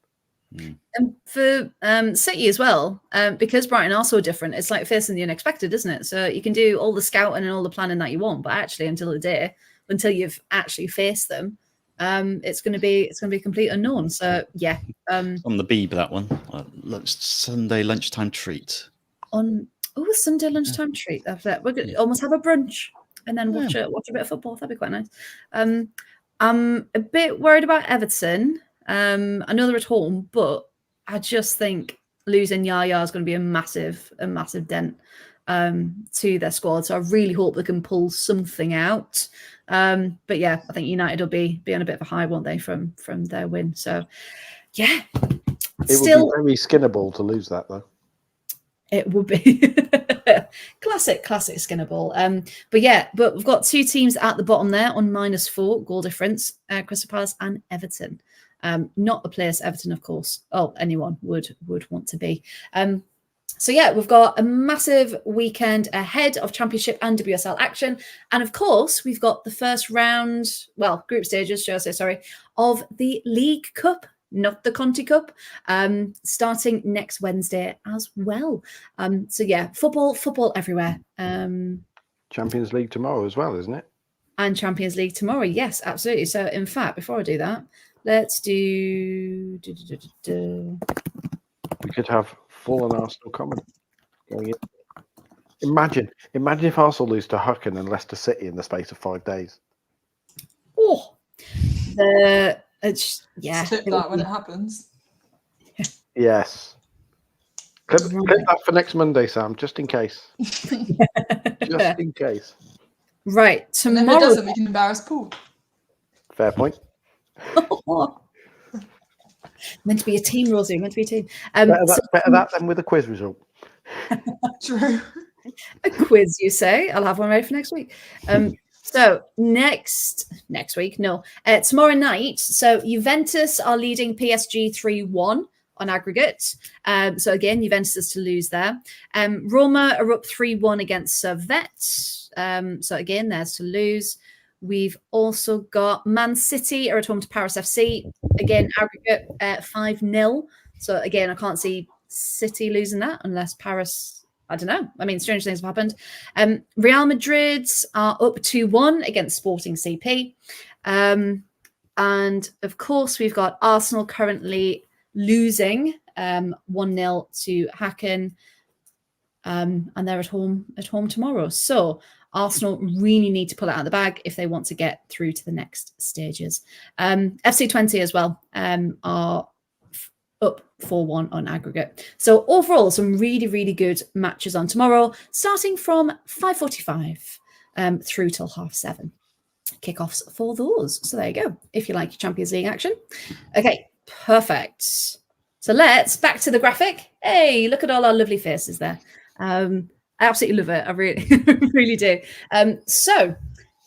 And for City as well, because Brighton are so different, it's like facing the unexpected, isn't it? So you can do all the scouting and all the planning that you want, but actually until you've actually faced them, it's going to be a complete unknown. So yeah, on the Beeb that one. Sunday lunchtime treat. Sunday lunchtime treat. After that, we're going to almost have a brunch and then watch a bit of football. That'd be quite nice. I'm a bit worried about Everton. I know they're at home, but I just think losing Yaya is going to be a massive dent to their squad. So I really hope they can pull something out. But yeah, I think United will be on a bit of a high, won't they, from their win? So yeah, it would be very skinnable to lose that though. It would be classic Skinnerball. But we've got two teams at the bottom there on -4 goal difference, Crystal Palace and Everton. Not the place Everton, of course. Oh, anyone would want to be. So yeah, we've got a massive weekend ahead of Championship and WSL action. And of course, we've got the first round, group stages, should I say, sorry, of the League Cup, not the Conti Cup, starting next Wednesday as well. So yeah, football everywhere. Champions League tomorrow as well, isn't it? And Champions League tomorrow, yes, absolutely. So in fact, before I do that, let's do... We could have full and Arsenal common going in. Imagine if Arsenal lose to Hucken and Leicester City in the space of 5 days. Oh, Clip that when it happens. Yes. Clip that for next Monday, Sam, just in case. Just in case. Right, tomorrow. And if it doesn't, we can embarrass Paul. Fair point. Meant to be a team, Rosie. Meant to be a team. Better that than with a quiz result. True. A quiz, you say? I'll have one ready for next week. So next week, tomorrow night. So Juventus are leading PSG 3-1 on aggregate. So again, Juventus is to lose there. Roma are up 3-1 against Servette. So again, there's to lose. We've also got Man City are at home to Paris FC. Again, aggregate 5-0. So again, I can't see City losing that unless Paris, I don't know. I mean, strange things have happened. Real Madrid are up 2-1 against Sporting CP. And of course, we've got Arsenal currently losing 1-0 to Hacken. And they're at home tomorrow. So Arsenal really need to pull it out of the bag if they want to get through to the next stages. FC20 as well are up 4-1 on aggregate. So overall, some really, really good matches on tomorrow, starting from 5:45 through till 7:30. Kickoffs for those. So there you go, if you like your Champions League action. Okay, perfect. So let's back to the graphic. Hey, look at all our lovely faces there. I absolutely love it. I really, really do. So,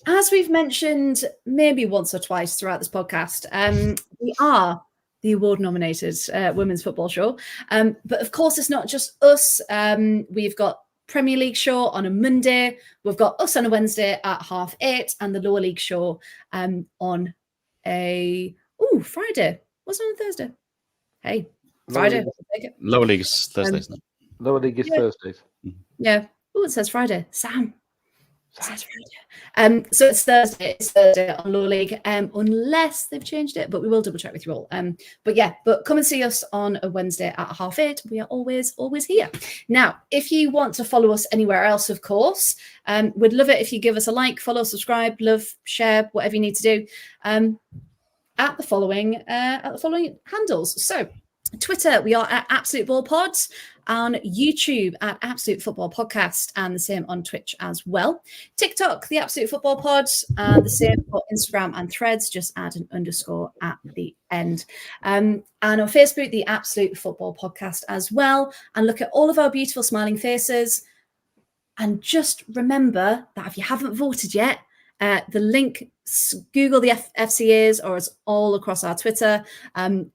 as we've mentioned maybe once or twice throughout this podcast, we are the award-nominated Women's Football Show. But of course, it's not just us. We've got Premier League show on a Monday. We've got us on a Wednesday at 8:30, and the Lower League show on a Friday. What's on Thursday? Hey, Friday. Lower League is Thursdays. Lower League is Thursdays. Yeah. Oh, it says Friday. Sam. It says Friday. So it's Thursday. It's Thursday on Lower League, unless they've changed it, but we will double check with you all. But come and see us on a Wednesday at 8:30. We are always here. Now, if you want to follow us anywhere else, of course, we'd love it if you give us a like, follow, subscribe, love, share, whatever you need to do, at the following handles. So Twitter, we are at Absolute Ball Pods. On YouTube at Absolute Football Podcast, and the same on Twitch as well. TikTok, the Absolute Football Pod, and the same for Instagram and Threads. Just add an underscore at the end. And on Facebook, the Absolute Football Podcast as well. And look at all of our beautiful smiling faces. And just remember that if you haven't voted yet, The link, Google the FCAs, or it's all across our Twitter.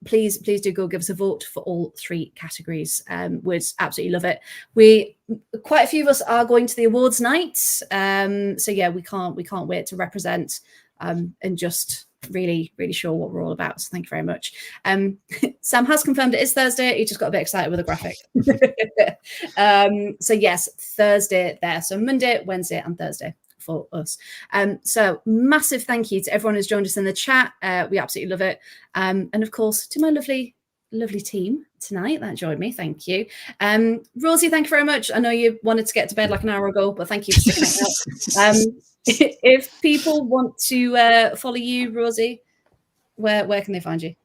Please do go give us a vote for all 3 categories. We'd absolutely love it. Quite a few of us are going to the awards night. So yeah, we can't wait to represent and just really show what we're all about. So thank you very much. Sam has confirmed it is Thursday. He just got a bit excited with a graphic. So yes, Thursday there. So Monday, Wednesday, and Thursday for us. So massive thank you to everyone who's joined us in the chat. We absolutely love it. And of course to my lovely team tonight that joined me. Thank you. Rosie, thank you very much. I know you wanted to get to bed like an hour ago, but thank you for sticking it out. If people want to follow you, Rosie, where can they find you?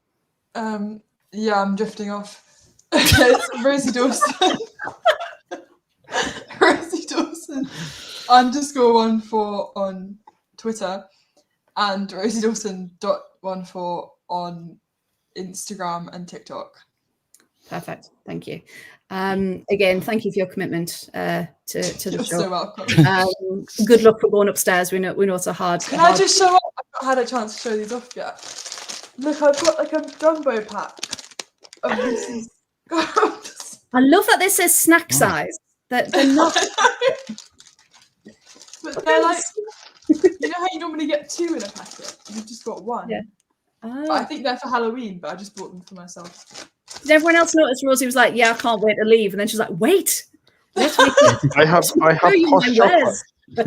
Yeah, I'm drifting off. It's Rosie Dawson. Rosie Dawson _14 on Twitter and rosiedawson.14 on Instagram and TikTok. Perfect. Thank you. Again, thank you for your commitment to the You're show. so welcome. Good luck for going upstairs. We know it's a hard. Can I just show up? I've not had a chance to show these off yet. Look, I've got like a jumbo pack of Reese's. I love that this says snack size. That they're not. But they're like, you know how you normally get 2 in a packet? You've just got 1. Yeah. But I think they're for Halloween, but I just bought them for myself. Did everyone else notice Rosie was like, yeah, I can't wait to leave. And then she's like, wait. I have posh chocolate.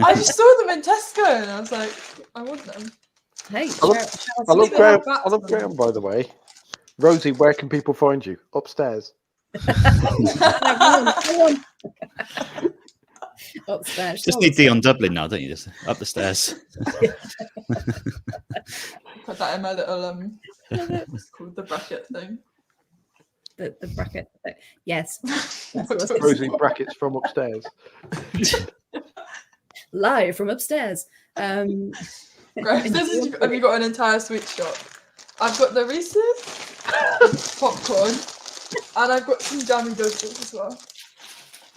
I just saw them in Tesco and I was like, I want them. Hey, I love Graham, by the way. Rosie, where can people find you? Upstairs. Upstairs. Just need Dion Dublin now, don't you? Just up the stairs. Put that in my little what's it called, the bracket thing. The bracket thing. Yes. Rosie brackets from upstairs. Live from upstairs. Have you got an entire sweet shop? I've got the Reese's, popcorn, and I've got some jammy donuts as well.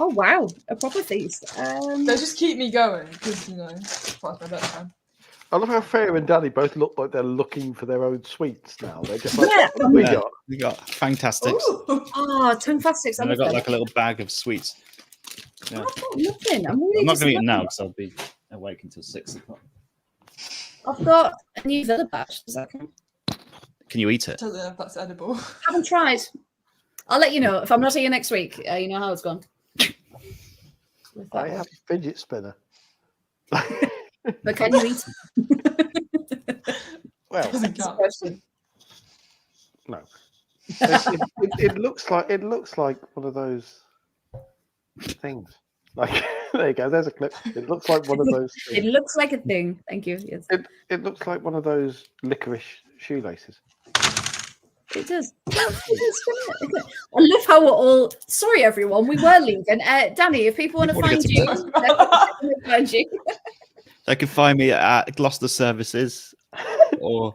Oh wow, a proper feast. They just keep me going because it's past my bedtime. I love how Freya and Danny both look like they're looking for their own sweets now. They're just like, Yeah. what We got Fantastics. Oh, Fantastics. And I got like a little bag of sweets. Yeah. I've got nothing. I'm I'm not going to eat them now disappointed. because I'll be awake until 6 o'clock. I've got a new Villa batch. Does that count? Can you eat it? I don't know if that's edible. Haven't tried. I'll let you know if I'm not here next week. You know how it's gone. I have a fidget spinner. But can you eat it? Well, Doesn't count. no. It looks like one of those things. Like there you go. There's a clip. It looks like one of those It things. looks like a thing. Thank you. Yes, It looks like one of those licorice shoelaces. it does. I love how we're all. Sorry, everyone. We were leaving. Danny, if people want to Wanna find get you, to find you. They can find me at Gloucester Services or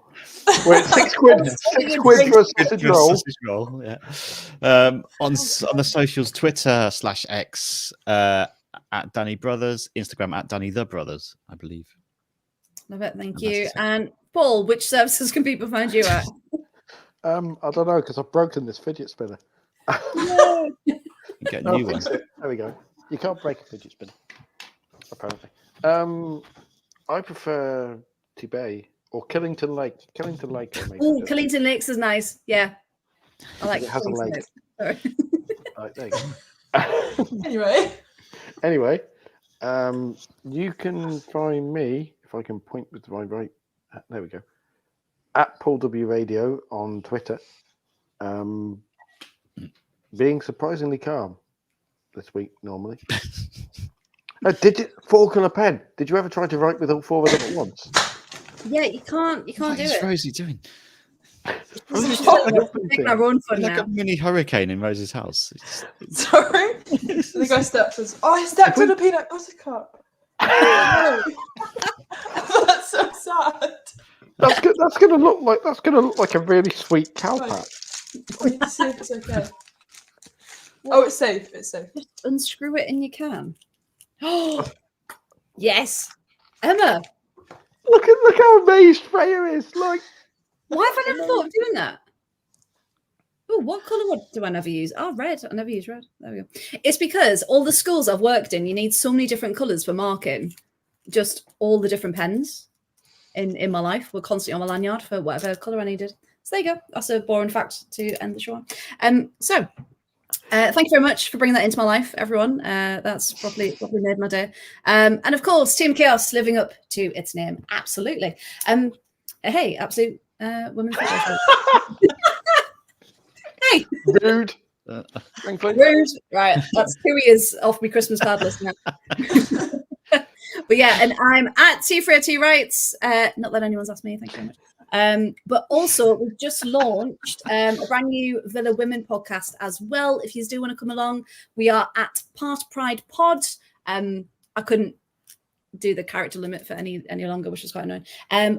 Wait, £6 for a sausage roll. sausage roll. Yeah. On the socials, Twitter /X at Danny Brothers, Instagram at Danny the Brothers, I believe. Love it. Thank And you. that's it. And Paul, which services can people find you at? I don't know because I've broken this fidget spinner. You get a I'll new one. fix it. There we go. You can't break a fidget spinner, apparently. I prefer Tibet or Killington Lake. Killington Lake. Oh, Killington Lakes is nice. Yeah, I like It has a Killington lake. Lakes. Sorry. Right, there you go. Anyway, You can find me if I can point with my right. There we go. At Paul W Radio on Twitter. Being surprisingly calm this week normally. Fork and a pen. Did you ever try to write with all 4 of them at once? Yeah, you can't do What is it. Rosie doing? We're taking our own fun Like now. a mini hurricane in Rosie's house. sorry. I think I stepped I stepped on a peanut butter cup. Oh, no. That's so sad. That's gonna look like a really sweet cow Right. pat. I need to see if it's okay. Oh, it's safe. It's safe. Just unscrew it and you can. Oh, yes. Emma, Look how amazed Freya is. Like, Why have I never thought of doing that? Oh, what colour do I never use? Oh, red. I never use red. There we go. It's because all the schools I've worked in, you need so many different colours for marking. Just all the different pens in my life were constantly on my lanyard for whatever colour I needed. So there you go. That's a boring fact to end the show on. Thank you very much for bringing that into my life, everyone. That's probably made my day. And of course, Team Chaos living up to its name. Absolutely. Hey, absolute women's football show. Hey, rude. Rude. Right, that's 2 years off my Christmas card list now. But yeah, and I'm at Freya Writes. Not that anyone's asked me. Thank you very much. But also, we've just launched a brand new Villa Women podcast as well. If you do want to come along, we are at Part Pride Pod. I couldn't do the character limit for any longer, which is quite annoying.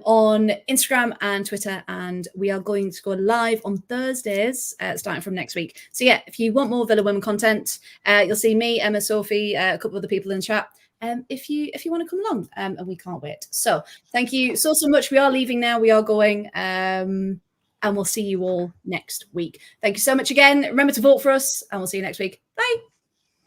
On Instagram and Twitter, and we are going to go live on Thursdays, starting from next week. So yeah, if you want more Villa Women content, you'll see me, Emma, Sophie, a couple of other people in the chat. If you want to come along, and we can't wait. So thank you so much. We are leaving now. We are going, and we'll see you all next week. Thank you so much again. Remember to vote for us, and we'll see you next week. Bye.